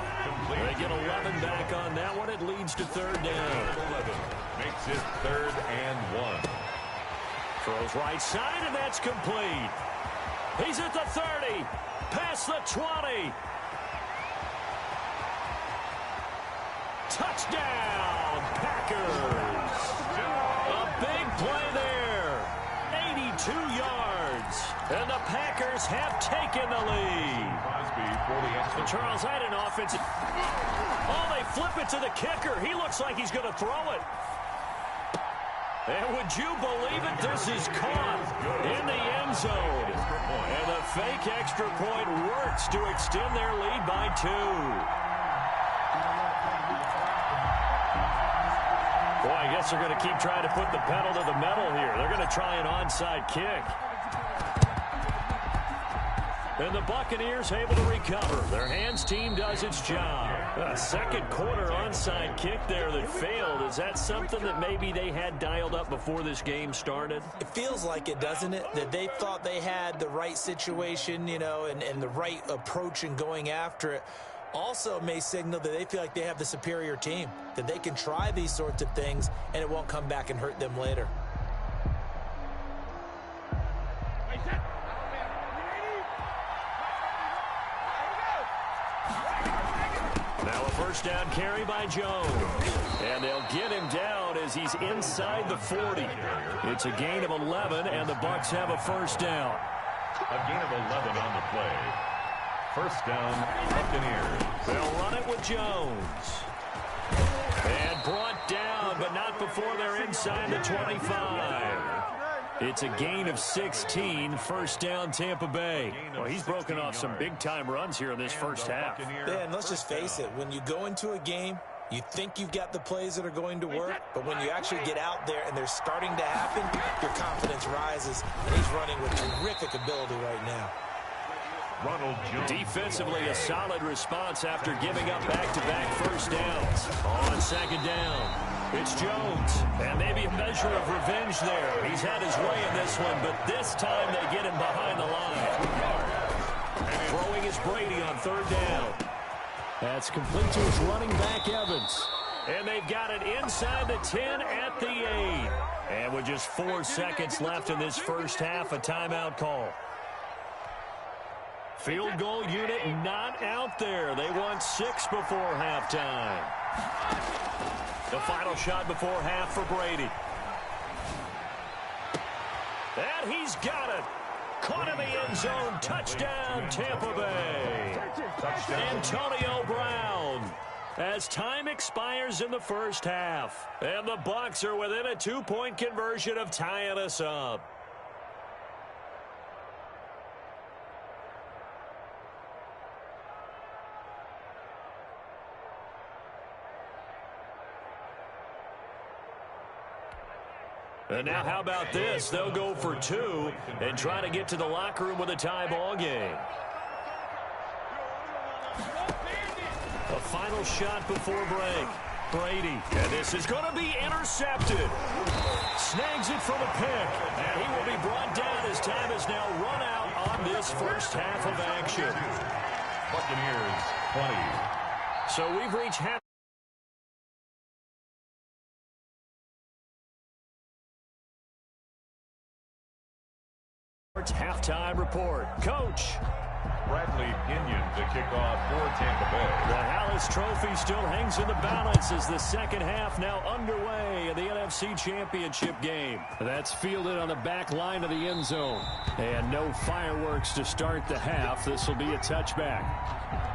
They get 11 back on that one. It leads to 3rd down. 11 makes it 3rd and 1. Throws right side, and that's complete. He's at the 30, past the 20. Touchdown, Packers. A big play there. 82 yards. And the Packers have taken the lead. And Charles, had an offensive. Oh, they flip it to the kicker. He looks like he's going to throw it. And would you believe it? This is caught in the end zone. And the fake extra point works to extend their lead by 2. Boy, I guess they're going to keep trying to put the pedal to the metal here. They're going to try an onside kick. And the Buccaneers able to recover. Their hands team does its job. A second quarter onside kick there that failed. Is that something that maybe they had dialed up before this game started? It feels like it, doesn't it? That they thought they had the right situation, you know, and the right approach in going after it. Also may signal that they feel like they have the superior team, that they can try these sorts of things and it won't come back and hurt them later. Now a first down carry by Jones. And they'll get him down as he's inside the 40. It's a gain of 11, and the Bucs have a first down. A gain of 11 on the play. First down, Buccaneers. They'll run it with Jones. And brought down, but not before they're inside the 25. It's a gain of 16, first down Tampa Bay. Well, he's broken off some big-time runs here in this first half. Yeah, and let's just face it, when you go into a game, you think you've got the plays that are going to work, but when you actually get out there and they're starting to happen, your confidence rises, and he's running with terrific ability right now. Defensively, a solid response after giving up back-to-back first downs. On second down, it's Jones. And maybe a measure of revenge there. He's had his way in this one, but this time they get him behind the line. And throwing is Brady on third down. That's complete to his running back, Evans. And they've got it inside the 10 at the 8. And with just 4 seconds left in this first half, a timeout call. Field goal unit not out there. They want 6 before halftime. The final shot before half for Brady. And he's got it. Caught in the end zone. Touchdown, Tampa Bay. Antonio Brown. As time expires in the first half. And the Bucs are within a 2-point conversion of tying us up. And now how about this? They'll go for 2 and try to get to the locker room with a tie ball game. A final shot before break. Brady. And this is going to be intercepted. Snags it for the pick. And he will be brought down as time is now run out on this first half of action. Buccaneers 20. So we've reached half. Halftime report. Coach. Bradley Pinion to kick off for Tampa Bay. The Hallis Trophy still hangs in the balance as the second half now underway in the NFC Championship game. That's fielded on the back line of the end zone. And no fireworks to start the half. This will be a touchback.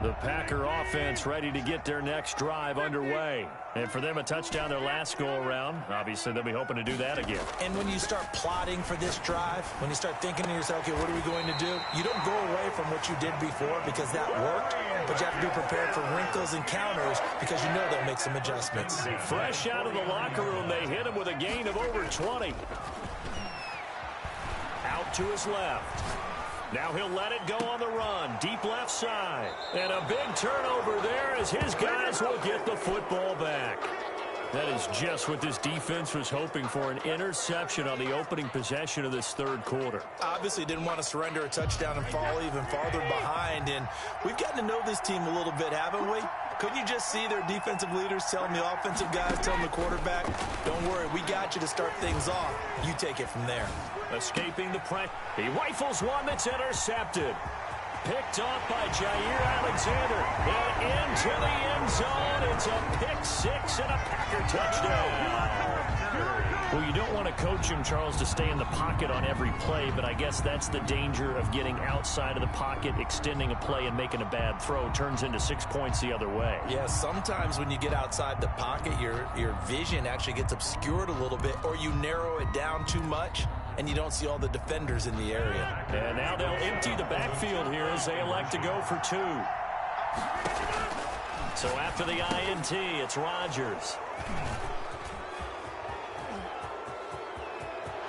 The Packer offense ready to get their next drive underway. And for them, a touchdown their last go-around. Obviously, they'll be hoping to do that again. And when you start plotting for this drive, when you start thinking to yourself, okay, what are we going to do? You don't go away from what you did before because that worked, but you have to be prepared for wrinkles and counters because you know they'll make some adjustments. Fresh out of the locker room, they hit him with a gain of over 20. Out to his left. Now he'll let it go on the run. Deep left side. And a big turnover there as his guys will get the football back. That is just what this defense was hoping for, an interception on the opening possession of this third quarter. Obviously didn't want to surrender a touchdown and fall even farther behind. And we've gotten to know this team a little bit, haven't we? Couldn't you just see their defensive leaders telling the offensive guys, telling the quarterback, don't worry, we got you to start things off. You take it from there. Escaping the press. He rifles one that's intercepted. Picked off by Jair Alexander. And into the end zone. It's a pick six and a Packer touchdown. Well, you don't want to coach him, Charles, to stay in the pocket on every play, but I guess that's the danger of getting outside of the pocket, extending a play, and making a bad throw. Turns into 6 points the other way. Yeah, sometimes when you get outside the pocket, your vision actually gets obscured a little bit, or you narrow it down too much, and you don't see all the defenders in the area. And now they'll empty the backfield here as they elect to go for two. So after the INT, it's Rodgers.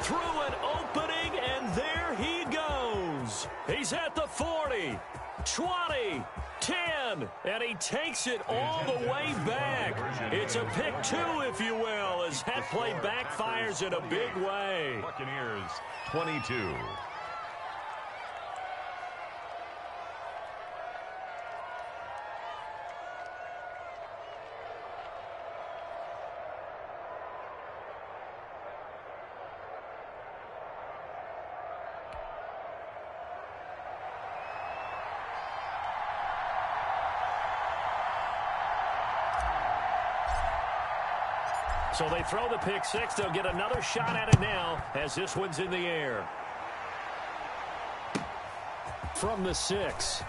Through an opening, and there he goes. He's at the 40, 20, 10, and he takes it all the way back. It's a pick two, if you will, as that play backfires in a big way. Buccaneers 22. So they throw the pick six. They'll get another shot at it now as this one's in the air. From the 6.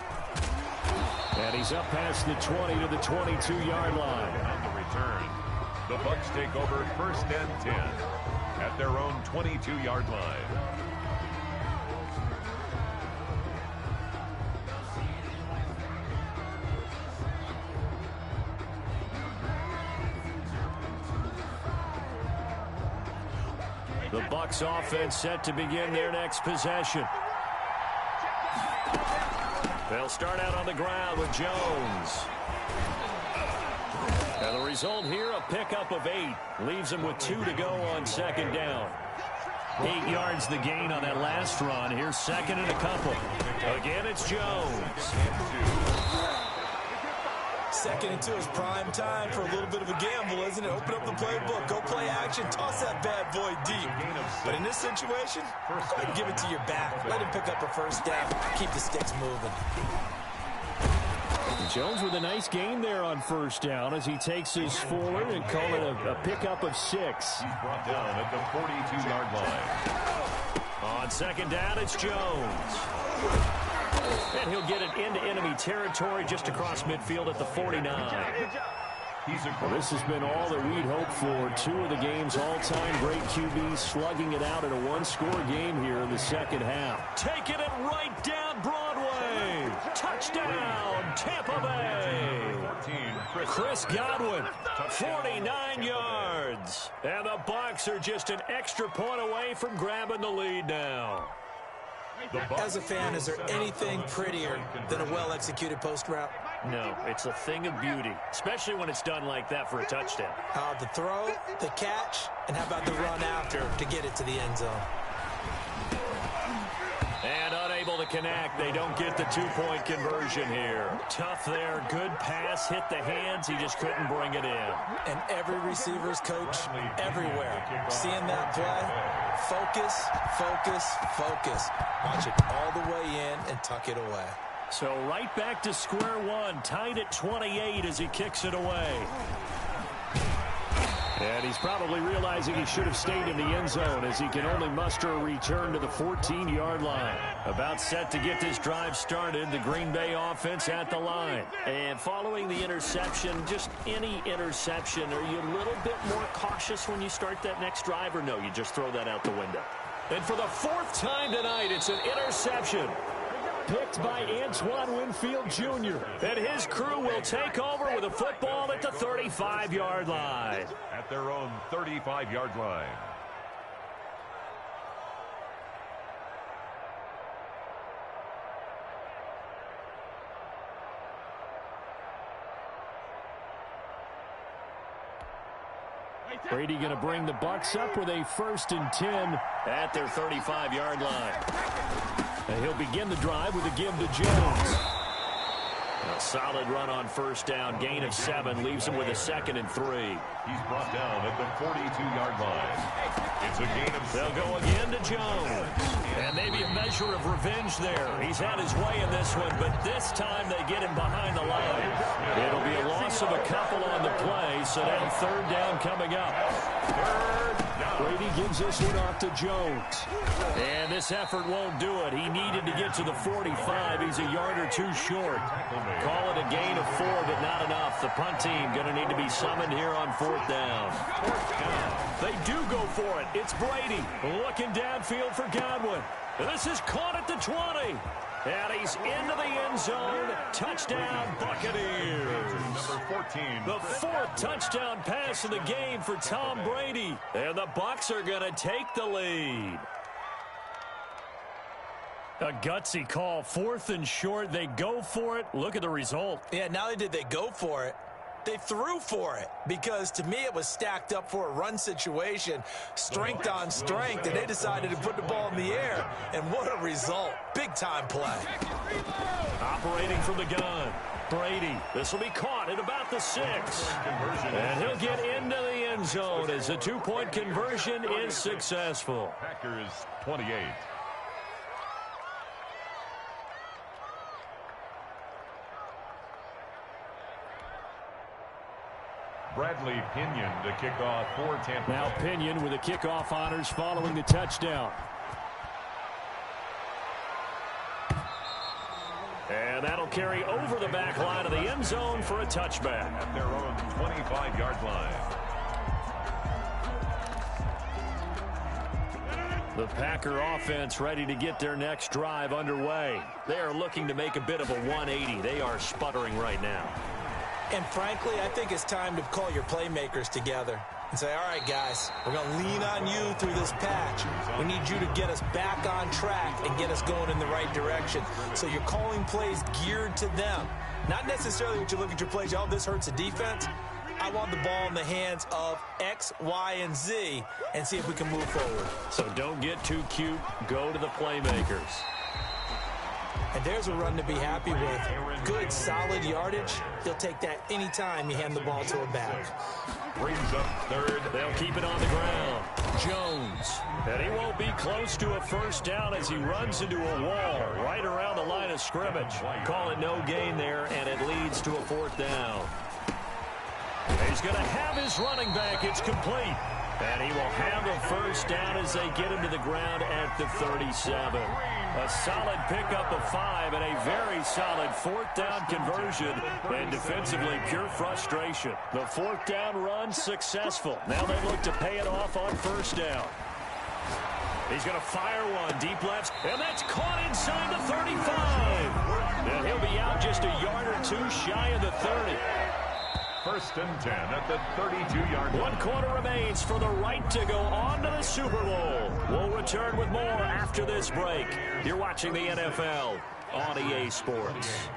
And he's up past the 20 to the 22-yard line. On the return, the Bucs take over first and 10 at their own 22-yard line. The Bucs offense set to begin their next possession. They'll start out on the ground with Jones. And the result here, a pickup of 8. Leaves them with 2 to go on second down. 8 yards the gain on that last run. Here's second and a couple. Again, it's Jones. Second and 2 is prime time for a little bit of a gamble, isn't it? Open up the playbook, go play action, toss that bad boy deep. But in this situation, go ahead and give it to your back. Let him pick up a first down. Keep the sticks moving. Jones with a nice gain there on first down as he takes his forward and call it a pickup of 6. He's brought down at the 42-yard line. On second down, it's Jones. And he'll get it into enemy territory just across midfield at the 49. Well, this has been all that we'd hoped for. 2 of the game's all-time great QBs slugging it out in a one-score game here in the second half. Taking it right down Broadway. Touchdown, Tampa Bay. Chris Godwin, 49 yards. And the Bucs are just an extra point away from grabbing the lead now. As a fan, is there anything prettier than a well-executed post route? No, it's a thing of beauty, especially when it's done like that for a touchdown. The throw, the catch, and how about the run after to get it to the end zone? And unable to connect. They don't get the 2-point conversion here. Tough there. Good pass. Hit the hands. He just couldn't bring it in. And every receiver's coach everywhere. Seeing that play, focus, focus, focus. Watch it all the way in and tuck it away. So right back to square one. Tied at 28 as he kicks it away. And he's probably realizing he should have stayed in the end zone as he can only muster a return to the 14-yard line. About set to get this drive started, the Green Bay offense at the line. And following the interception, just any interception, are you a little bit more cautious when you start that next drive, or no, you just throw that out the window? And for the 4th time tonight, it's an interception. Picked by Antoine Winfield Jr. And his crew will take over with a football at the 35-yard line. At their own 35-yard line. Brady going to bring the Bucs up with a 1st and 10 at their 35-yard line. And he'll begin the drive with a give to Jones. A solid run on 1st down. Gain of 7 leaves him with a 2nd and 3. He's brought down at the 42-yard line. It's a gain of 7. They'll go again to Jones. And maybe a measure of revenge there. He's had his way in this one, but this time they get him behind the line. It'll be a loss of a couple on the play, so now 3rd down coming up. 3rd down. Brady gives this one off to Jones. And this effort won't do it. He needed to get to the 45. He's a yard or 2 short. Call it a gain of 4, but not enough. The punt team going to need to be summoned here on 4th down. They do go for it. It's Brady looking downfield for Godwin. And this is caught at the 20. And he's into the end zone. Touchdown, Buccaneers. Number 14. The 4th touchdown pass of the game for Tom Brady. And the Bucs are going to take the lead. A gutsy call. 4th and short. They go for it. Look at the result. Yeah, not only did they go for it, they threw for it, because to me it was stacked up for a run situation, strength on strength, and they decided to put the ball in the air. And what a result. Big-time play. Operating from the gun. Brady. This will be caught at about the 6. And he'll get into the end zone as the 2-point conversion is successful. Packers 28. Bradley Pinion to kick off for Tampa. Now Pinion with the kickoff honors following the touchdown. And that'll carry over the back line of the end zone for a touchback. At their own 25-yard line. The Packer offense ready to get their next drive underway. They are looking to make a bit of a 180. They are sputtering right now. And frankly, I think it's time to call your playmakers together and say, all right, guys, we're going to lean on you through this patch. We need you to get us back on track and get us going in the right direction. So you're calling plays geared to them. Not necessarily what you look at your plays, oh, this hurts the defense. I want the ball in the hands of X, Y, and Z and see if we can move forward. So don't get too cute. Go to the playmakers. And there's a run to be happy with. Good, solid yardage. He'll take that anytime you hand the ball to a back. Brings up 3rd. They'll keep it on the ground. Jones. And he won't be close to a 1st down as he runs into a wall right around the line of scrimmage. Call it no gain there, and it leads to a 4th down. He's going to have his running back. It's complete. And he will have a 1st down as they get him to the ground at the 37. A solid pickup of 5 and a very solid 4th down conversion. And defensively, pure frustration. The 4th down run successful. Now they look to pay it off on 1st down. He's going to fire one deep left, and that's caught inside the 35. And he'll be out just a yard or 2 shy of the 30. 1st and 10 at the 32-yard line. 1 quarter remains for the right to go on to the Super Bowl. We'll return with more after this break. You're watching the NFL on EA Sports.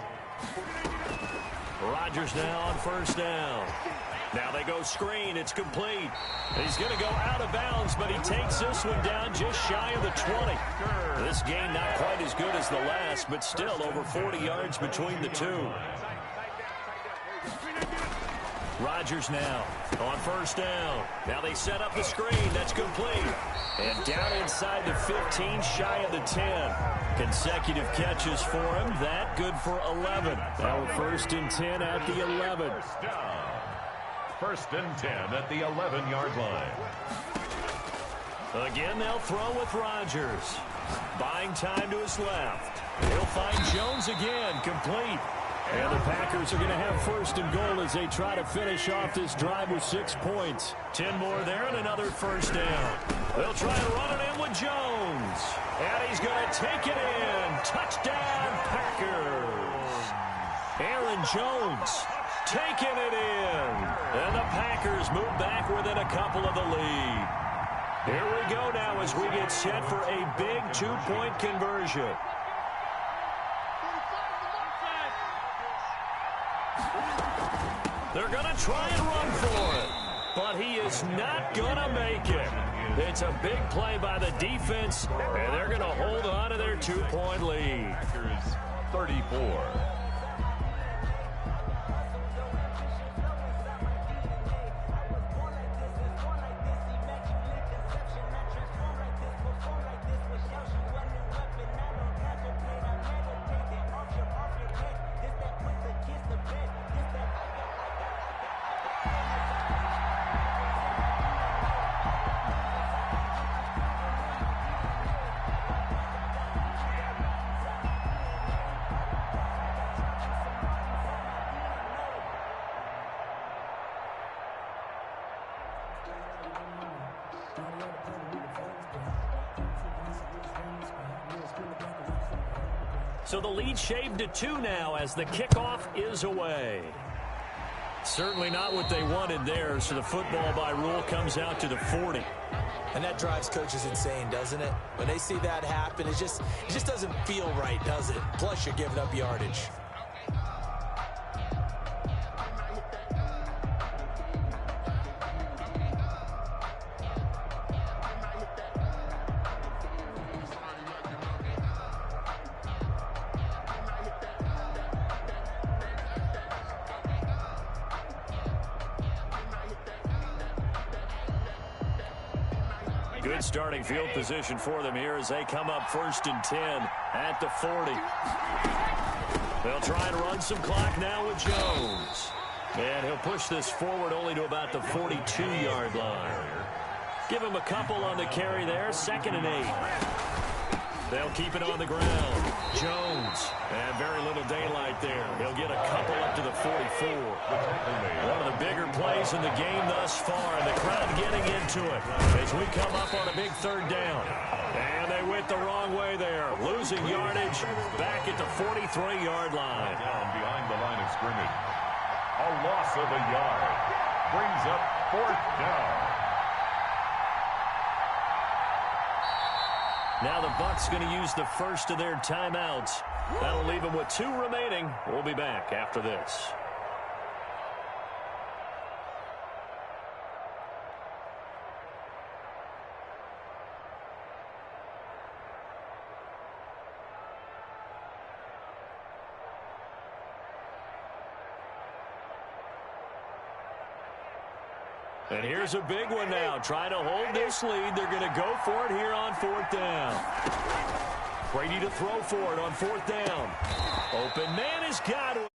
Rodgers now on 1st down. Now they go screen. It's complete. He's going to go out of bounds, but he takes this one down just shy of the 20. This game not quite as good as the last, but still over 40 yards between the two. Rodgers now on 1st down. Now they set up the screen. That's complete. And down inside the 15, shy of the 10. Consecutive catches for him. That good for 11. Now 1st and 10 at the 11. first and 10 at the 11-yard line. Again, they'll throw with Rodgers. Buying time to his left. He'll find Jones again, complete. And the Packers are going to have first and goal as they try to finish off this drive with 6 points. 10 more there and another first down. They'll try to run it in with Jones. And he's going to take it in. Touchdown, Packers. Aaron Jones taking it in. And the Packers move back within a couple of the lead. Here we go now as we get set for a big 2-point conversion. They're going to try and run for it, but he is not going to make it. It's a big play by the defense, and they're going to hold on to their 2-point lead. Packers 34. So the lead shaved to 2 now as the kickoff is away. Certainly not what they wanted there, so the football by rule comes out to the 40. And that drives coaches insane, doesn't it? When they see that happen, it just doesn't feel right, does it? Plus, you're giving up yardage. Good starting field position for them here as they come up first and 10 at the 40. They'll try and run some clock now with Jones. And he'll push this forward only to about the 42-yard line. Give him a couple on the carry there, 2nd and 8. They'll keep it on the ground. Jones, and very little daylight there. He'll get a couple up to the 44. One of the bigger plays in the game thus far, and the crowd getting into it as we come up on a big 3rd down. And they went the wrong way there, losing yardage back at the 43-yard line. Down behind the line of scrimmage. A loss of a yard brings up 4th down. Now the Bucs going to use the first of their timeouts. That'll leave them with 2 remaining. We'll be back after this. And here's a big one now. Trying to hold this lead. They're going to go for it here on 4th down. Brady to throw for it on 4th down. Open man has got it.